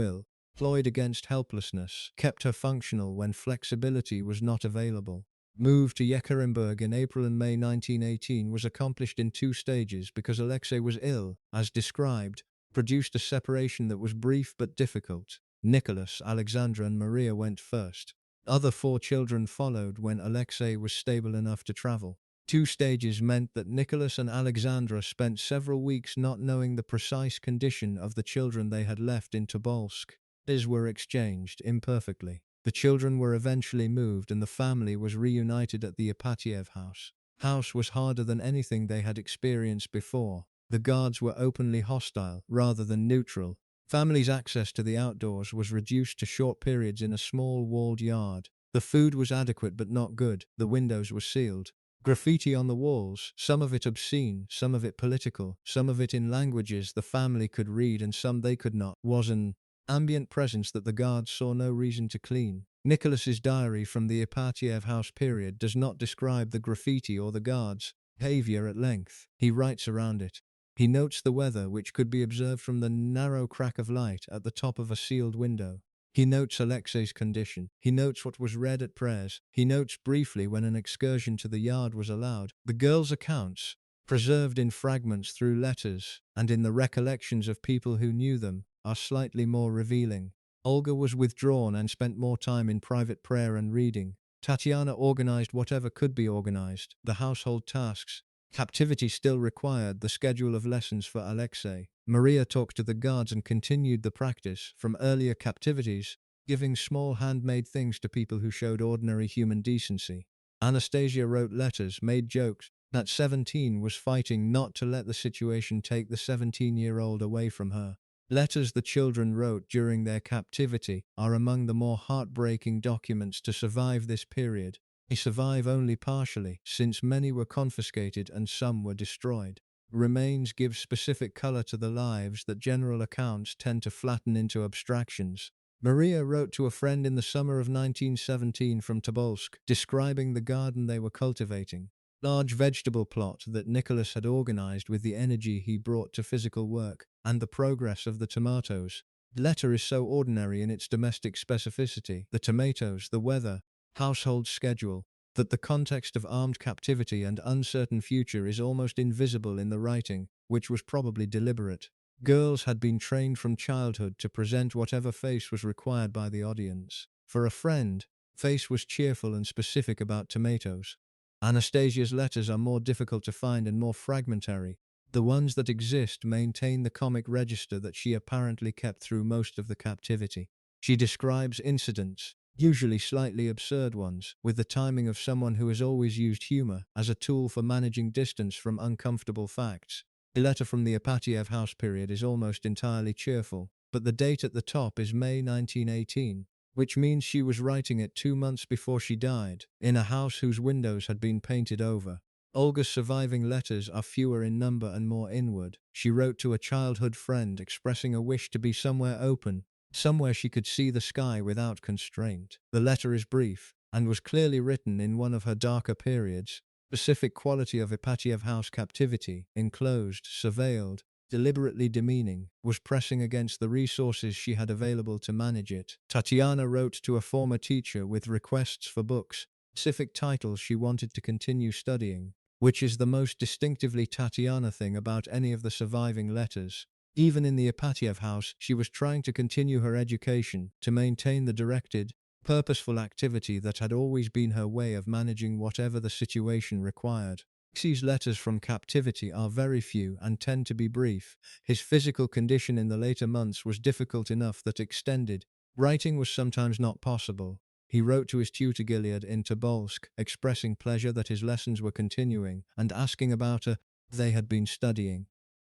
employed against helplessness, kept her functional when flexibility was not available. Move to Yekaterinburg in April and May 1918 was accomplished in 2 stages because Alexei was ill, as described, produced a separation that was brief but difficult. Nicholas, Alexandra and Maria went first. Other 4 children followed when Alexei was stable enough to travel. 2 stages meant that Nicholas and Alexandra spent several weeks not knowing the precise condition of the children they had left in Tobolsk. Letters were exchanged imperfectly. The children were eventually moved and the family was reunited at the Ipatiev House. House was harder than anything they had experienced before. The guards were openly hostile rather than neutral. Family's access to the outdoors was reduced to short periods in a small walled yard. The food was adequate but not good. The windows were sealed. Graffiti on the walls, some of it obscene, some of it political, some of it in languages the family could read and some they could not, was an ambient presence that the guards saw no reason to clean. Nicholas's diary from the Ipatiev House period does not describe the graffiti or the guards' behavior at length. He writes around it. He notes the weather, which could be observed from the narrow crack of light at the top of a sealed window. He notes Alexei's condition. He notes what was read at prayers. He notes briefly when an excursion to the yard was allowed. The girls' accounts, preserved in fragments through letters and in the recollections of people who knew them, are slightly more revealing. Olga was withdrawn and spent more time in private prayer and reading. Tatiana organized whatever could be organized, the household tasks. Captivity still required the schedule of lessons for Alexei. Maria talked to the guards and continued the practice from earlier captivities, giving small handmade things to people who showed ordinary human decency. Anastasia wrote letters, made jokes. At 17 was fighting not to let the situation take the 17-year-old away from her. Letters the children wrote during their captivity are among the more heartbreaking documents to survive this period. They survive only partially, since many were confiscated and some were destroyed. Remains give specific color to the lives that general accounts tend to flatten into abstractions. Maria wrote to a friend in the summer of 1917 from Tobolsk, describing the garden they were cultivating. Large vegetable plot that Nicholas had organized with the energy he brought to physical work, and the progress of the tomatoes. The letter is so ordinary in its domestic specificity, the tomatoes, the weather, household schedule, that the context of armed captivity and uncertain future is almost invisible in the writing, which was probably deliberate. Girls had been trained from childhood to present whatever face was required by the audience. For a friend, Face was cheerful and specific about tomatoes. Anastasia's letters are more difficult to find and more fragmentary. The ones that exist maintain the comic register that she apparently kept through most of the captivity. She describes incidents, usually slightly absurd ones, with the timing of someone who has always used humor as a tool for managing distance from uncomfortable facts. The letter from the Ipatiev House period is almost entirely cheerful, but the date at the top is May 1918, which means she was writing it 2 months before she died, in a house whose windows had been painted over. Olga's surviving letters are fewer in number and more inward. She wrote to a childhood friend expressing a wish to be somewhere open, somewhere she could see the sky without constraint. The letter is brief, and was clearly written in one of her darker periods. Specific quality of Ipatiev House captivity, enclosed, surveilled, deliberately demeaning, was pressing against the resources she had available to manage it. Tatiana wrote to a former teacher with requests for books, specific titles she wanted to continue studying, which is the most distinctively Tatiana thing about any of the surviving letters. Even in the Ipatiev house, she was trying to continue her education, to maintain the directed, purposeful activity that had always been her way of managing whatever the situation required. Alexei's letters from captivity are very few and tend to be brief. His physical condition in the later months was difficult enough that extended writing was sometimes not possible. He wrote to his tutor Gilead in Tobolsk, expressing pleasure that his lessons were continuing and asking about they had been studying.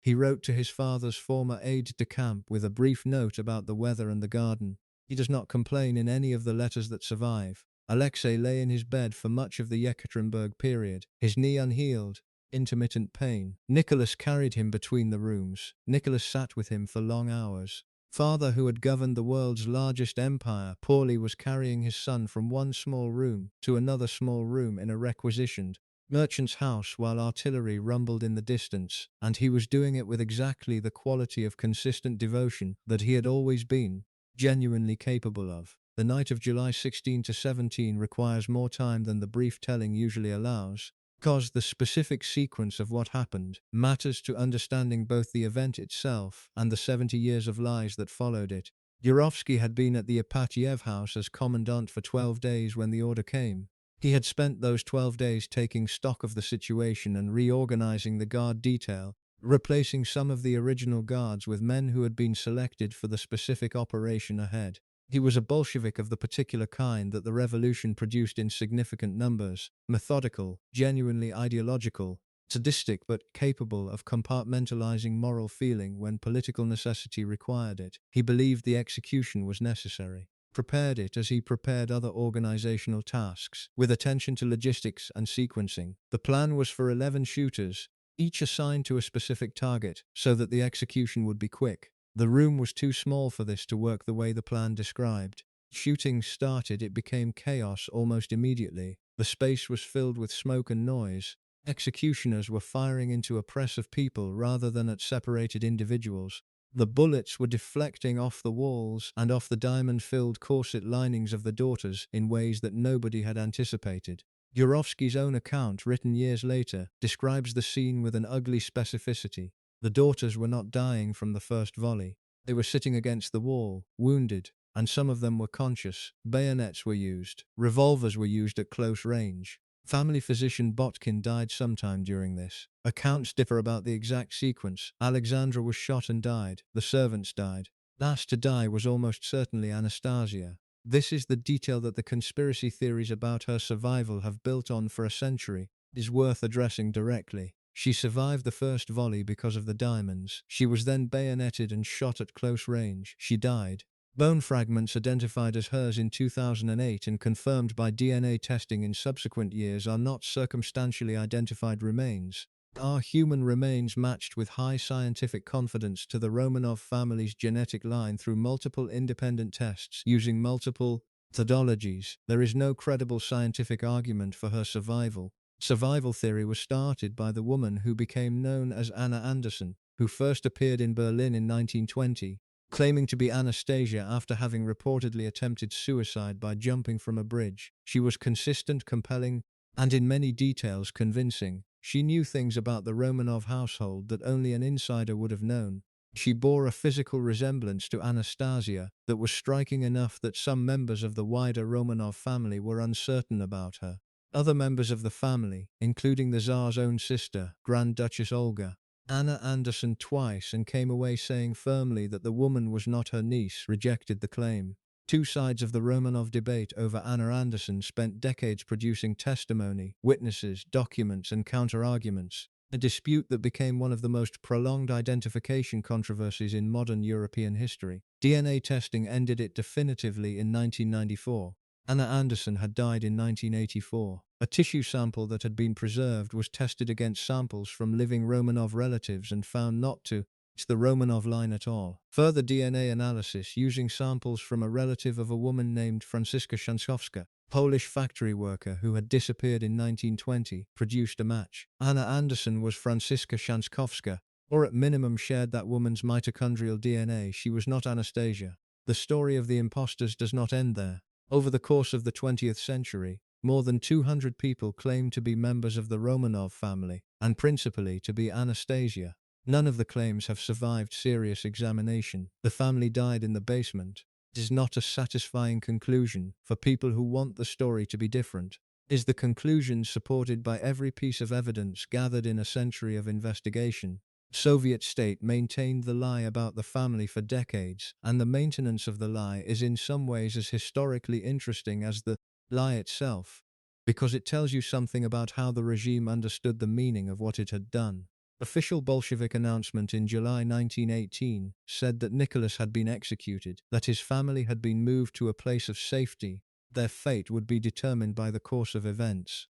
He wrote to his father's former aide-de-camp with a brief note about the weather and the garden. He does not complain in any of the letters that survive. Alexei lay in his bed for much of the Yekaterinburg period, his knee unhealed, intermittent pain. Nicholas carried him between the rooms. Nicholas sat with him for long hours. Father, who had governed the world's largest empire, poorly, was carrying his son from one small room to another small room in a requisitioned merchant's house while artillery rumbled in the distance, and he was doing it with exactly the quality of consistent devotion that he had always been genuinely capable of. The night of July 16 to 17 requires more time than the brief telling usually allows, because the specific sequence of what happened matters to understanding both the event itself and the 70 years of lies that followed it. Yurovsky had been at the Ipatiev house as commandant for 12 days when the order came. He had spent those 12 days taking stock of the situation and reorganizing the guard detail, replacing some of the original guards with men who had been selected for the specific operation ahead. He was a Bolshevik of the particular kind that the revolution produced in significant numbers, methodical, genuinely ideological, sadistic but capable of compartmentalizing moral feeling when political necessity required it. He believed the execution was necessary. Prepared it as he prepared other organizational tasks, with attention to logistics and sequencing. The plan was for 11 shooters, each assigned to a specific target, so that the execution would be quick. The room was too small for this to work the way the plan described. Shooting started, it became chaos almost immediately. The space was filled with smoke and noise. Executioners were firing into a press of people rather than at separated individuals. The bullets were deflecting off the walls and off the diamond-filled corset linings of the daughters in ways that nobody had anticipated. Yurovsky's own account, written years later, describes the scene with an ugly specificity. The daughters were not dying from the first volley. They were sitting against the wall, wounded, and some of them were conscious. Bayonets were used. Revolvers were used at close range. Family physician Botkin died sometime during this. Accounts differ about the exact sequence. Alexandra was shot and died. The servants died. Last to die was almost certainly Anastasia. This is the detail that the conspiracy theories about her survival have built on for a century. It is worth addressing directly. She survived the first volley because of the diamonds. She was then bayoneted and shot at close range. She died. Bone fragments identified as hers in 2008 and confirmed by DNA testing in subsequent years are not circumstantially identified remains. Are human remains matched with high scientific confidence to the Romanov family's genetic line through multiple independent tests using multiple methodologies? There is no credible scientific argument for her survival. Survival theory was started by the woman who became known as Anna Anderson, who first appeared in Berlin in 1920. Claiming to be Anastasia after having reportedly attempted suicide by jumping from a bridge. She was consistent, compelling, and in many details convincing. She knew things about the Romanov household that only an insider would have known. She bore a physical resemblance to Anastasia that was striking enough that some members of the wider Romanov family were uncertain about her. Other members of the family, including the Tsar's own sister, Grand Duchess Olga, Anna Anderson twice and came away saying firmly that the woman was not her niece, rejected the claim. Two sides of the Romanov debate over Anna Anderson spent decades producing testimony, witnesses, documents, and counter-arguments, a dispute that became one of the most prolonged identification controversies in modern European history. DNA testing ended it definitively in 1994. Anna Anderson had died in 1984. A tissue sample that had been preserved was tested against samples from living Romanov relatives and found not to match the Romanov line at all. Further DNA analysis using samples from a relative of a woman named Franziska Szankowska, Polish factory worker who had disappeared in 1920, produced a match. Anna Anderson was Franziska Szankowska, or at minimum shared that woman's mitochondrial DNA. She was not Anastasia. The story of the imposters does not end there. Over the course of the 20th century, more than 200 people claimed to be members of the Romanov family, and principally to be Anastasia. None of the claims have survived serious examination. The family died in the basement. It is not a satisfying conclusion for people who want the story to be different. Is the conclusion supported by every piece of evidence gathered in a century of investigation? Soviet state maintained the lie about the family for decades, and the maintenance of the lie is in some ways as historically interesting as the lie itself, because it tells you something about how the regime understood the meaning of what it had done. Official Bolshevik announcement in July 1918 said that Nicholas had been executed, that his family had been moved to a place of safety. Their fate would be determined by the course of events.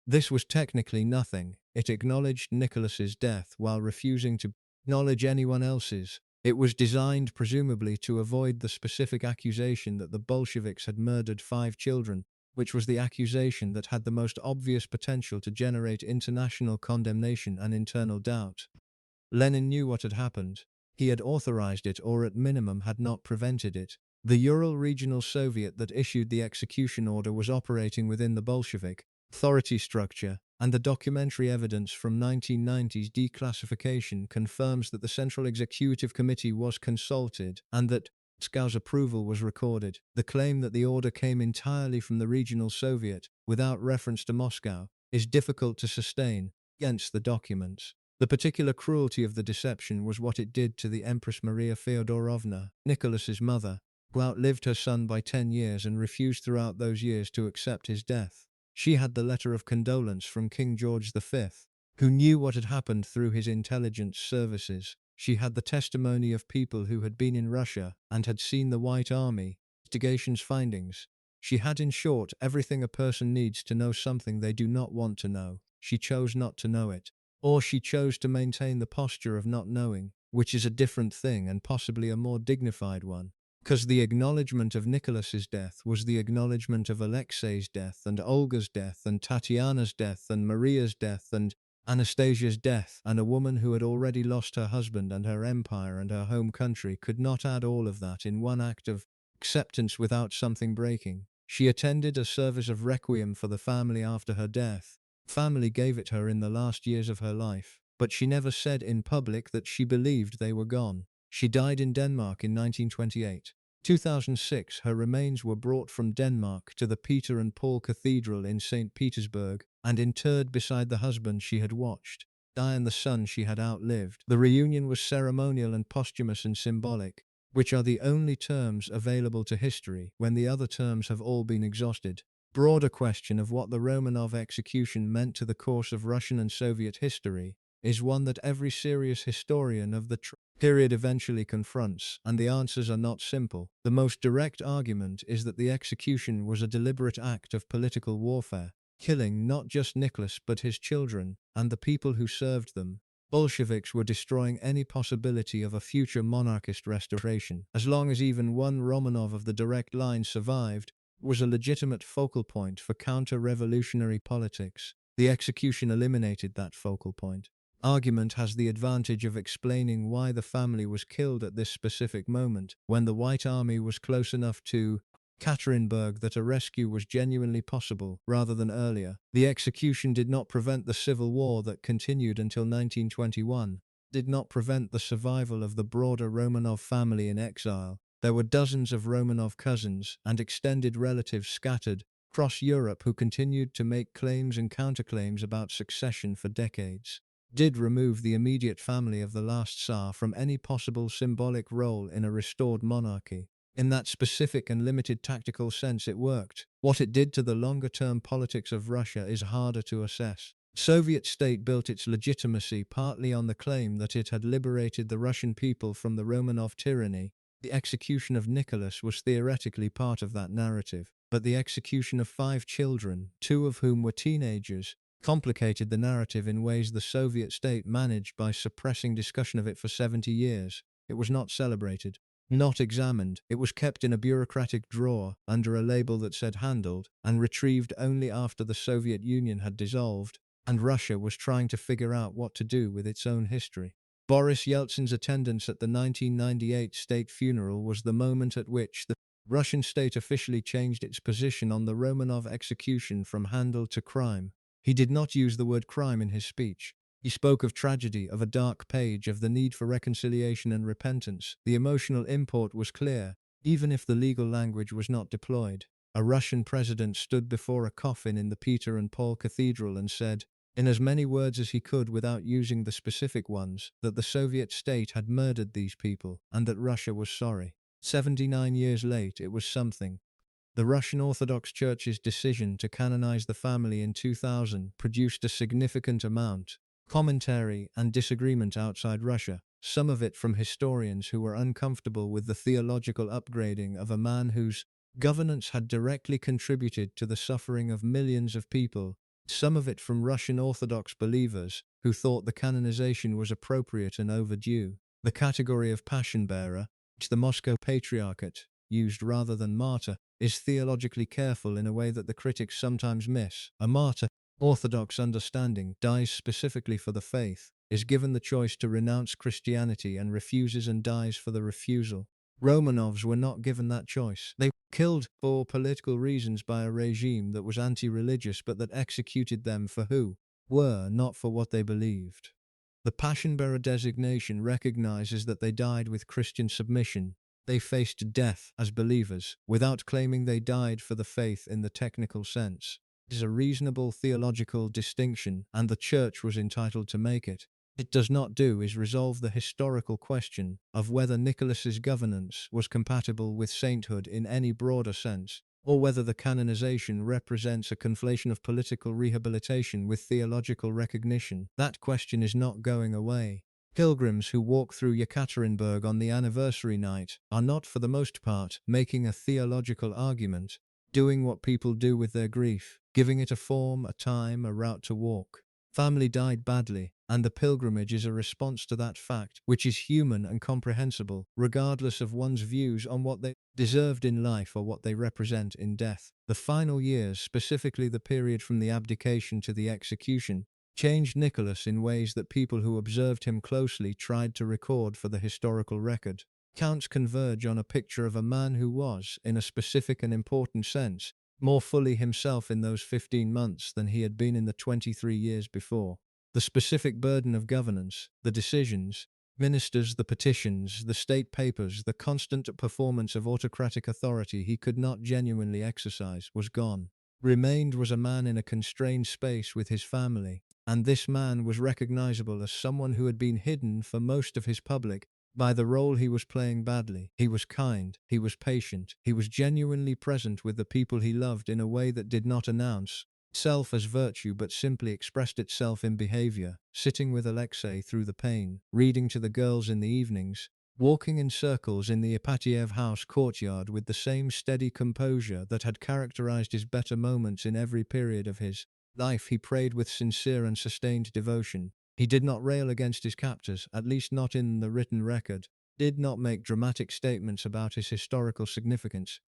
This was technically nothing. It acknowledged Nicholas's death while refusing to acknowledge anyone else's. It was designed presumably to avoid the specific accusation that the Bolsheviks had murdered 5 children, which was the accusation that had the most obvious potential to generate international condemnation and internal doubt. Lenin knew what had happened. He had authorized it, or at minimum had not prevented it. The Ural Regional Soviet that issued the execution order was operating within the Bolshevik authority structure, and the documentary evidence from 1990's declassification confirms that the Central Executive Committee was consulted and that Moscow's approval was recorded. The claim that the order came entirely from the Regional Soviet, without reference to Moscow, is difficult to sustain against the documents. The particular cruelty of the deception was what it did to the Empress Maria Feodorovna, Nicholas's mother, who outlived her son by 10 years and refused throughout those years to accept his death. She had the letter of condolence from King George V, who knew what had happened through his intelligence services. She had the testimony of people who had been in Russia and had seen the White Army investigation's findings. She had, in short, everything a person needs to know something they do not want to know. She chose not to know it. Or she chose to maintain the posture of not knowing, which is a different thing and possibly a more dignified one. Because the acknowledgement of Nicholas's death was the acknowledgement of Alexei's death and Olga's death and Tatiana's death and Maria's death and Anastasia's death, and a woman who had already lost her husband and her empire and her home country could not add all of that in one act of acceptance without something breaking. She attended a service of requiem for the family after her death. Family gave it her in the last years of her life, but she never said in public that she believed they were gone. She died in Denmark in 1928. 2006, her remains were brought from Denmark to the Peter and Paul Cathedral in St. Petersburg and interred beside the husband she had watched die and the son she had outlived. The reunion was ceremonial and posthumous and symbolic, which are the only terms available to history when the other terms have all been exhausted. Broader question of what the Romanov execution meant to the course of Russian and Soviet history is one that every serious historian of the period eventually confronts, and the answers are not simple. The most direct argument is that the execution was a deliberate act of political warfare, killing not just Nicholas but his children and the people who served them. Bolsheviks were destroying any possibility of a future monarchist restoration. As long as even one Romanov of the direct line survived, was a legitimate focal point for counter-revolutionary politics. The execution eliminated that focal point. Argument has the advantage of explaining why the family was killed at this specific moment, when the White Army was close enough to Yekaterinburg that a rescue was genuinely possible, rather than earlier. The execution did not prevent the civil war that continued until 1921. did not prevent the survival of the broader Romanov family in exile. There were dozens of Romanov cousins and extended relatives scattered across Europe who continued to make claims and counterclaims about succession for decades. Did remove the immediate family of the last Tsar from any possible symbolic role in a restored monarchy. In that specific and limited tactical sense it worked. What it did to the longer-term politics of Russia is harder to assess. The Soviet state built its legitimacy partly on the claim that it had liberated the Russian people from the Romanov tyranny. The execution of Nicholas was theoretically part of that narrative, but the execution of 5 children, 2 of whom were teenagers, complicated the narrative in ways the Soviet state managed by suppressing discussion of it for 70 years. It was not celebrated, not examined. It was kept in a bureaucratic drawer under a label that said handled, and retrieved only after the Soviet Union had dissolved, and Russia was trying to figure out what to do with its own history. Boris Yeltsin's attendance at the 1998 state funeral was the moment at which the Russian state officially changed its position on the Romanov execution from handle to crime. He did not use the word crime in his speech. He spoke of tragedy, of a dark page, of the need for reconciliation and repentance. The emotional import was clear, even if the legal language was not deployed. A Russian president stood before a coffin in the Peter and Paul Cathedral and said, in as many words as he could without using the specific ones, that the Soviet state had murdered these people, and that Russia was sorry. 79 years late, it was something. The Russian Orthodox Church's decision to canonize the family in 2000 produced a significant amount of commentary and disagreement outside Russia, some of it from historians who were uncomfortable with the theological upgrading of a man whose governance had directly contributed to the suffering of millions of people, some of it from Russian Orthodox believers who thought the canonization was appropriate and overdue. The category of passion bearer, which the Moscow Patriarchate used rather than martyr, is theologically careful in a way that the critics sometimes miss. A martyr, Orthodox understanding, dies specifically for the faith, is given the choice to renounce Christianity and refuses and dies for the refusal. Romanovs were not given that choice. They were killed for political reasons by a regime that was anti-religious but that executed them for who were, not for what they believed. The Passion Bearer designation recognizes that they died with Christian submission. They faced death as believers, without claiming they died for the faith in the technical sense. It is a reasonable theological distinction, and the Church was entitled to make it. It does not do is resolve the historical question of whether Nicholas's governance was compatible with sainthood in any broader sense, or whether the canonization represents a conflation of political rehabilitation with theological recognition. That question is not going away. Pilgrims who walk through Yekaterinburg on the anniversary night are not, for the most part, making a theological argument, doing what people do with their grief, giving it a form, a time, a route to walk. Family died badly, and the pilgrimage is a response to that fact, which is human and comprehensible, regardless of one's views on what they deserved in life or what they represent in death. The final years, specifically the period from the abdication to the execution, changed Nicholas in ways that people who observed him closely tried to record for the historical record. Accounts converge on a picture of a man who was, in a specific and important sense, more fully himself in those 15 months than he had been in the 23 years before. The specific burden of governance, the decisions, ministers, the petitions, the state papers, the constant performance of autocratic authority he could not genuinely exercise, was gone. Remained was a man in a constrained space with his family, and this man was recognizable as someone who had been hidden for most of his public by the role he was playing badly. He was kind, he was patient, he was genuinely present with the people he loved in a way that did not announce itself as virtue but simply expressed itself in behavior, sitting with Alexei through the pain, reading to the girls in the evenings, walking in circles in the Ipatiev House courtyard with the same steady composure that had characterized his better moments in every period of his life. He prayed with sincere and sustained devotion. He did not rail against his captors, at least not in the written record, did not make dramatic statements about his historical significance.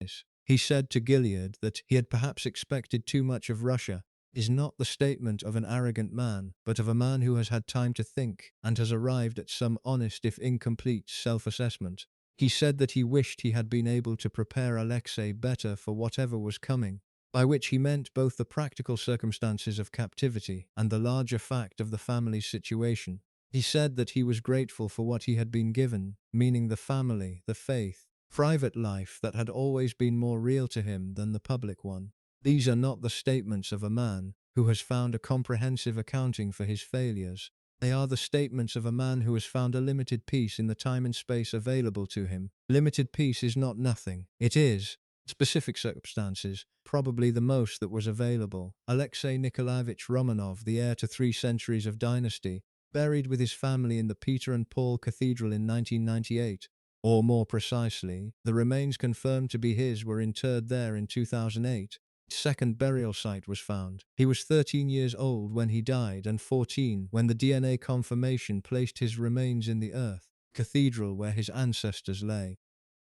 He said to Gilead that he had perhaps expected too much of Russia, is not the statement of an arrogant man, but of a man who has had time to think and has arrived at some honest if incomplete self-assessment. He said that he wished he had been able to prepare Alexei better for whatever was coming, by which he meant both the practical circumstances of captivity and the larger fact of the family's situation. He said that he was grateful for what he had been given, meaning the family, the faith, private life that had always been more real to him than the public one. These are not the statements of a man who has found a comprehensive accounting for his failures. They are the statements of a man who has found a limited peace in the time and space available to him. Limited peace is not nothing. It is specific circumstances, probably the most that was available. Alexei Nikolaevich Romanov, the heir to 3 centuries of dynasty, buried with his family in the Peter and Paul Cathedral in 1998. Or more precisely, the remains confirmed to be his were interred there in 2008. His second burial site was found. He was 13 years old when he died and 14 when the DNA confirmation placed his remains in the earth cathedral where his ancestors lay.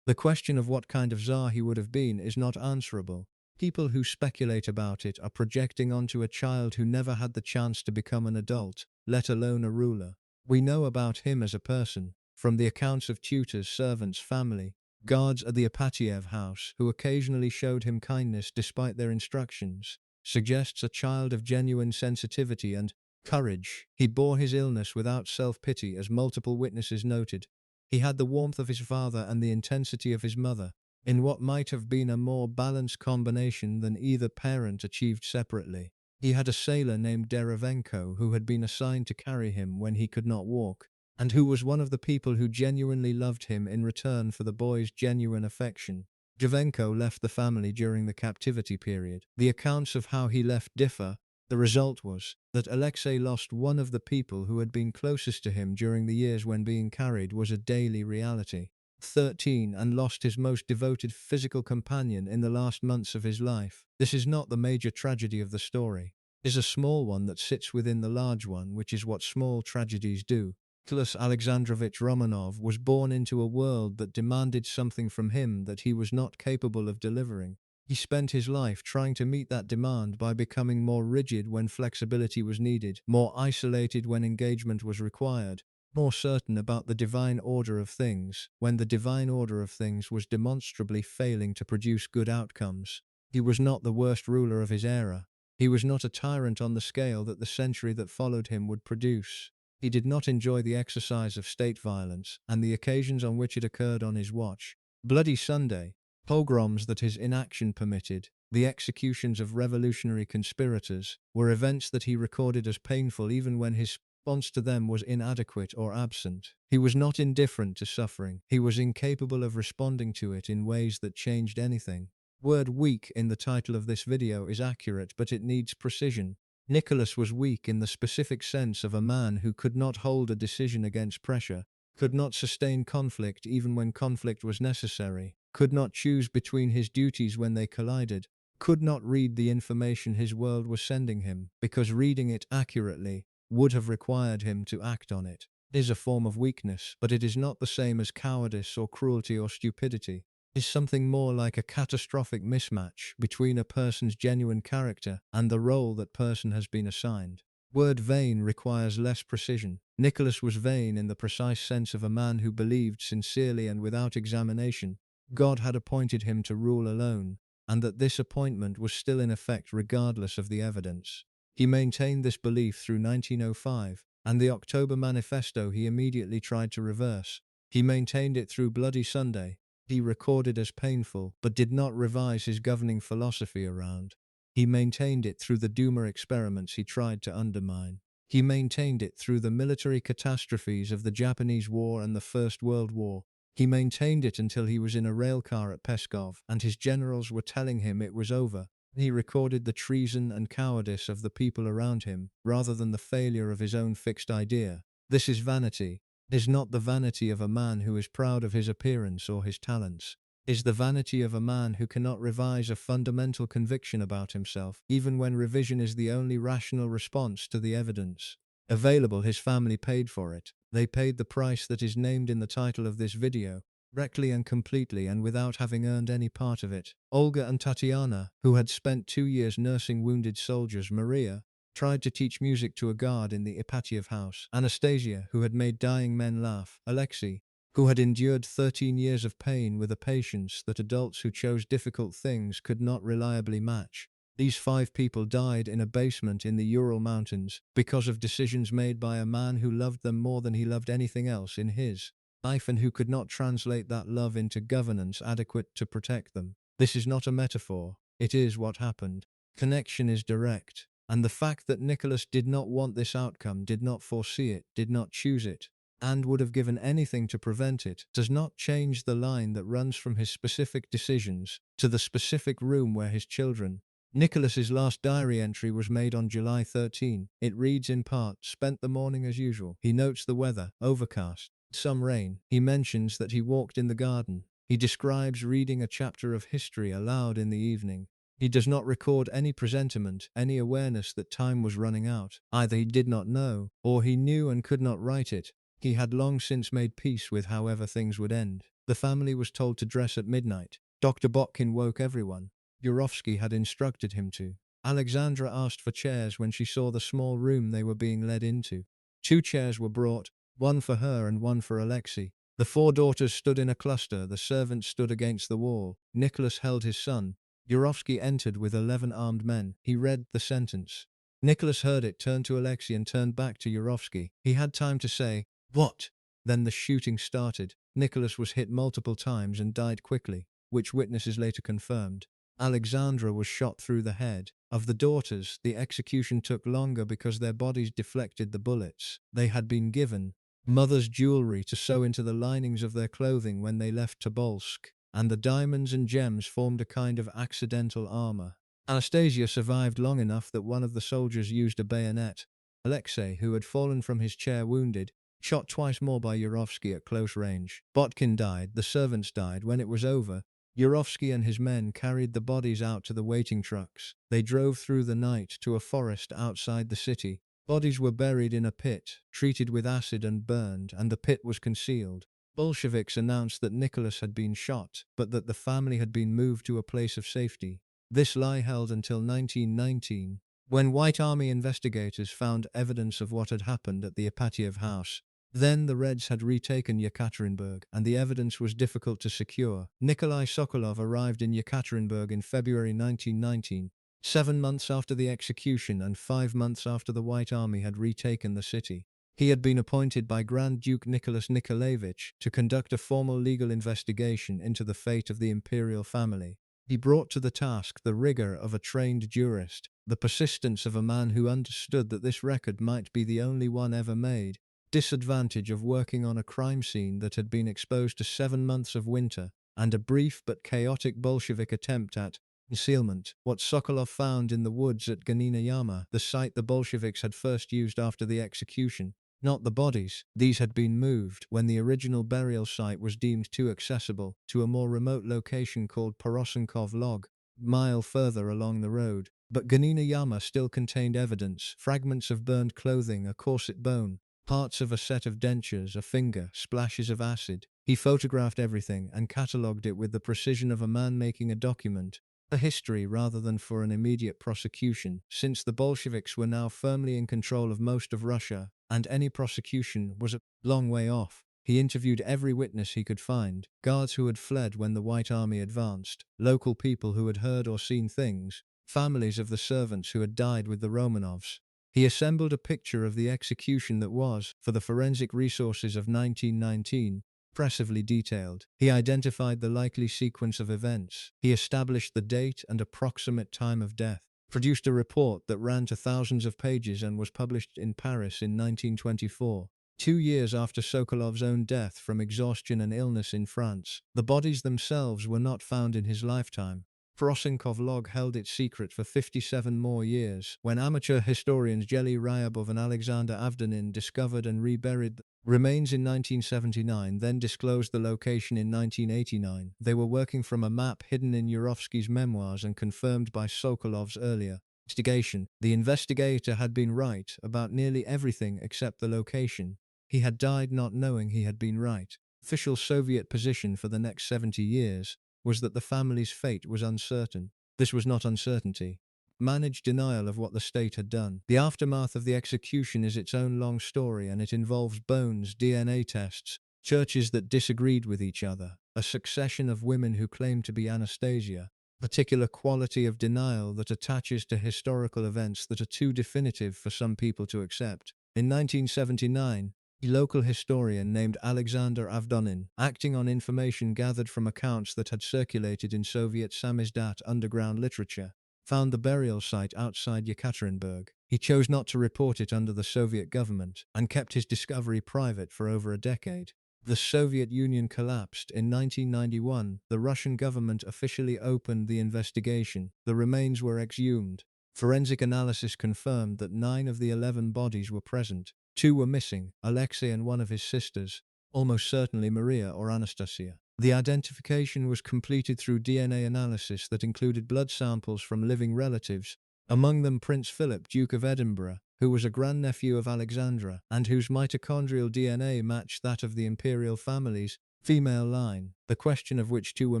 The question of what kind of Tsar he would have been is not answerable. People who speculate about it are projecting onto a child who never had the chance to become an adult, let alone a ruler. We know about him as a person, from the accounts of tutors, servants, family, guards at the Ipatiev House, who occasionally showed him kindness despite their instructions, suggests a child of genuine sensitivity and courage. He bore his illness without self-pity, as multiple witnesses noted. He had the warmth of his father and the intensity of his mother, in what might have been a more balanced combination than either parent achieved separately. He had a sailor named Derivenko who had been assigned to carry him when he could not walk, and who was one of the people who genuinely loved him in return for the boy's genuine affection. Derivenko left the family during the captivity period. The accounts of how he left differ. The result was that Alexei lost one of the people who had been closest to him during the years when being carried was a daily reality. 13 and lost his most devoted physical companion in the last months of his life. This is not the major tragedy of the story. It is a small one that sits within the large one, which is what small tragedies do. Nicholas Alexandrovich Romanov was born into a world that demanded something from him that he was not capable of delivering. He spent his life trying to meet that demand by becoming more rigid when flexibility was needed, more isolated when engagement was required, more certain about the divine order of things, when the divine order of things was demonstrably failing to produce good outcomes. He was not the worst ruler of his era. He was not a tyrant on the scale that the century that followed him would produce. He did not enjoy the exercise of state violence, and the occasions on which it occurred on his watch. Bloody Sunday, pogroms that his inaction permitted, the executions of revolutionary conspirators, were events that he recorded as painful even when his response to them was inadequate or absent. He was not indifferent to suffering. He was incapable of responding to it in ways that changed anything. Word weak in the title of this video is accurate, but it needs precision. Nicholas was weak in the specific sense of a man who could not hold a decision against pressure, could not sustain conflict even when conflict was necessary, could not choose between his duties when they collided, could not read the information his world was sending him, because reading it accurately would have required him to act on it. It is a form of weakness, but it is not the same as cowardice or cruelty or stupidity. It is something more like a catastrophic mismatch between a person's genuine character and the role that person has been assigned. Word vain requires less precision. Nicholas was vain in the precise sense of a man who believed sincerely and without examination God had appointed him to rule alone, and that this appointment was still in effect regardless of the evidence. He maintained this belief through 1905, and the October Manifesto he immediately tried to reverse. He maintained it through Bloody Sunday. He recorded as painful, but did not revise his governing philosophy around. He maintained it through the Duma experiments he tried to undermine. He maintained it through the military catastrophes of the Japanese War and the First World War. He maintained it until he was in a railcar at Peskov, and his generals were telling him it was over. He recorded the treason and cowardice of the people around him, rather than the failure of his own fixed idea. This is vanity. It is not the vanity of a man who is proud of his appearance or his talents. It is the vanity of a man who cannot revise a fundamental conviction about himself, even when revision is the only rational response to the evidence available. His family paid for it. They paid the price that is named in the title of this video, directly and completely and without having earned any part of it. Olga and Tatiana, who had spent 2 years nursing wounded soldiers, Maria, tried to teach music to a guard in the Ipatiev House, Anastasia, who had made dying men laugh, Alexei, who had endured 13 years of pain with a patience that adults who chose difficult things could not reliably match. These 5 people died in a basement in the Ural Mountains because of decisions made by a man who loved them more than he loved anything else in his life and who could not translate that love into governance adequate to protect them. This is not a metaphor. It is what happened. Connection is direct. And the fact that Nicholas did not want this outcome, did not foresee it, did not choose it, and would have given anything to prevent it, does not change the line that runs from his specific decisions to the specific room where his children. Nicholas's last diary entry was made on July 13. It reads in part, "Spent the morning as usual." He notes the weather, overcast, some rain. He mentions that he walked in the garden. He describes reading a chapter of history aloud in the evening. He does not record any presentiment, any awareness that time was running out. Either he did not know, or he knew and could not write it. He had long since made peace with however things would end. The family was told to dress at midnight. Dr. Botkin woke everyone. Yurovsky had instructed him to. Alexandra asked for chairs when she saw the small room they were being led into. 2 chairs were brought, one for her and one for Alexei. The 4 daughters stood in a cluster, the servants stood against the wall. Nicholas held his son. Yurovsky entered with 11 armed men. He read the sentence. Nicholas heard it, turned to Alexei and turned back to Yurovsky. He had time to say, "What?" Then the shooting started. Nicholas was hit multiple times and died quickly, which witnesses later confirmed. Alexandra was shot through the head. Of the daughters, the execution took longer because their bodies deflected the bullets. They had been given mother's jewelry to sew into the linings of their clothing when they left Tobolsk, and the diamonds and gems formed a kind of accidental armor. Anastasia survived long enough that one of the soldiers used a bayonet. Alexei, who had fallen from his chair wounded, shot twice more by Yurovsky at close range. Botkin died, the servants died. When it was over, Yurovsky and his men carried the bodies out to the waiting trucks. They drove through the night to a forest outside the city. Bodies were buried in a pit, treated with acid and burned, and the pit was concealed. Bolsheviks announced that Nicholas had been shot, but that the family had been moved to a place of safety. This lie held until 1919, when White Army investigators found evidence of what had happened at the Ipatiev House. Then the Reds had retaken Yekaterinburg, and the evidence was difficult to secure. Nikolai Sokolov arrived in Yekaterinburg in February 1919, 7 months after the execution and 5 months after the White Army had retaken the city. He had been appointed by Grand Duke Nicholas Nikolaevich to conduct a formal legal investigation into the fate of the imperial family. He brought to the task the rigor of a trained jurist, the persistence of a man who understood that this record might be the only one ever made, disadvantage of working on a crime scene that had been exposed to 7 months of winter, and a brief but chaotic Bolshevik attempt at concealment. What Sokolov found in the woods at Ganina Yama, the site the Bolsheviks had first used after the execution. Not the bodies. These had been moved, when the original burial site was deemed too accessible, to a more remote location called Porosenkov Log, a mile further along the road. But Ganina Yama still contained evidence, fragments of burned clothing, a corset bone, parts of a set of dentures, a finger, splashes of acid. He photographed everything and catalogued it with the precision of a man making a document, a history rather than for an immediate prosecution, since the Bolsheviks were now firmly in control of most of Russia, and any prosecution was a long way off. He interviewed every witness he could find, guards who had fled when the White Army advanced, local people who had heard or seen things, families of the servants who had died with the Romanovs. He assembled a picture of the execution that was, for the forensic resources of 1919, impressively detailed. He identified the likely sequence of events. He established the date and approximate time of death, produced a report that ran to thousands of pages and was published in Paris in 1924, 2 years after Sokolov's own death from exhaustion and illness in France. The bodies themselves were not found in his lifetime. Porosenkov Log held its secret for 57 more years, when amateur historians Jelly Ryabov and Alexander Avdanin discovered and reburied the remains in 1979, then disclosed the location in 1989. They were working from a map hidden in Yurovsky's memoirs and confirmed by Sokolov's earlier investigation. The investigator had been right about nearly everything except the location. He had died not knowing he had been right. Official Soviet position for the next 70 years was that the family's fate was uncertain. This was not uncertainty. Managed denial of what the state had done. The aftermath of the execution is its own long story, and it involves bones, DNA tests, churches that disagreed with each other, a succession of women who claimed to be Anastasia, particular quality of denial that attaches to historical events that are too definitive for some people to accept. In 1979, a local historian named Alexander Avdonin, acting on information gathered from accounts that had circulated in Soviet samizdat underground literature, found the burial site outside Yekaterinburg. He chose not to report it under the Soviet government and kept his discovery private for over a decade. The Soviet Union collapsed in 1991. The Russian government officially opened the investigation. The remains were exhumed. Forensic analysis confirmed that 9 of the 11 bodies were present. 2 were missing, Alexei and one of his sisters, almost certainly Maria or Anastasia. The identification was completed through DNA analysis that included blood samples from living relatives, among them Prince Philip, Duke of Edinburgh, who was a grandnephew of Alexandra, and whose mitochondrial DNA matched that of the imperial family's female line. The question of which 2 were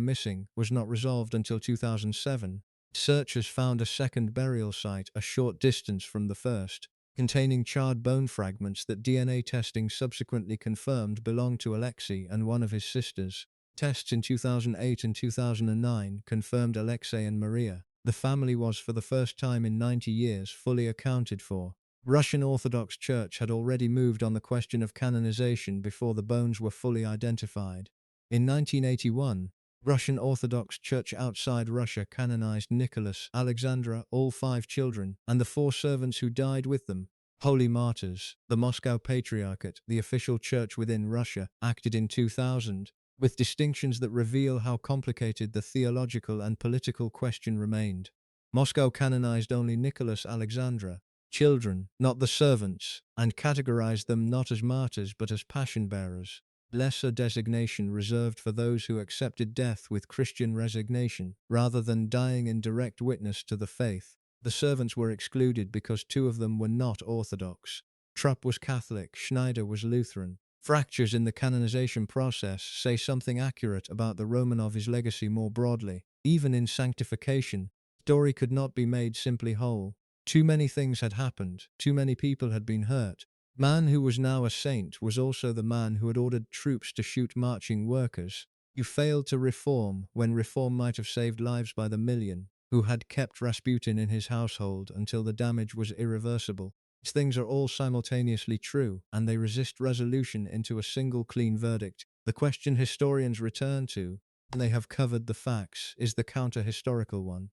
missing was not resolved until 2007. Searchers found a second burial site a short distance from the first, containing charred bone fragments that DNA testing subsequently confirmed belonged to Alexei and one of his sisters. Tests in 2008 and 2009 confirmed Alexei and Maria. The family was, for the first time in 90 years, fully accounted for. Russian Orthodox Church had already moved on the question of canonization before the bones were fully identified. In 1981, Russian Orthodox Church outside Russia canonized Nicholas, Alexandra, all 5 children, and the 4 servants who died with them, holy martyrs. The Moscow Patriarchate, the official church within Russia, acted in 2000, with distinctions that reveal how complicated the theological and political question remained. Moscow canonized only Nicholas, Alexandra, children, not the servants, and categorized them not as martyrs but as passion-bearers. Lesser designation reserved for those who accepted death with Christian resignation, rather than dying in direct witness to the faith. The servants were excluded because 2 of them were not Orthodox. Trupp was Catholic, Schneider was Lutheran. Fractures in the canonization process say something accurate about the Romanovs' legacy more broadly. Even in sanctification, the story could not be made simply whole. Too many things had happened, too many people had been hurt. Man who was now a saint was also the man who had ordered troops to shoot marching workers, who failed to reform when reform might have saved lives by the million, who had kept Rasputin in his household until the damage was irreversible. These things are all simultaneously true, and they resist resolution into a single clean verdict. The question historians return to, and they have covered the facts, is the counter-historical one.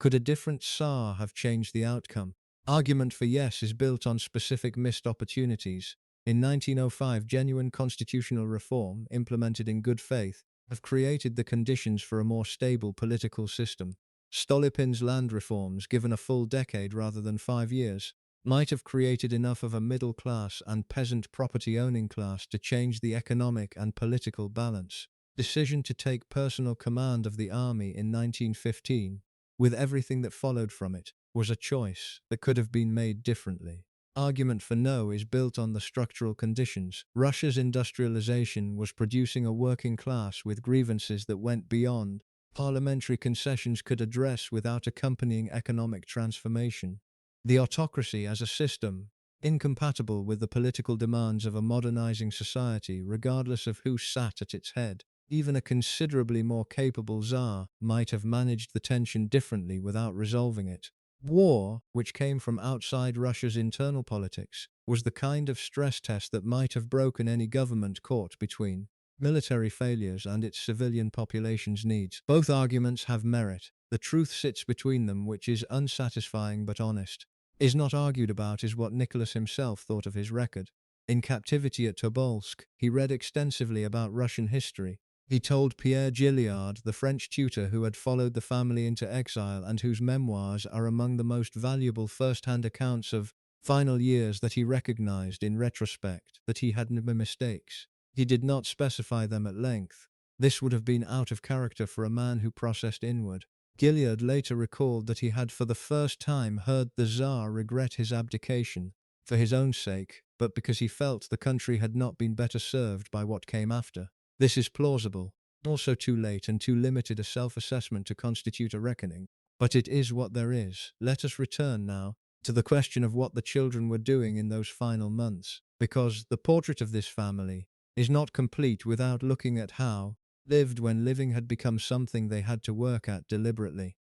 Could a different Tsar have changed the outcome? Argument for yes is built on specific missed opportunities. In 1905, genuine constitutional reform, implemented in good faith, have created the conditions for a more stable political system. Stolypin's land reforms, given a full decade rather than 5 years, might have created enough of a middle class and peasant property-owning class to change the economic and political balance. Decision to take personal command of the army in 1915, with everything that followed from it, was a choice that could have been made differently. Argument for no is built on the structural conditions. Russia's industrialization was producing a working class with grievances that went beyond parliamentary concessions could address without accompanying economic transformation. The autocracy as a system, incompatible with the political demands of a modernizing society regardless of who sat at its head. Even a considerably more capable Tsar might have managed the tension differently without resolving it. War, which came from outside Russia's internal politics, was the kind of stress test that might have broken any government caught between military failures and its civilian population's needs. Both arguments have merit. The truth sits between them, which is unsatisfying but honest. Is not argued about is what Nicholas himself thought of his record. In captivity at Tobolsk, he read extensively about Russian history. He told Pierre Gilliard, the French tutor who had followed the family into exile and whose memoirs are among the most valuable first-hand accounts of final years that he recognized in retrospect that he had no mistakes. He did not specify them at length. This would have been out of character for a man who processed inward. Gilliard later recalled that he had for the first time heard the Tsar regret his abdication, for his own sake, but because he felt the country had not been better served by what came after. This is plausible, also too late and too limited a self-assessment to constitute a reckoning. But it is what there is. Let us return now to the question of what the children were doing in those final months, because the portrait of this family is not complete without looking at how lived when living had become something they had to work at deliberately.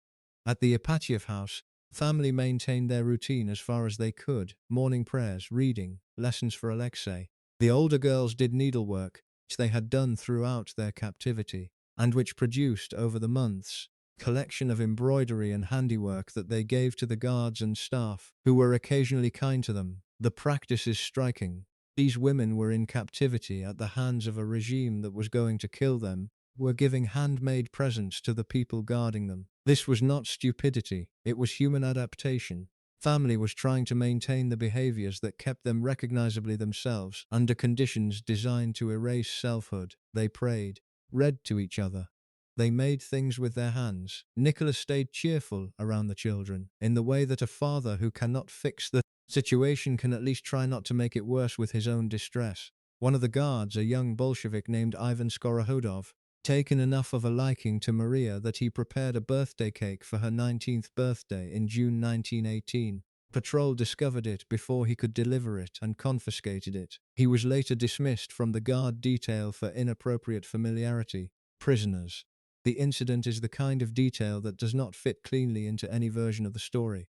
At the Ipatiev House, family maintained their routine as far as they could: morning prayers, reading, lessons for Alexei. The older girls did needlework, which they had done throughout their captivity, and which produced, over the months, collection of embroidery and handiwork that they gave to the guards and staff, who were occasionally kind to them. The practice is striking. These women were in captivity at the hands of a regime that was going to kill them, were giving handmade presents to the people guarding them. This was not stupidity, it was human adaptation. Family was trying to maintain the behaviors that kept them recognizably themselves under conditions designed to erase selfhood. They prayed, read to each other. They made things with their hands. Nicholas stayed cheerful around the children, in the way that a father who cannot fix the situation can at least try not to make it worse with his own distress. One of the guards, a young Bolshevik named Ivan Skorohodov, taken enough of a liking to Maria that he prepared a birthday cake for her 19th birthday in June 1918. Patrol discovered it before he could deliver it and confiscated it. He was later dismissed from the guard detail for inappropriate familiarity. Prisoners. The incident is the kind of detail that does not fit cleanly into any version of the story.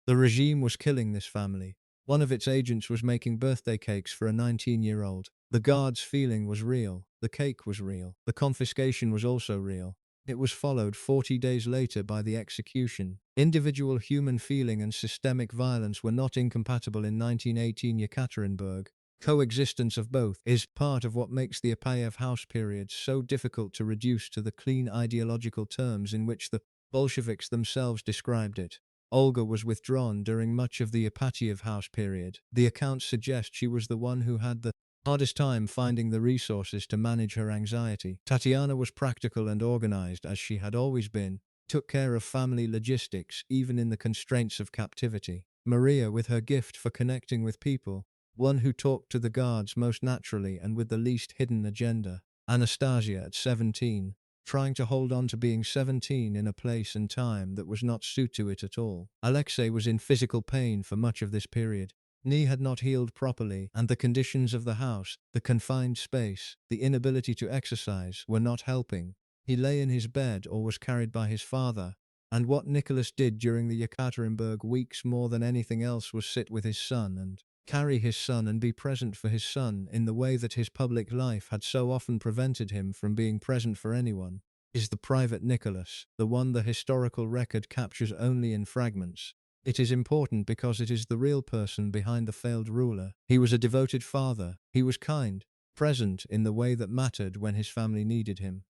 The regime was killing this family. One of its agents was making birthday cakes for a 19-year-old. The guard's feeling was real. The cake was real. The confiscation was also real. It was followed 40 days later by the execution. Individual human feeling and systemic violence were not incompatible in 1918 Yekaterinburg. Coexistence of both is part of what makes the Ipatiev House period so difficult to reduce to the clean ideological terms in which the Bolsheviks themselves described it. Olga was withdrawn during much of the Ipatiev House period. The accounts suggest she was the one who had the hardest time finding the resources to manage her anxiety. Tatiana was practical and organized, as she had always been, took care of family logistics even in the constraints of captivity. Maria, with her gift for connecting with people, one who talked to the guards most naturally and with the least hidden agenda. Anastasia, at 17, trying to hold on to being 17 in a place and time that was not suited to it at all. Alexei was in physical pain for much of this period. Knee had not healed properly, and the conditions of the house, the confined space, the inability to exercise, were not helping. He lay in his bed or was carried by his father, and what Nicholas did during the Yekaterinburg weeks more than anything else was sit with his son and carry his son and be present for his son in the way that his public life had so often prevented him from being present for anyone. Is the private Nicholas, the one the historical record captures only in fragments. It is important because it is the real person behind the failed ruler. He was a devoted father. He was kind, present in the way that mattered when his family needed him.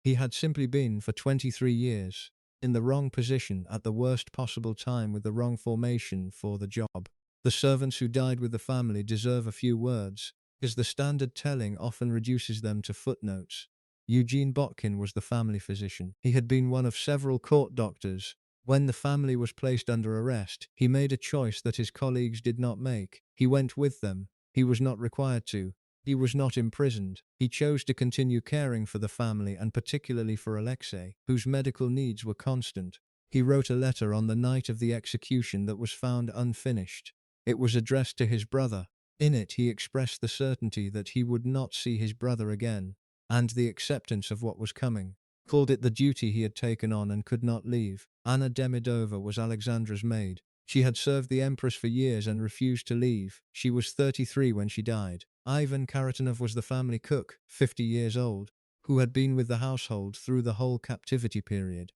He had simply been, for 23 years, in the wrong position at the worst possible time with the wrong formation for the job. The servants who died with the family deserve a few words, because the standard telling often reduces them to footnotes. Eugene Botkin was the family physician. He had been one of several court doctors. When the family was placed under arrest, he made a choice that his colleagues did not make. He went with them. He was not required to. He was not imprisoned. He chose to continue caring for the family and particularly for Alexei, whose medical needs were constant. He wrote a letter on the night of the execution that was found unfinished. It was addressed to his brother. In it he expressed the certainty that he would not see his brother again, and the acceptance of what was coming. Called it the duty he had taken on and could not leave. Anna Demidova was Alexandra's maid. She had served the Empress for years and refused to leave. She was 33 when she died. Ivan Karatanov was the family cook, 50 years old, who had been with the household through the whole captivity period.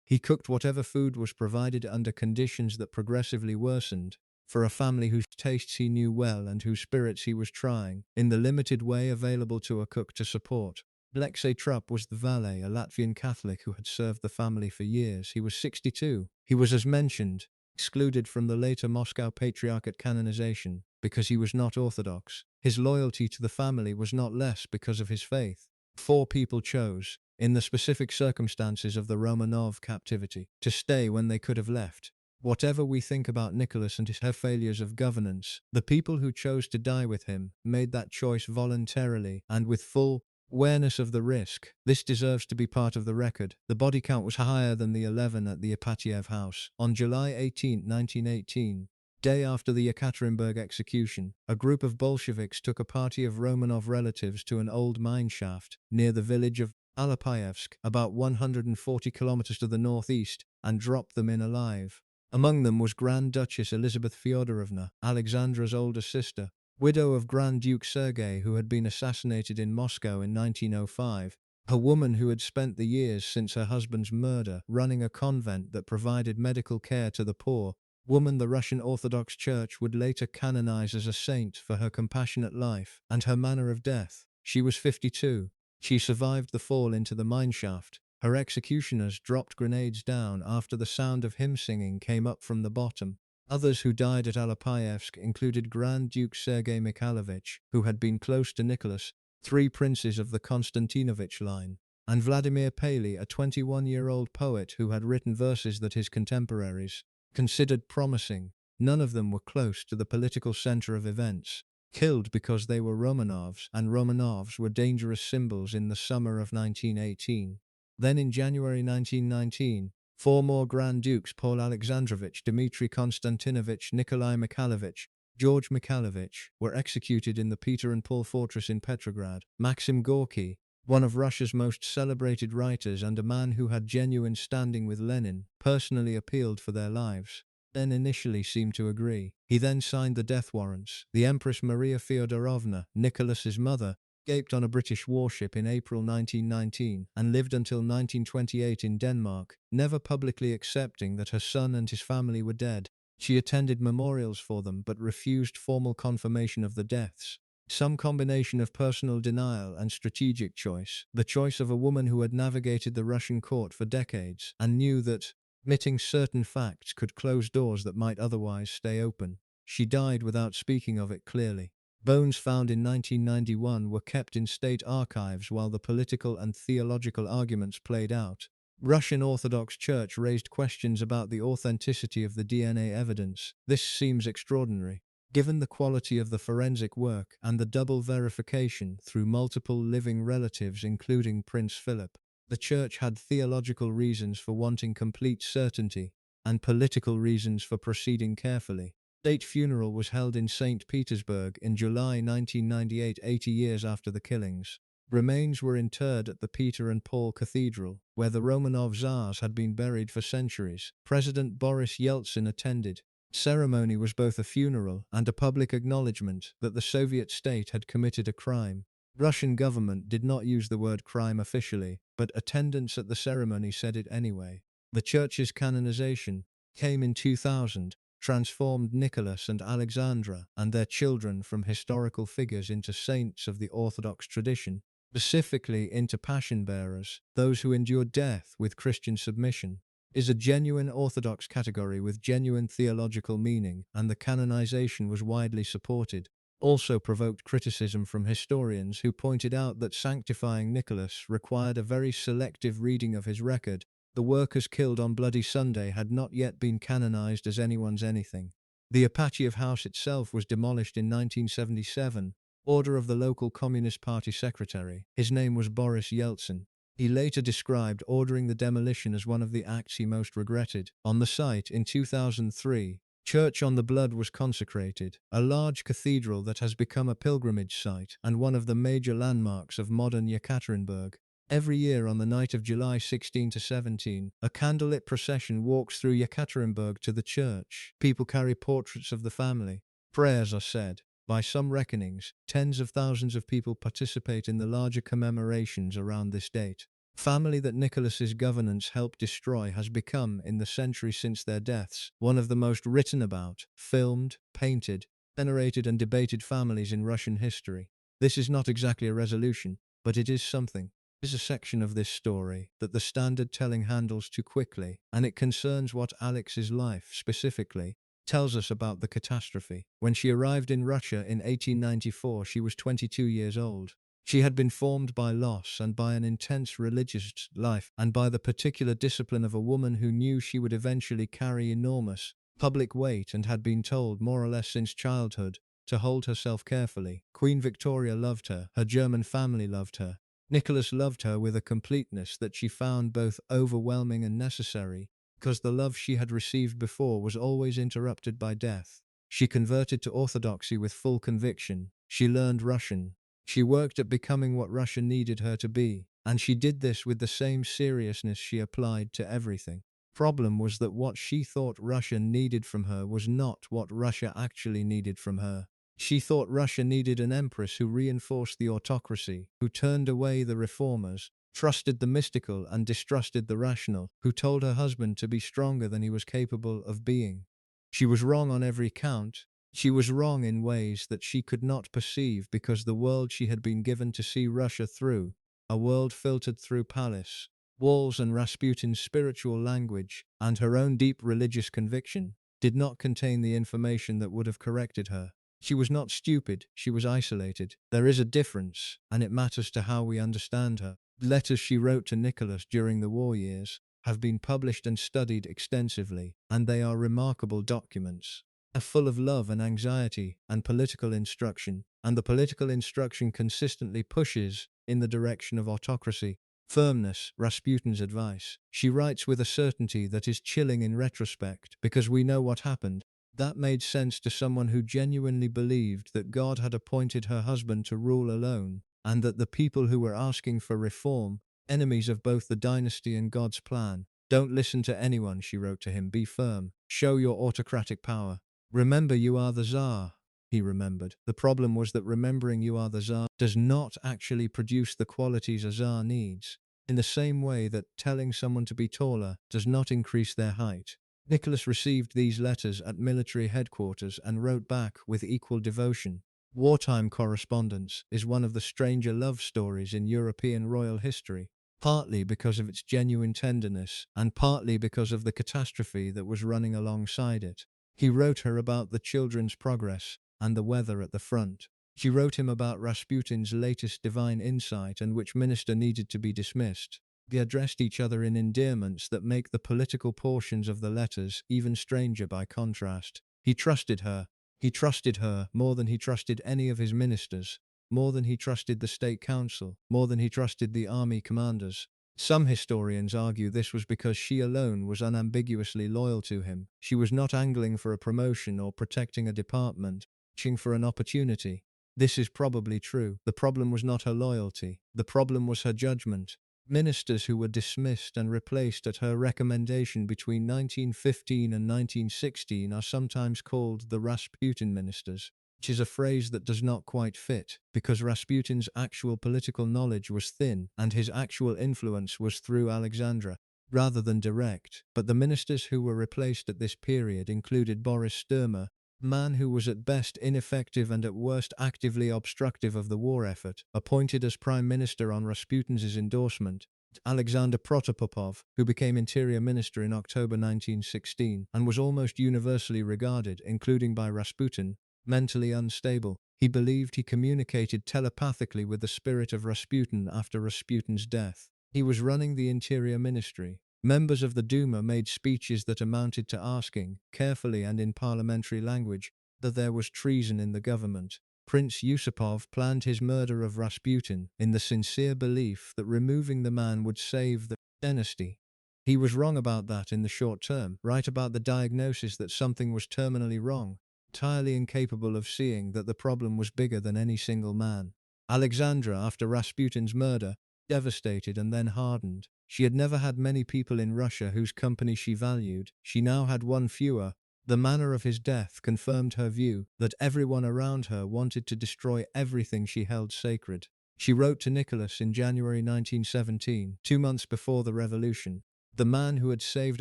He cooked whatever food was provided under conditions that progressively worsened, for a family whose tastes he knew well and whose spirits he was trying, in the limited way available to a cook, to support. Alexei Trupp was the valet, a Latvian Catholic who had served the family for years. He was 62. He was, as mentioned, excluded from the later Moscow Patriarchate canonization because he was not Orthodox. His loyalty to the family was not less because of his faith. 4 people chose, in the specific circumstances of the Romanov captivity, to stay when they could have left. Whatever we think about Nicholas and his failures of governance, the people who chose to die with him made that choice voluntarily and with full awareness of the risk. This deserves to be part of the record. The body count was higher than the 11 at the Ipatiev House. On July 18, 1918, Day after the Yekaterinburg execution, a group of Bolsheviks took a party of Romanov relatives to an old mine shaft near the village of Alexei, about 140 kilometers to the northeast, and dropped them in alive. Among them was Grand Duchess Elizabeth Feodorovna, Alexandra's older sister, widow of Grand Duke Sergei, who had been assassinated in Moscow in 1905, a woman who had spent the years since her husband's murder running a convent that provided medical care to the poor, woman the Russian Orthodox Church would later canonize as a saint for her compassionate life and her manner of death. She was 52. She survived the fall into the mineshaft. Her executioners dropped grenades down after the sound of hymn singing came up from the bottom. Others who died at Ipatiev included Grand Duke Sergei Mikhailovich, who had been close to Nicholas, 3 princes of the Konstantinovich line, and Vladimir Paley, a 21-year-old poet who had written verses that his contemporaries considered promising. None of them were close to the political center of events, killed because they were Romanovs, and Romanovs were dangerous symbols in the summer of 1918. Then in January 1919, 4 more Grand Dukes, Paul Alexandrovich, Dmitry Konstantinovich, Nikolai Mikhailovich, George Mikhailovich, were executed in the Peter and Paul fortress in Petrograd. Maxim Gorky, one of Russia's most celebrated writers and a man who had genuine standing with Lenin, personally appealed for their lives. Lenin initially seemed to agree. He then signed the death warrants. The Empress Maria Feodorovna, Nicholas's mother, escaped on a British warship in April 1919 and lived until 1928 in Denmark, never publicly accepting that her son and his family were dead. She attended memorials for them but refused formal confirmation of the deaths. Some combination of personal denial and strategic choice, the choice of a woman who had navigated the Russian court for decades and knew that admitting certain facts could close doors that might otherwise stay open. She died without speaking of it clearly. Bones found in 1991 were kept in state archives while the political and theological arguments played out. Russian Orthodox Church raised questions about the authenticity of the DNA evidence. This seems extraordinary, given the quality of the forensic work and the double verification through multiple living relatives including Prince Philip. The Church had theological reasons for wanting complete certainty and political reasons for proceeding carefully. State funeral was held in St. Petersburg in July 1998, 80 years after the killings. Remains were interred at the Peter and Paul Cathedral, where the Romanov Tsars had been buried for centuries. President Boris Yeltsin attended. Ceremony was both a funeral and a public acknowledgement that the Soviet state had committed a crime. Russian government did not use the word crime officially, but attendance at the ceremony said it anyway. The Church's canonization came in 2000, transformed Nicholas and Alexandra and their children from historical figures into saints of the Orthodox tradition, specifically into passion bearers, those who endured death with Christian submission. Is a genuine Orthodox category with genuine theological meaning, and the canonization was widely supported. Also provoked criticism from historians who pointed out that sanctifying Nicholas required a very selective reading of his record. The workers killed on Bloody Sunday had not yet been canonized as anyone's anything. The Ipatiev House itself was demolished in 1977, order of the local Communist Party secretary. His name was Boris Yeltsin. He later described ordering the demolition as one of the acts he most regretted. On the site, in 2003, Church on the Blood was consecrated, a large cathedral that has become a pilgrimage site and one of the major landmarks of modern Yekaterinburg. Every year on the night of July 16 to 17, a candlelit procession walks through Yekaterinburg to the church. People carry portraits of the family. Prayers are said. By some reckonings, tens of thousands of people participate in the larger commemorations around this date. Family that Nicholas's governance helped destroy has become, in the century since their deaths, one of the most written about, filmed, painted, venerated and debated families in Russian history. This is not exactly a resolution, but it is something. It is a section of this story that the standard telling handles too quickly, and it concerns what Alexei's life, specifically, tells us about the catastrophe. When she arrived in Russia in 1894, she was 22 years old. She had been formed by loss and by an intense religious life and by the particular discipline of a woman who knew she would eventually carry enormous public weight and had been told more or less since childhood to hold herself carefully. Queen Victoria loved her. Her German family loved her. Nicholas loved her with a completeness that she found both overwhelming and necessary, because the love she had received before was always interrupted by death. She converted to Orthodoxy with full conviction. She learned Russian. She worked at becoming what Russia needed her to be, and she did this with the same seriousness she applied to everything. Problem was that what she thought Russia needed from her was not what Russia actually needed from her. She thought Russia needed an empress who reinforced the autocracy, who turned away the reformers, trusted the mystical and distrusted the rational, who told her husband to be stronger than he was capable of being. She was wrong on every count. She was wrong in ways that she could not perceive because the world she had been given to see Russia through, a world filtered through palace, walls and Rasputin's spiritual language, and her own deep religious conviction, did not contain the information that would have corrected her. She was not stupid, she was isolated. There is a difference, and it matters to how we understand her. Letters she wrote to Nicholas during the war years have been published and studied extensively, and they are remarkable documents. Are full of love and anxiety and political instruction, and the political instruction consistently pushes in the direction of autocracy. Firmness, Rasputin's advice. She writes with a certainty that is chilling in retrospect because we know what happened. That made sense to someone who genuinely believed that God had appointed her husband to rule alone, and that the people who were asking for reform, enemies of both the dynasty and God's plan. Don't listen to anyone, she wrote to him. Be firm. Show your autocratic power. Remember you are the Tsar. He remembered. The problem was that remembering you are the Tsar does not actually produce the qualities a Tsar needs, in the same way that telling someone to be taller does not increase their height. Nicholas received these letters at military headquarters and wrote back with equal devotion. Wartime correspondence is one of the stranger love stories in European royal history, partly because of its genuine tenderness and partly because of the catastrophe that was running alongside it. He wrote her about the children's progress and the weather at the front. She wrote him about Rasputin's latest divine insight and which minister needed to be dismissed. They addressed each other in endearments that make the political portions of the letters even stranger by contrast. He trusted her. He trusted her more than he trusted any of his ministers, more than he trusted the state council, more than he trusted the army commanders. Some historians argue this was because she alone was unambiguously loyal to him. She was not angling for a promotion or protecting a department, searching for an opportunity. This is probably true. The problem was not her loyalty. The problem was her judgment. Ministers who were dismissed and replaced at her recommendation between 1915 and 1916 are sometimes called the Rasputin ministers, which is a phrase that does not quite fit, because Rasputin's actual political knowledge was thin and his actual influence was through Alexandra, rather than direct. But the ministers who were replaced at this period included Boris Sturmer, a man who was at best ineffective and at worst actively obstructive of the war effort, appointed as prime minister on Rasputin's endorsement, Alexander Protopopov, who became interior minister in October 1916 and was almost universally regarded, including by Rasputin, mentally unstable. He believed he communicated telepathically with the spirit of Rasputin after Rasputin's death. He was running the interior ministry. Members of the Duma made speeches that amounted to asking, carefully and in parliamentary language, that there was treason in the government. Prince Yusupov planned his murder of Rasputin in the sincere belief that removing the man would save the dynasty. He was wrong about that in the short term, right about the diagnosis that something was terminally wrong, entirely incapable of seeing that the problem was bigger than any single man. Alexandra, after Rasputin's murder, devastated and then hardened. She had never had many people in Russia whose company she valued. She now had one fewer. The manner of his death confirmed her view that everyone around her wanted to destroy everything she held sacred. She wrote to Nicholas in January 1917, 2 months before the revolution. The man who had saved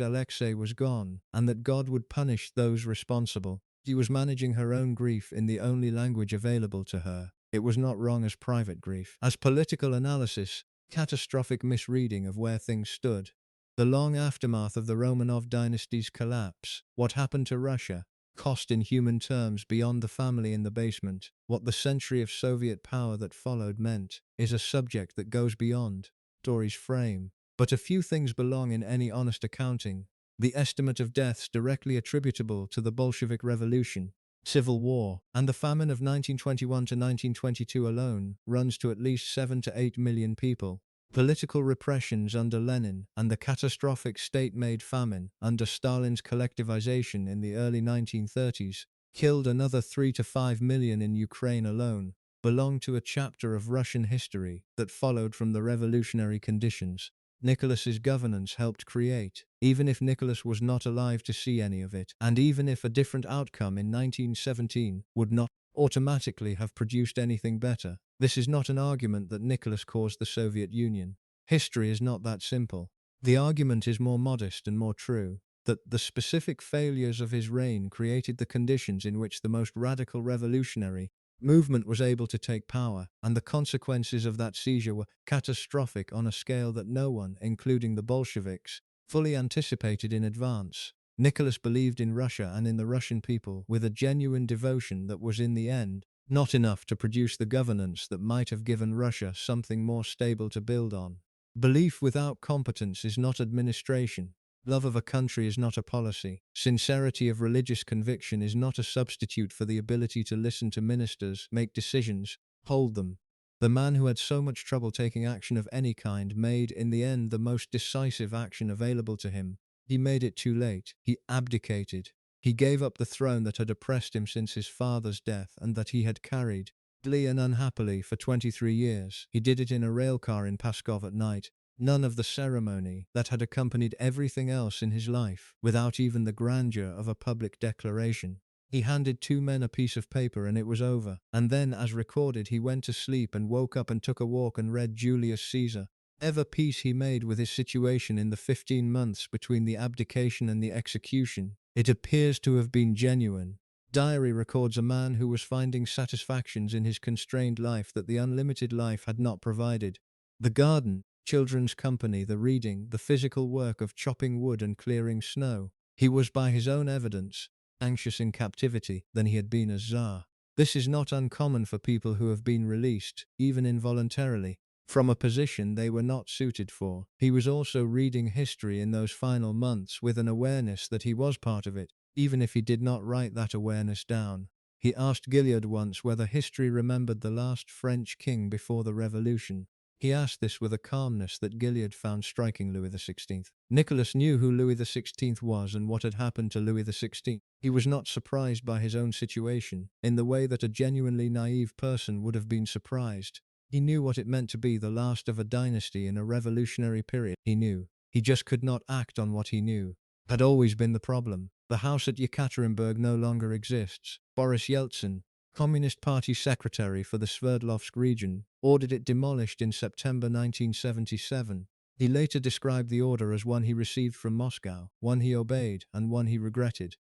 Alexei was gone, and that God would punish those responsible. She was managing her own grief in the only language available to her. It was not wrong as private grief. As political analysis, catastrophic misreading of where things stood. The long aftermath of the Romanov dynasty's collapse, what happened to Russia, cost in human terms beyond the family in the basement, what the century of Soviet power that followed meant, is a subject that goes beyond story's frame. But a few things belong in any honest accounting. The estimate of deaths directly attributable to the Bolshevik Revolution, Civil War, and the famine of 1921 to 1922 alone runs to at least 7 to 8 million people. Political repressions under Lenin and the catastrophic state-made famine under Stalin's collectivization in the early 1930s killed another 3 to 5 million in Ukraine alone, belonged to a chapter of Russian history that followed from the revolutionary conditions Nicholas's governance helped create, even if Nicholas was not alive to see any of it, and even if a different outcome in 1917 would not automatically have produced anything better. This is not an argument that Nicholas caused the Soviet Union. History is not that simple. The argument is more modest and more true, that the specific failures of his reign created the conditions in which the most radical revolutionary movement was able to take power, and the consequences of that seizure were catastrophic on a scale that no one, including the Bolsheviks, fully anticipated in advance. Nicholas believed in Russia and in the Russian people with a genuine devotion that was in the end not enough to produce the governance that might have given Russia something more stable to build on. Belief without competence is not administration. Love of a country is not a policy. Sincerity of religious conviction is not a substitute for the ability to listen to ministers, make decisions, hold them. The man who had so much trouble taking action of any kind made, in the end, the most decisive action available to him. He made it too late. He abdicated. He gave up the throne that had oppressed him since his father's death and that he had carried, glee and unhappily, for 23 years. He did it in a railcar in Pskov at night. None of the ceremony that had accompanied everything else in his life, without even the grandeur of a public declaration. He handed two men a piece of paper and it was over. And then, as recorded, he went to sleep and woke up and took a walk and read Julius Caesar. Ever peace he made with his situation in the 15 months between the abdication and the execution. It appears to have been genuine. Diary records a man who was finding satisfactions in his constrained life that the unlimited life had not provided. The garden, children's company, the reading, the physical work of chopping wood and clearing snow. He was, by his own evidence, anxious in captivity than he had been as Tsar. This is not uncommon for people who have been released, even involuntarily, from a position they were not suited for. He was also reading history in those final months with an awareness that he was part of it, even if he did not write that awareness down. He asked Gilliard once whether history remembered the last French king before the revolution. He asked this with a calmness that Gilliard found striking Louis XVI. Nicholas knew who Louis XVI was and what had happened to Louis XVI. He was not surprised by his own situation, in the way that a genuinely naive person would have been surprised. He knew what it meant to be the last of a dynasty in a revolutionary period. He knew. He just could not act on what he knew. Had always been the problem. The house at Yekaterinburg no longer exists. Boris Yeltsin, Communist Party secretary for the Sverdlovsk region, ordered it demolished in September 1977. He later described the order as one he received from Moscow, one he obeyed, and one he regretted.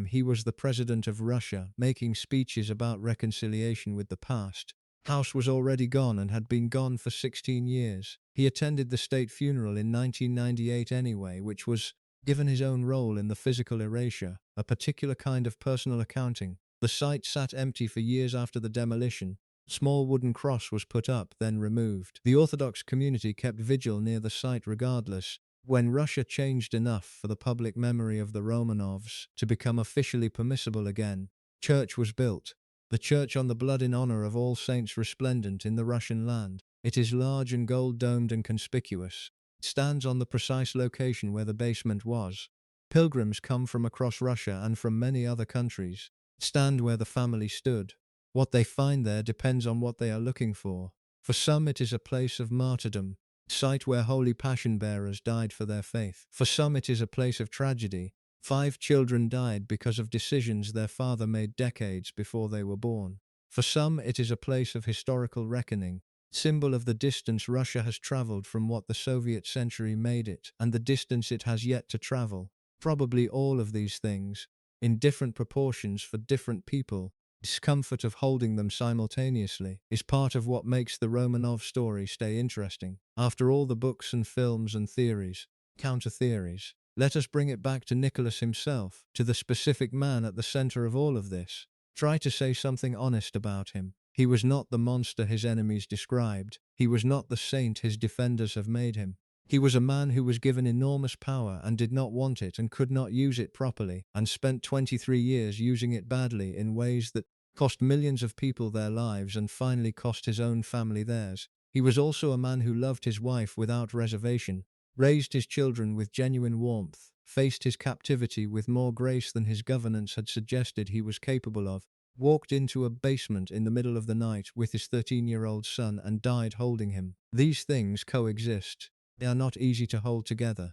He was the president of Russia, making speeches about reconciliation with the past. House was already gone and had been gone for 16 years. He attended the state funeral in 1998 anyway, which was, given his own role in the physical erasure, a particular kind of personal accounting. The site sat empty for years after the demolition. Small wooden cross was put up, then removed. The Orthodox community kept vigil near the site regardless. When Russia changed enough for the public memory of the Romanovs to become officially permissible again, church was built. The church on the blood in honor of all saints resplendent in the Russian land. It is large and gold-domed and conspicuous. It stands on the precise location where the basement was. Pilgrims come from across Russia and from many other countries. Stand where the family stood. What they find there depends on what they are looking for. For some it is a place of martyrdom, a site where holy passion-bearers died for their faith. For some it is a place of tragedy. 5 children died because of decisions their father made decades before they were born. For some it is a place of historical reckoning, symbol of the distance Russia has traveled from what the Soviet century made it, and the distance it has yet to travel. Probably all of these things, in different proportions for different people. Discomfort of holding them simultaneously is part of what makes the Romanov story stay interesting. After all the books and films and theories, counter-theories, let us bring it back to Nicholas himself, to the specific man at the center of all of this. Try to say something honest about him. He was not the monster his enemies described. He was not the saint his defenders have made him. He was a man who was given enormous power and did not want it and could not use it properly, and spent 23 years using it badly in ways that cost millions of people their lives and finally cost his own family theirs. He was also a man who loved his wife without reservation, raised his children with genuine warmth, faced his captivity with more grace than his governance had suggested he was capable of, walked into a basement in the middle of the night with his 13-year-old son and died holding him. These things coexist. They are not easy to hold together.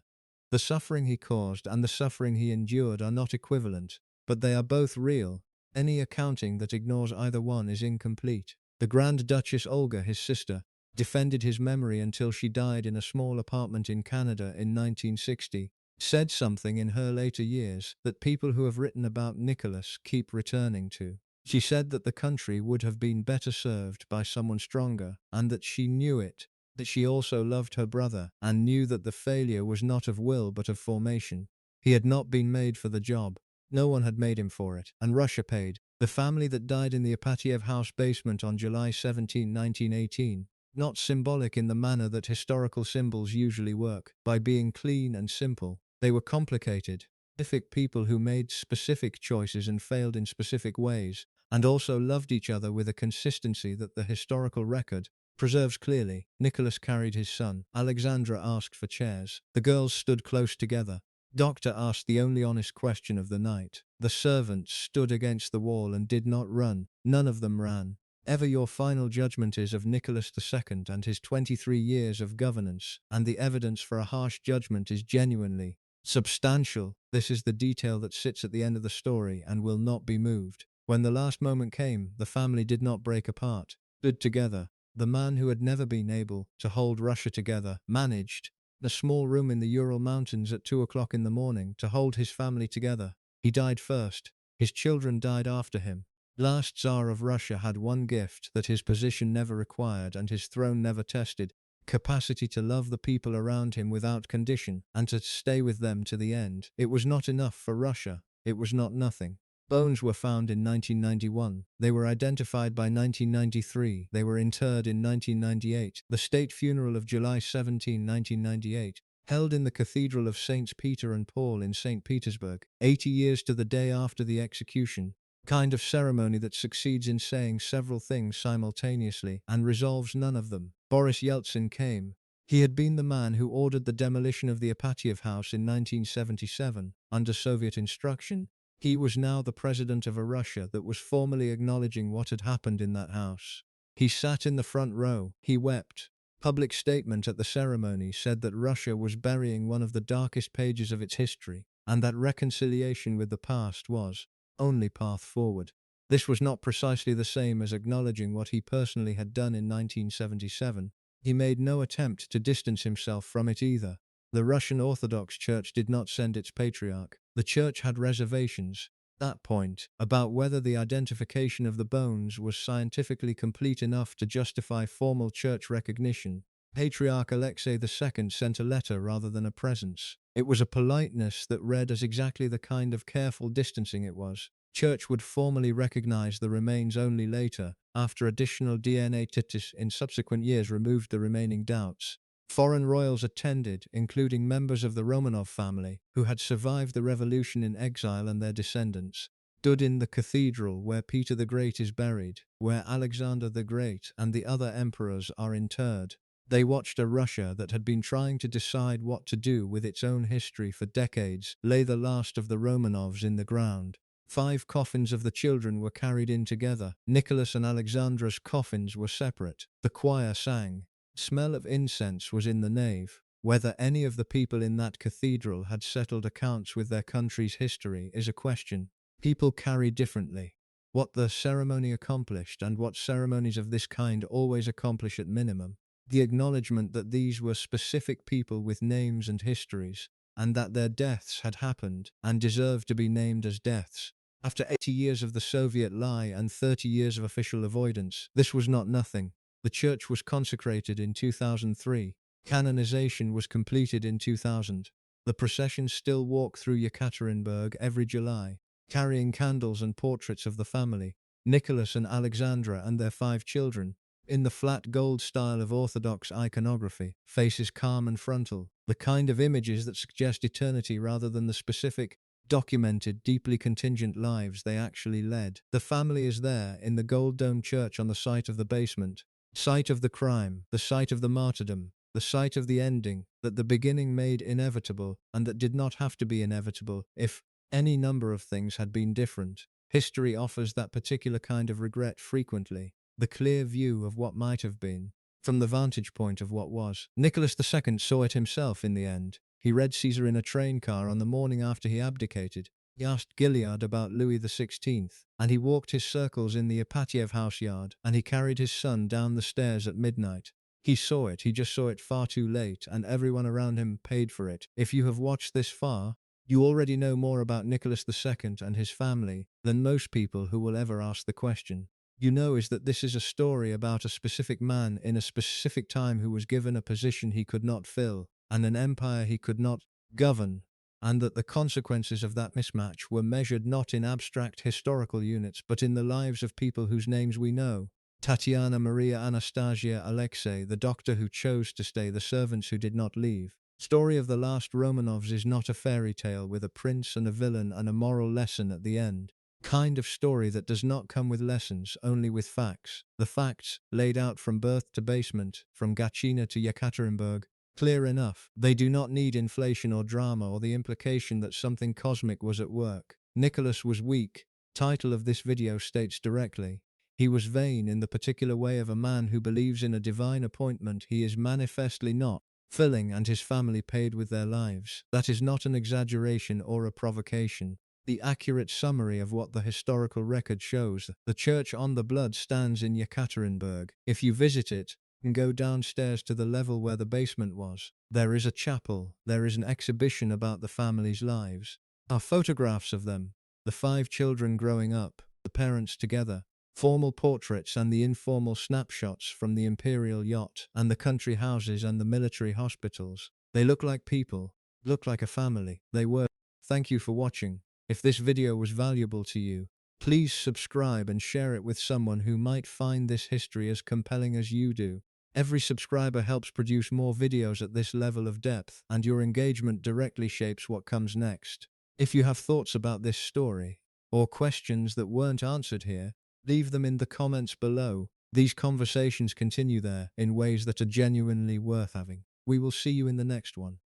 The suffering he caused and the suffering he endured are not equivalent, but they are both real. Any accounting that ignores either one is incomplete. The Grand Duchess Olga, his sister, defended his memory until she died in a small apartment in Canada in 1960, said something in her later years that people who have written about Nicholas keep returning to. She said that the country would have been better served by someone stronger, and that she knew it, that she also loved her brother, and knew that the failure was not of will but of formation. He had not been made for the job. No one had made him for it, and Russia paid. The family that died in the Ipatiev House basement on July 17, 1918, not symbolic in the manner that historical symbols usually work, by being clean and simple. They were complicated, specific people who made specific choices and failed in specific ways, and also loved each other with a consistency that the historical record preserves clearly. Nicholas carried his son. Alexandra asked for chairs. The girls stood close together. Doctor asked the only honest question of the night. The servants stood against the wall and did not run. None of them ran. Ever your final judgment is of Nicholas II and his 23 years of governance, and the evidence for a harsh judgment is genuinely substantial. This is the detail that sits at the end of the story and will not be moved. When the last moment came, the family did not break apart, stood together. The man who had never been able to hold Russia together managed, in a small room in the Ural Mountains at 2 o'clock in the morning, to hold his family together. He died first. His children died after him. Last Tsar of Russia had one gift that his position never required and his throne never tested: capacity to love the people around him without condition and to stay with them to the end. It was not enough for Russia. It was not nothing. Bones were found in 1991. They were identified by 1993. They were interred in 1998. The state funeral of July 17, 1998, held in the Cathedral of Saints Peter and Paul in St. Petersburg, 80 years to the day after the execution. Kind of ceremony that succeeds in saying several things simultaneously and resolves none of them. Boris Yeltsin came. He had been the man who ordered the demolition of the Ipatiev House in 1977, under Soviet instruction. He was now the president of a Russia that was formally acknowledging what had happened in that house. He sat in the front row. He wept. Public statement at the ceremony said that Russia was burying one of the darkest pages of its history, and that reconciliation with the past was only path forward. This was not precisely the same as acknowledging what he personally had done in 1977. He made no attempt to distance himself from it either. The Russian Orthodox Church did not send its patriarch. The Church had reservations, at that point, about whether the identification of the bones was scientifically complete enough to justify formal church recognition. Patriarch Alexei II sent a letter rather than a presence. It was a politeness that read as exactly the kind of careful distancing it was. Church would formally recognize the remains only later, after additional DNA tests in subsequent years removed the remaining doubts. Foreign royals attended, including members of the Romanov family, who had survived the revolution in exile, and their descendants, stood in the cathedral where Peter the Great is buried, where Alexander the Great and the other emperors are interred. They watched a Russia that had been trying to decide what to do with its own history for decades lay the last of the Romanovs in the ground. 5 coffins of the children were carried in together. Nicholas and Alexandra's coffins were separate. The choir sang. Smell of incense was in the nave. Whether any of the people in that cathedral had settled accounts with their country's history is a question. People carry differently. What the ceremony accomplished, and what ceremonies of this kind always accomplish at minimum, the acknowledgement that these were specific people with names and histories, and that their deaths had happened and deserved to be named as deaths. After 80 years of the Soviet lie and 30 years of official avoidance, this was not nothing. The church was consecrated in 2003. Canonization was completed in 2000. The processions still walk through Yekaterinburg every July, carrying candles and portraits of the family, Nicholas and Alexandra and their 5 children, in the flat gold style of Orthodox iconography, faces calm and frontal, the kind of images that suggest eternity rather than the specific, documented, deeply contingent lives they actually led. The family is there in the gold dome church on the site of the basement, site of the crime, the site of the martyrdom, the site of the ending, that the beginning made inevitable, and that did not have to be inevitable if any number of things had been different. History offers that particular kind of regret frequently, the clear view of what might have been, from the vantage point of what was. Nicholas II saw it himself in the end. He read Caesar in a train car on the morning after he abdicated. He asked Gilead about Louis XVI, and he walked his circles in the Ipatiev House yard, and he carried his son down the stairs at midnight. He saw it, he just saw it far too late, and everyone around him paid for it. If you have watched this far, you already know more about Nicholas II and his family than most people who will ever ask the question. You know is that this is a story about a specific man in a specific time who was given a position he could not fill, and an empire he could not govern, and that the consequences of that mismatch were measured not in abstract historical units but in the lives of people whose names we know. Tatiana, Maria, Anastasia, Alexei, the doctor who chose to stay, the servants who did not leave. Story of the last Romanovs is not a fairy tale with a prince and a villain and a moral lesson at the end. Kind of story that does not come with lessons, only with facts. The facts, laid out from birth to basement, from Gatchina to Yekaterinburg, clear enough. They do not need inflation or drama or the implication that something cosmic was at work. Nicholas was weak. Title of this video states directly. He was vain in the particular way of a man who believes in a divine appointment he is manifestly not filling, and his family paid with their lives. That is not an exaggeration or a provocation. The accurate summary of what the historical record shows. The church on the blood stands in Yekaterinburg. If you visit it, and go downstairs to the level where the basement was, there is a chapel. There is an exhibition about the family's lives. Are photographs of them, the 5 children growing up, the parents together, formal portraits and the informal snapshots from the imperial yacht and the country houses and the military hospitals. They look like people, look like a family. They were. Thank you for watching. If this video was valuable to you, please subscribe and share it with someone who might find this history as compelling as you do. Every subscriber helps produce more videos at this level of depth, and your engagement directly shapes what comes next. If you have thoughts about this story, or questions that weren't answered here, leave them in the comments below. These conversations continue there in ways that are genuinely worth having. We will see you in the next one.